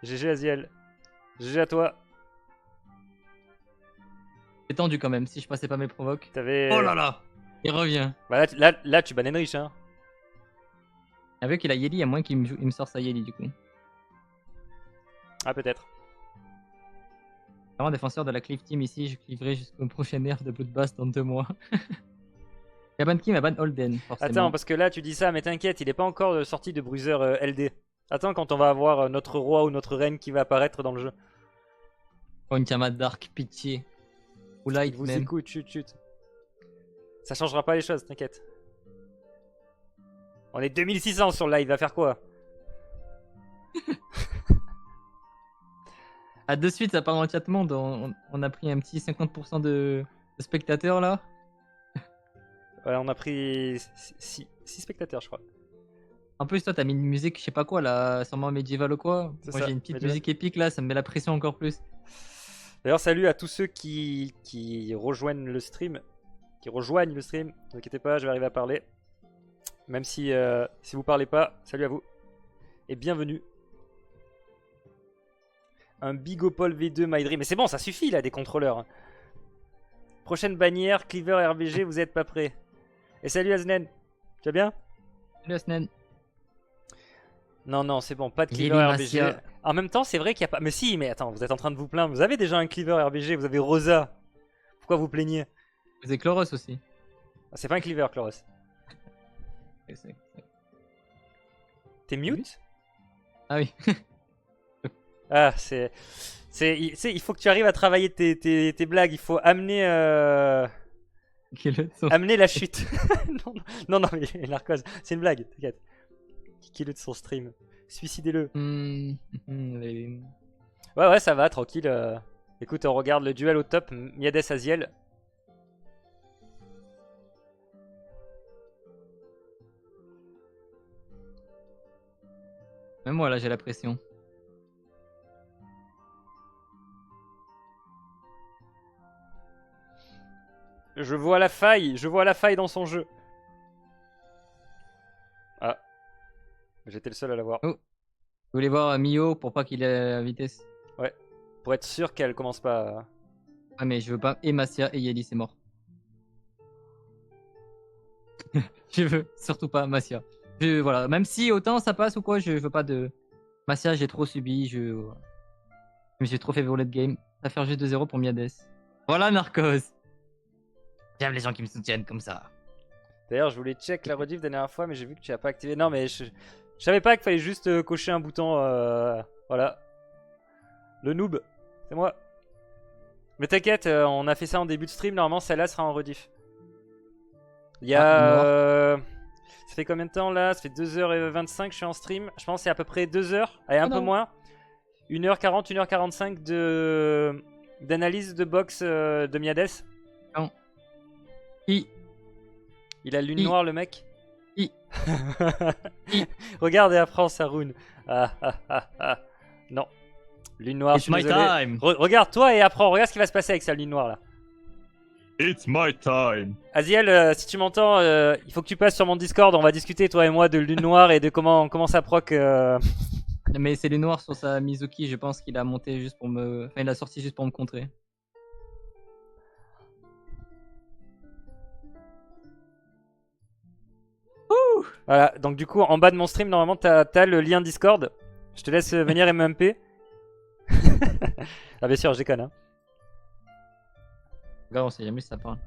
GG Aziel. GG à toi. C'est tendu quand même, si je passais pas mes provoques. T'avais. Oh là là! Il revient. Bah là, tu bannes Enrich, hein. Avec qu'il a Yeli, à moins qu'il me sort sa Yeli du coup. Ah, peut-être. Vraiment défenseur de la Cliff Team ici, je cliverai jusqu'au prochain nerf de Bloodbath dans 2 mois. La ban Kim, la ban Holden, forcément. Attends, parce que là, tu dis ça, mais t'inquiète, il est pas encore sorti de Bruiser LD. Attends quand on va avoir notre roi ou notre reine qui va apparaître dans le jeu. Oh, une Tiamat Dark, pitié. Ou Light Vous même. écoute, chut. Ça changera pas les choses, t'inquiète. On est 2600 sur le live, va faire quoi? Ah, de suite, ça part dans le chat monde. On a pris un petit 50% de spectateurs là. Ouais, on a pris 6 spectateurs, je crois. En plus, toi, t'as mis une musique, je sais pas quoi là, sûrement médiéval ou quoi. C'est Moi, ça, j'ai une petite médiéval. musique épique là, ça me met la pression encore plus. D'ailleurs, salut à tous ceux qui rejoignent le stream. Ne vous inquiétez pas, je vais arriver à parler. Même si vous parlez pas, salut à vous. Et bienvenue. Un Bigopol V2 My Dream. Mais c'est bon, ça suffit là, des contrôleurs. Prochaine bannière, Cleaver RBG, vous êtes pas prêts. Et salut Aznen. Tu vas bien? Salut Asnen. Non, c'est bon, pas de Lily Cleaver RBG. Massia. En même temps, c'est vrai qu'il n'y a pas. Mais si, mais attends, vous êtes en train de vous plaindre. Vous avez déjà un Cleaver RBG, vous avez Rosa. Pourquoi vous plaignez? Vous avez Chloros aussi. Ah, c'est pas un Cleaver, Chloros. T'es mute? Ah oui. Ah, il faut que tu arrives à travailler tes blagues. Il faut amener, amener la chute. non, mais Narcos, c'est une blague, t'inquiète. Kill-le de son stream. Suicidez-le. Ouais, ça va, tranquille. Écoute, on regarde le duel au top. Miades Aziel. Même moi là, j'ai la pression. Je vois la faille dans son jeu. Ah. J'étais le seul à l'avoir. Oh. Vous voulez voir Mio pour pas qu'il ait la vitesse? Ouais. Pour être sûr qu'elle commence pas. Ah mais je veux pas. Et Massia et Yeli, c'est mort. Je veux surtout pas Massia. Voilà. Même si autant ça passe ou quoi, je veux pas de. Massia, j'ai trop subi. Je me suis trop fait voler de game. Ça va faire juste 2-0 pour Miades. Voilà Narcos. J'aime les gens qui me soutiennent comme ça. D'ailleurs, je voulais check la rediff la dernière fois, mais j'ai vu que tu n'as pas activé. Non, mais je savais pas qu'il fallait juste cocher un bouton. Voilà. Le noob, c'est moi. Mais t'inquiète, on a fait ça en début de stream. Normalement, celle-là sera en rediff. Il y a. Ça fait combien de temps là? Ça fait 2h25 que je suis en stream. Je pense que c'est à peu près 2h. Allez, un peu moins. 1h40, 1h45 d'analyse de box de Miades. Non. Il a lune noire, le mec. I. Regarde et apprends, Sarun. Non. Lune noire, je It's suis my désolé. time. Regarde toi et apprends, regarde ce qui va se passer avec sa lune noire là. It's my time. Aziel, si tu m'entends, il faut que tu passes sur mon Discord, on va discuter toi et moi de lune noire et de comment ça proc. Mais c'est les noirs sur sa Mizuki, je pense qu'il a monté juste pour me. Enfin, il a sorti juste pour me contrer. Voilà, donc du coup en bas de mon stream normalement t'as le lien Discord. Je te laisse venir MMP. Ah bien sûr, je déconne hein. Regarde, on sait jamais si ça parle.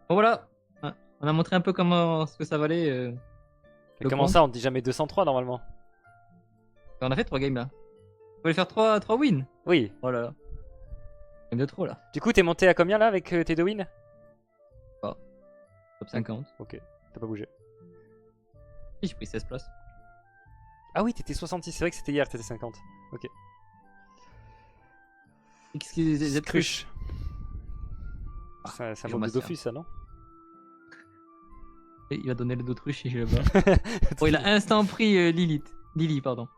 Bon voilà, hein, on a montré un peu comment ce que ça valait. Mais le comment compte. ça, on dit jamais 203 normalement? On a fait 3 games là. On voulait faire 3 wins. Oui. Oh là là. Game de trop là. Du coup t'es monté à combien là avec tes 2 wins? Top 50. Ok, t'as pas bougé. Et j'ai pris 16 places. Ah oui, t'étais 66, c'est vrai que c'était hier que t'étais 50. Ok. Et qu'est-ce qu'ils Z Cruche. Ça je manque de m'assure. Dofus ça non? Et il va donner le d'autruche et je le bats. Oh, il a instant pris Lilith. Lily, pardon.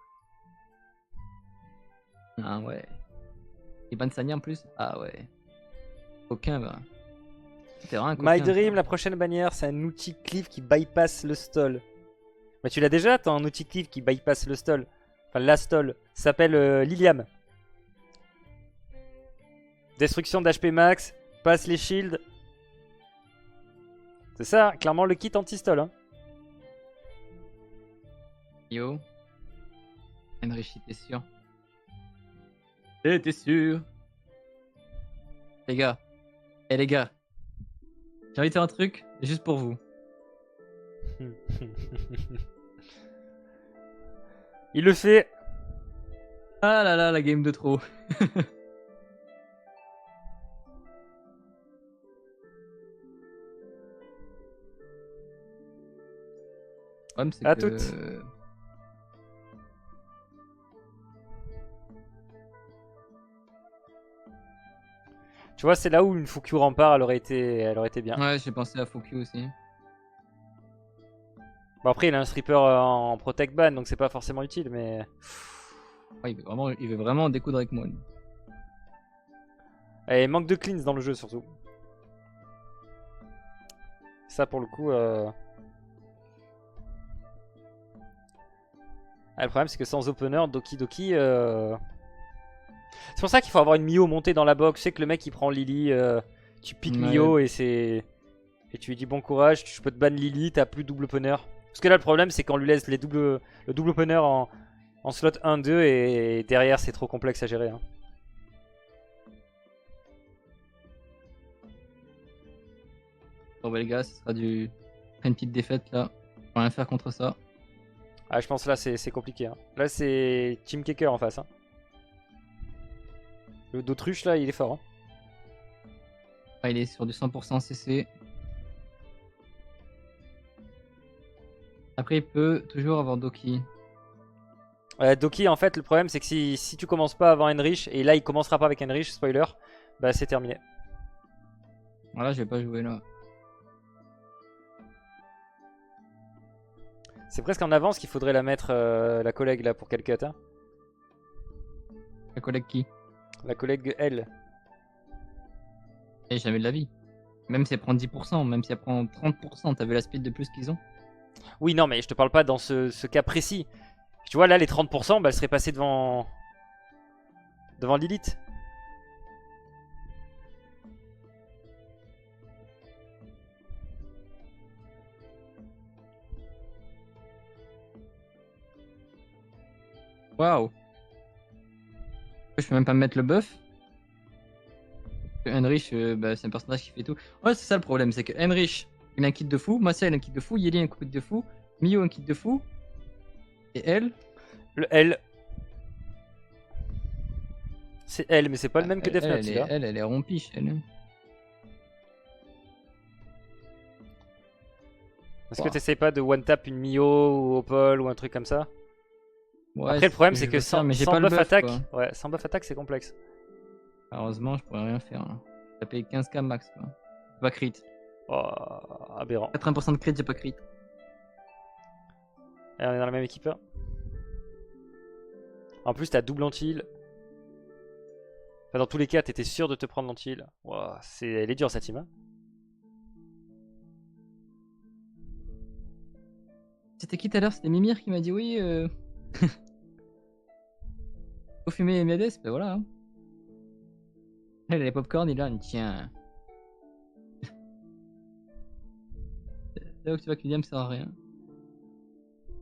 Ah ouais. Et Bansani en plus. Ah ouais. Aucun va. C'était vraiment un My coquin, Dream, ça. la prochaine bannière, c'est un outil cleave qui bypass le stall. Bah tu l'as déjà, t'as un outil cleave qui bypass le stall. Enfin la stall. Ça s'appelle Liliam. Destruction d'HP max, passe les shields. C'est ça, clairement le kit anti-stall. Hein. Yo. Enrichi, t'es sûr? T'es sûr? Les gars. Eh les gars. J'ai envie de faire un truc juste pour vous. Il le fait. Ah là là, la game de trop. Le problème, c'est À que... toutes. Tu vois, c'est là où une Fukyu Rempart, elle aurait été bien. Ouais, j'ai pensé à Fokyu aussi. Bon, après, il a un stripper en Protect Ban, donc c'est pas forcément utile, mais. Ouais, il veut vraiment découdre avec moi. lui. Et il manque de cleans dans le jeu, surtout. Ça, pour le coup. Ah, le problème, c'est que sans opener, Doki Doki. C'est pour ça qu'il faut avoir une Mio montée dans la box. Tu sais que le mec il prend Lily, tu piques Ouais. Mio et c'est. Et tu lui dis bon courage, je peux te ban Lily, t'as plus double opener. Parce que là, le problème, c'est qu'on lui laisse le double opener en slot 1-2 et derrière, c'est trop complexe à gérer. Hein. Bon bah les gars, ce sera une petite défaite là. On va rien faire contre ça. Ah, je pense là, c'est compliqué. Hein. Là, c'est Team Keker en face. Hein. Le d'autruche là, il est fort. Hein. Ah, il est sur du 100% CC. Après, il peut toujours avoir Doki. Doki, en fait, le problème, c'est que si tu commences pas avant Enrich, et là, il commencera pas avec Enrich, spoiler, bah c'est terminé. Voilà, je vais pas jouer là. C'est presque en avance qu'il faudrait la mettre, la collègue là, pour qu'elle cut. Hein. La collègue qui? La collègue L. Et jamais de la vie. Même si elle prend 10%, même si elle prend 30%, t'as vu la speed de plus qu'ils ont? Oui, non, mais je te parle pas dans ce cas précis. Tu vois, là, les 30%, bah, elles seraient passées devant Lilith. Waouh! Je peux même pas me mettre le buff. Henrich, bah, c'est un personnage qui fait tout. Ouais, c'est ça le problème, c'est que Henrich, il a un kit de fou, Marcia, il a un kit de fou, Yeli a un kit de fou, Mio un kit de fou, et elle. Le L. C'est L, mais c'est pas le même que Death Note, celui-là. Elle est rompiche, elle. Est-ce que t'essayes pas de one-tap une Mio ou Opal ou un truc comme ça? Ouais, Après, le problème, ce c'est je que veux faire, sans, mais j'ai sans pas le buff buff, attaque, quoi. ouais, sans buff attaque, c'est complexe. Malheureusement, je pourrais rien faire. Hein. J'ai payé 15k max, quoi. Pas crit. Oh, aberrant. 80% de crit, j'ai pas crit. Et on est dans la même équipe là. En plus, t'as double anti-heal. Enfin, dans tous les cas, t'étais sûr de te prendre l'anti-heal. Wow, elle est dure cette team. Hein. C'était qui tout à l'heure? C'était Mimir qui m'a dit oui. Faut fumer Médès, ben voilà. Hein. Elle a les popcorn, il a dit tiens. Là où tu vois que William sert à rien.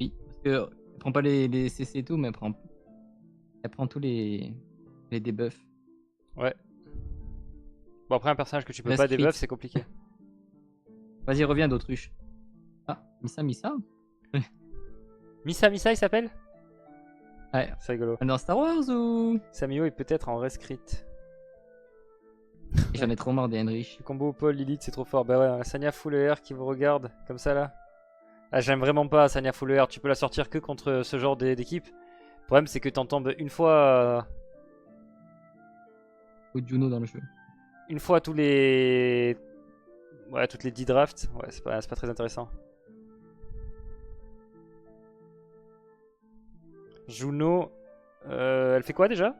Oui, parce que elle prend pas les CC et tout, mais elle prend tous les debuffs. Ouais. Bon, après, un personnage que tu peux Reste pas crit. debuff, c'est compliqué. Vas-y, reviens d'autruche. Ah, Missa. Missa, il s'appelle? Ouais. C'est rigolo. Dans Star Wars ou? Samio est peut-être en rescrit. J'en ai trop marre des Heinrich. Le combo Paul Lilith, c'est trop fort. Bah ouais, Sanya Full Air qui vous regarde, comme ça là. Ah, j'aime vraiment pas Sanya Full Air. Tu peux la sortir que contre ce genre d'équipe. Le problème, c'est que t'en tombes une fois. Ou Juno dans le jeu. Une fois tous les. Ouais, toutes les 10 drafts. Ouais, c'est pas très intéressant. Juno. Elle fait quoi déjà?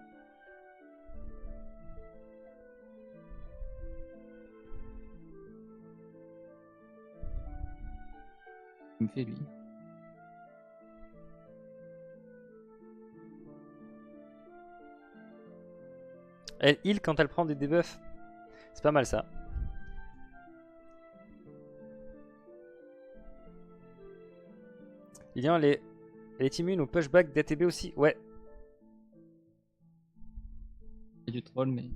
Il me fait lui. Elle heal quand elle prend des debuffs. C'est pas mal ça. Lilian, elle est immune au pushback d'ATB aussi. Ouais. C'est du troll, mais.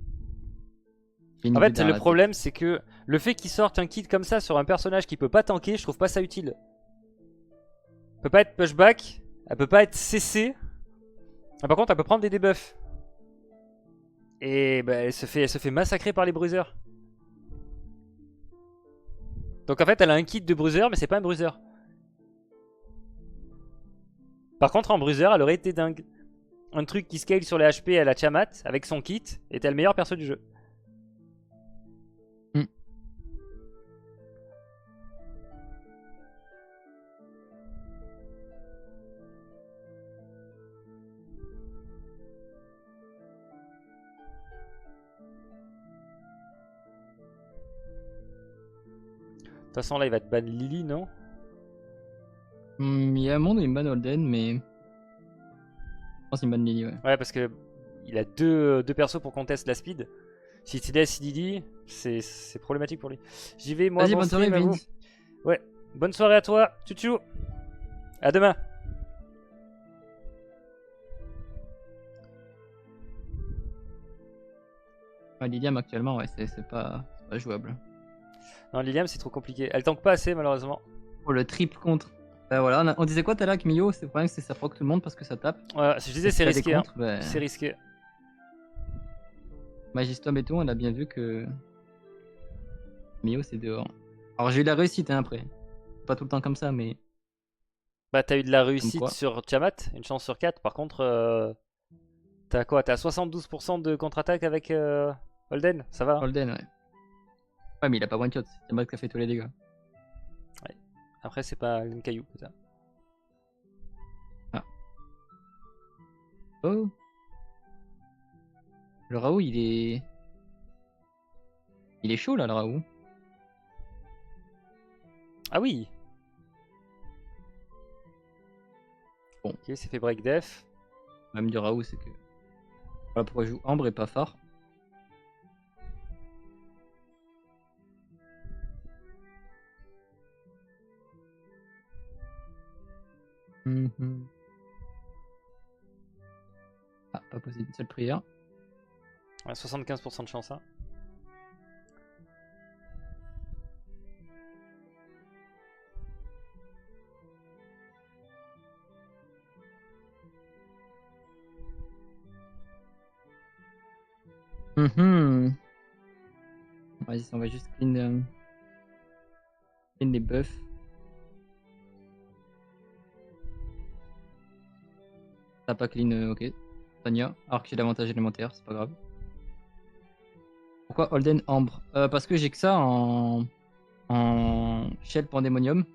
En fait, le problème, c'est que le fait qu'il sorte un kit comme ça sur un personnage qui peut pas tanker, je trouve pas ça utile. Elle peut pas être pushback, elle peut pas être CC. Ah, par contre, elle peut prendre des debuffs. Et bah, elle se fait massacrer par les bruisers. Donc en fait, elle a un kit de bruiser, mais c'est pas un bruiser. Par contre, en bruiser, elle aurait été dingue. Un truc qui scale sur les HP à la Tiamat avec son kit était le meilleur perso du jeu. De toute façon, là, il va te ban Lily, non? Il y a un monde où il ban Holden, mais. Je pense qu'il ban Lily, ouais. Ouais, parce que il a deux persos pour contest la speed. Si tu laisses Lily, c'est problématique pour lui. J'y vais, moi, Vas-y, bon bonne soirée, stream à vous. Vince. Ouais, bonne soirée à toi. Tchou. À demain. Ouais, Liliam actuellement, ouais, c'est pas jouable. Non, Liliam, c'est trop compliqué. Elle tank pas assez, malheureusement. Oh, le triple contre. Ben voilà, on disait quoi tout à l'heure avec Mio? C'est le problème, c'est que ça proc tout le monde parce que ça tape. Ouais, je disais, c'est T'as des risqué. Hein. contres, ben, C'est risqué. Magistom et tout, on a bien vu que. Mio, c'est dehors. Alors, j'ai eu la réussite hein, après. Pas tout le temps comme ça, mais. Bah, t'as eu de la quoi. réussite sur Tiamat, une chance sur 4. Par contre, t'as quoi? T'as 72% de contre-attaque avec Holden. Ça va? Hein. Holden, ouais. Ouais, mais il a pas one shot. C'est Tiamat qui a fait tous les dégâts. Après, c'est pas une caillou. Ça. Oh. Le Raoult, il est. Il est chaud là, le Raoult. Ah oui. Bon. Ok, c'est fait break def. Même du Raoult, c'est que. Voilà pourquoi je joue Ambre et pas Phare. Ah, pas possible, une seule prière. Ouais, 75% de chance. Hein. Vas-y, on va juste clean les buffs. T'as pas clean, ok. Tanya, alors que j'ai l'avantage élémentaire, c'est pas grave. Pourquoi Holden Ambre parce que j'ai que ça en Shell Pandemonium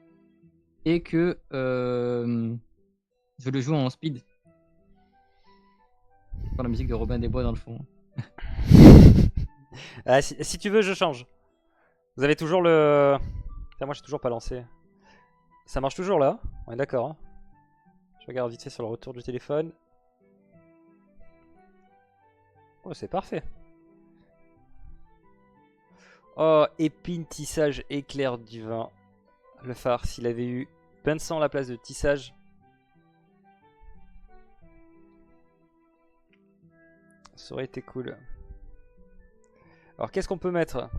et que je le joue en speed. Pour la musique de Robin des Bois dans le fond. Ah, si tu veux, je change. Vous avez toujours le... Putain, moi, j'ai toujours pas lancé. Ça marche toujours, là? On est d'accord, hein. Je regarde vite fait sur le retour du téléphone. Oh, c'est parfait. Oh, épine, tissage, éclair divin. Le phare, s'il avait eu bain de sang à la place de tissage. Ça aurait été cool. Alors, qu'est-ce qu'on peut mettre?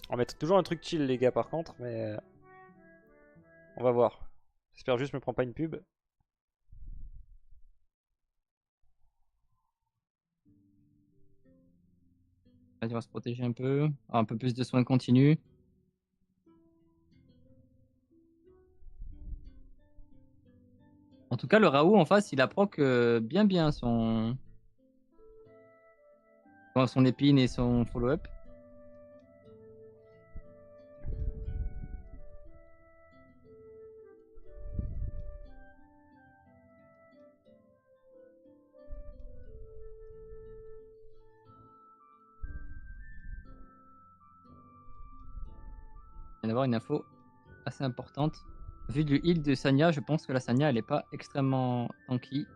On va mettre toujours un truc chill, les gars, par contre, mais... on va voir. J'espère juste que je me prends pas une pub. Vas-y, on va se protéger un peu. Ah, un peu plus de soins continus. En tout cas, le Raoult en face, il a proc bien son épine et son follow-up. Il vient d'avoir une info assez importante. Vu du heal de Sanya, je pense que la Sanya, elle est pas extrêmement tanky.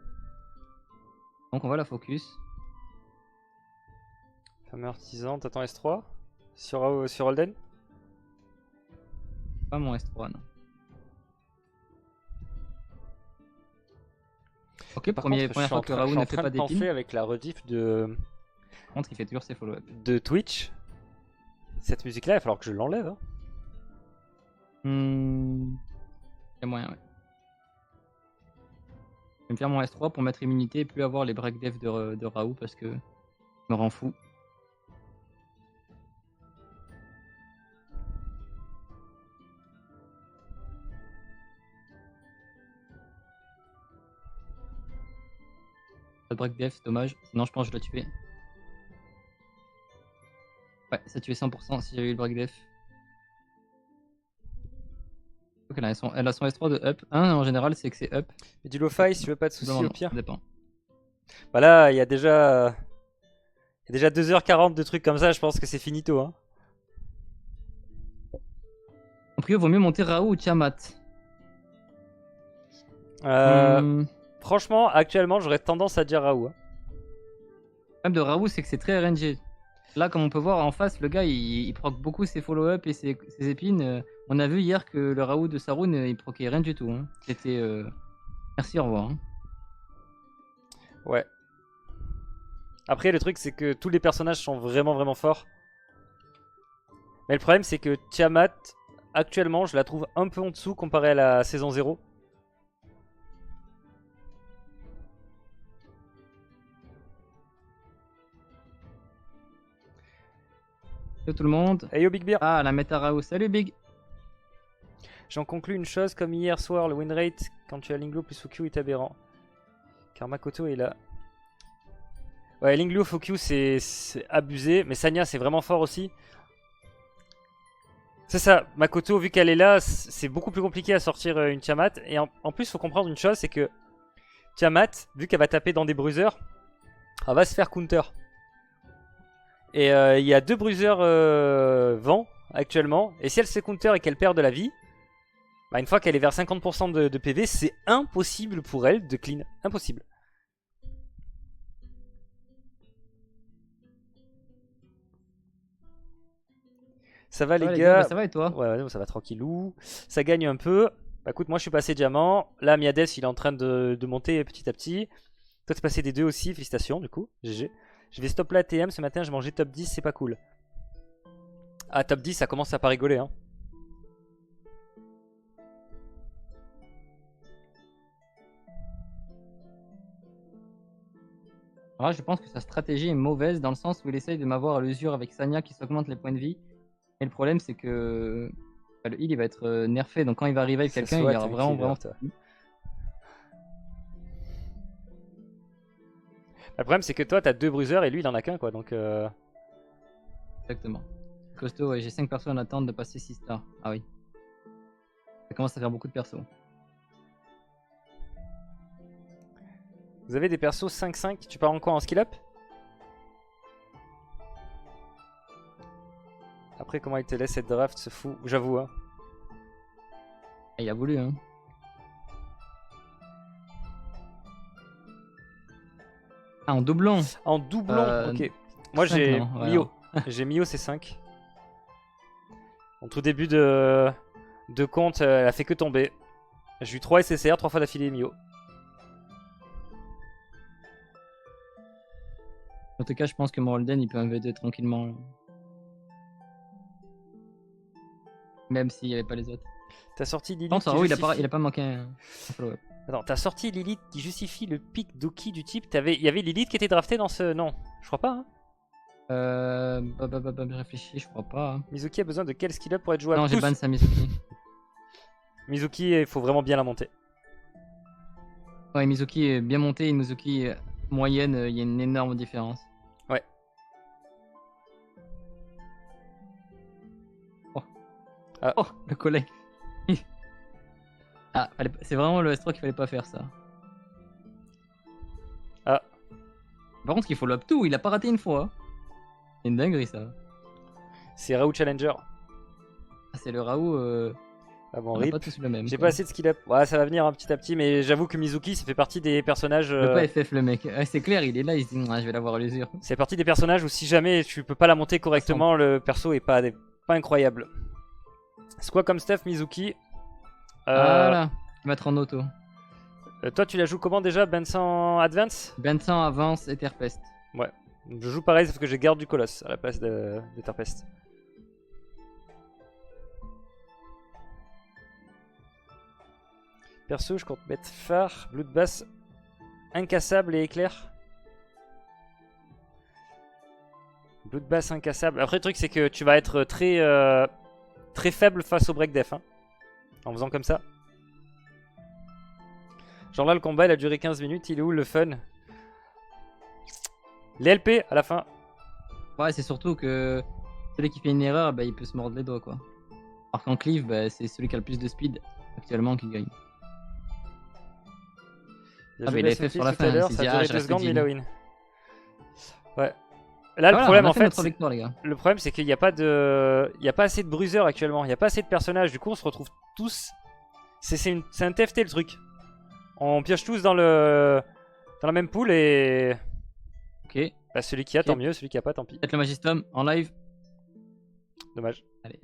Donc on va la focus. Fameux artisan, t'attends S3 sur Holden? Pas mon S3, non. Ok, Par première contre, fois que Raoult je suis en ne fait train pas de penser d'épine. avec la rediff de Par contre, il fait toujours ses follow-up. Twitch. Cette musique-là, il va falloir que je l'enlève. Hein. Il y a moyen, ouais. Je vais me faire mon S3 pour mettre immunité et plus avoir les break def de Raoult parce que je me rend fou. Pas de break def, dommage. Sinon, je pense que je dois tuer. Ouais, ça tuait 100% si j'avais eu le break def. Ok, elle a son S3 de up. 1 en général, c'est que c'est up. Mais du lo-fi, si tu veux pas de soucis, Non, au pire. ça dépend. Bah là, il y a déjà 2h40 de trucs comme ça, je pense que c'est finito. Hein. En prio, vaut mieux monter Raoult ou Tiamat. Franchement, actuellement, j'aurais tendance à dire Raoult. Hein. Le problème de Raoult, c'est que c'est très RNG. Là, comme on peut voir en face, le gars, il proc beaucoup ses follow-up et ses épines. On a vu hier que le Raoult de Saroun, il proquait rien du tout. Hein. C'était... Merci, au revoir. Hein. Ouais. Après, le truc, c'est que tous les personnages sont vraiment forts. Mais le problème, c'est que Tiamat, actuellement, je la trouve un peu en dessous comparé à la saison 0. Salut tout le monde. Hey yo Big Beer. Ah, la méta Raoult. Salut Big. J'en conclus une chose, comme hier soir, le win rate quand tu as Linglo plus Fukyu est aberrant. Car Makoto est là. Ouais, Linglo Fukyu c'est abusé, mais Sanya c'est vraiment fort aussi. C'est ça, Makoto vu qu'elle est là, c'est beaucoup plus compliqué à sortir une Tiamat. Et en plus, il faut comprendre une chose, c'est que Tiamat, vu qu'elle va taper dans des bruiseurs, elle va se faire counter. Et il y a 2 bruiseurs vent actuellement. Et si elle se fait counter et qu'elle perd de la vie, bah une fois qu'elle est vers 50% de PV, c'est impossible pour elle de clean. Impossible. Ça va les gars? Bah, ça va et toi? Ouais, ça va tranquillou. Ça gagne un peu. Bah écoute, moi je suis passé diamant. Là, Miades il est en train de monter petit à petit. Toi t'es passé des 2 aussi, félicitations du coup. GG. Je vais stop là TM, ce matin j'ai mangé top 10, c'est pas cool. Ah, top 10, ça commence à pas rigoler hein. Alors là, je pense que sa stratégie est mauvaise dans le sens où il essaye de m'avoir à l'usure avec Sanya qui s'augmente les points de vie. Et le problème, c'est que le heal il va être nerfé. Donc quand il va arriver avec quelqu'un, il y aura vraiment. Le problème, c'est que toi t'as 2 bruiseurs et lui il en a qu'un quoi. Donc. Exactement. Costaud, ouais, j'ai 5 persos en attente de passer 6 stars. Ah oui. Ça commence à faire beaucoup de persos. Vous avez des persos 5-5. Tu pars en quoi? En skill up? Après, comment il te laisse cette draft, ce fou? J'avoue, hein. Ah, il a voulu, hein. Ah, en doublon. En doublon, ok. Moi, 5, j'ai non, voilà. Mio. J'ai Mio, c'est 5. En tout début de compte, elle a fait que tomber. J'ai eu 3 SSR, 3 fois d'affilée Mio. En tout cas, je pense que Moralden, il peut un V2 tranquillement. Même s'il n'y avait pas les autres. T'as sorti Je Lilith pense qui il justifie... a pas manqué un follow-up. Attends, t'as sorti Lilith qui justifie le pic d'Oki du type. Il y avait Lilith qui était draftée dans ce... Non, je crois pas. Hein. Réfléchis, je crois pas. Hein. Mizuki a besoin de quel skill up pour être jouable? Non, j'ai Tous. ban sa Mizuki. Mizuki, il faut vraiment bien la monter. Ouais, Mizuki est bien monté, et Mizuki moyenne, il y a une énorme différence. Ouais. Oh, Ah. oh le collègue. Ah, c'est vraiment le S3 qu'il fallait pas faire ça. Ah. Par contre, il faut l'up tout, il a pas raté une fois. C'est une dinguerie ça. C'est Raoult Challenger. Ah, c'est le Raoult. Ah bon, On a rip. pas tous le même. J'ai quoi. pas assez de skill up. Ouais, ça va venir petit à petit, mais j'avoue que Mizuki, ça fait partie des personnages. Il veut pas FF le mec. Ouais, c'est clair, il est là, il se dit ah, je vais l'avoir à l'usure. C'est partie des personnages où si jamais tu peux pas la monter correctement, le perso est pas incroyable. C'est quoi comme stuff Mizuki? Voilà, mettre en auto. Toi, tu la joues comment déjà? Benson Advance? Benson avance et Terpest. Ouais. Je joue pareil, sauf que je garde du Colosse à la place de Terpest. Perso, je compte mettre phare, Bloodbath, incassable et éclair. Bloodbath incassable. Après, le truc, c'est que tu vas être très faible face au break def. Hein, en faisant comme ça. Genre là, le combat, il a duré 15 minutes. Il est où le fun? Les LP à la fin. Ouais, c'est surtout que celui qui fait une erreur, bah, il peut se mordre les doigts quoi. Alors qu'en cleave, bah, c'est celui qui a le plus de speed actuellement qui gagne. Il Ah, mais il a FF sur la fin, ça il s'est dit, a ah, duré je 2 reste secondes, mais il a Jin. win. Ouais. Là, le Voilà, problème on a en fait fait, notre victoire, les gars. le problème c'est qu'il n'y a pas de, il y a pas assez de bruiseurs actuellement. Il n'y a pas assez de personnages. Du coup, on se retrouve tous. C'est un TFT le truc. On pioche tous dans la même pool et Ok. bah, celui qui a Ok. tant mieux, celui qui a pas tant pis. Peut-être le Magistum en live. Dommage. Allez.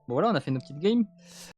Bon voilà, on a fait nos petites games.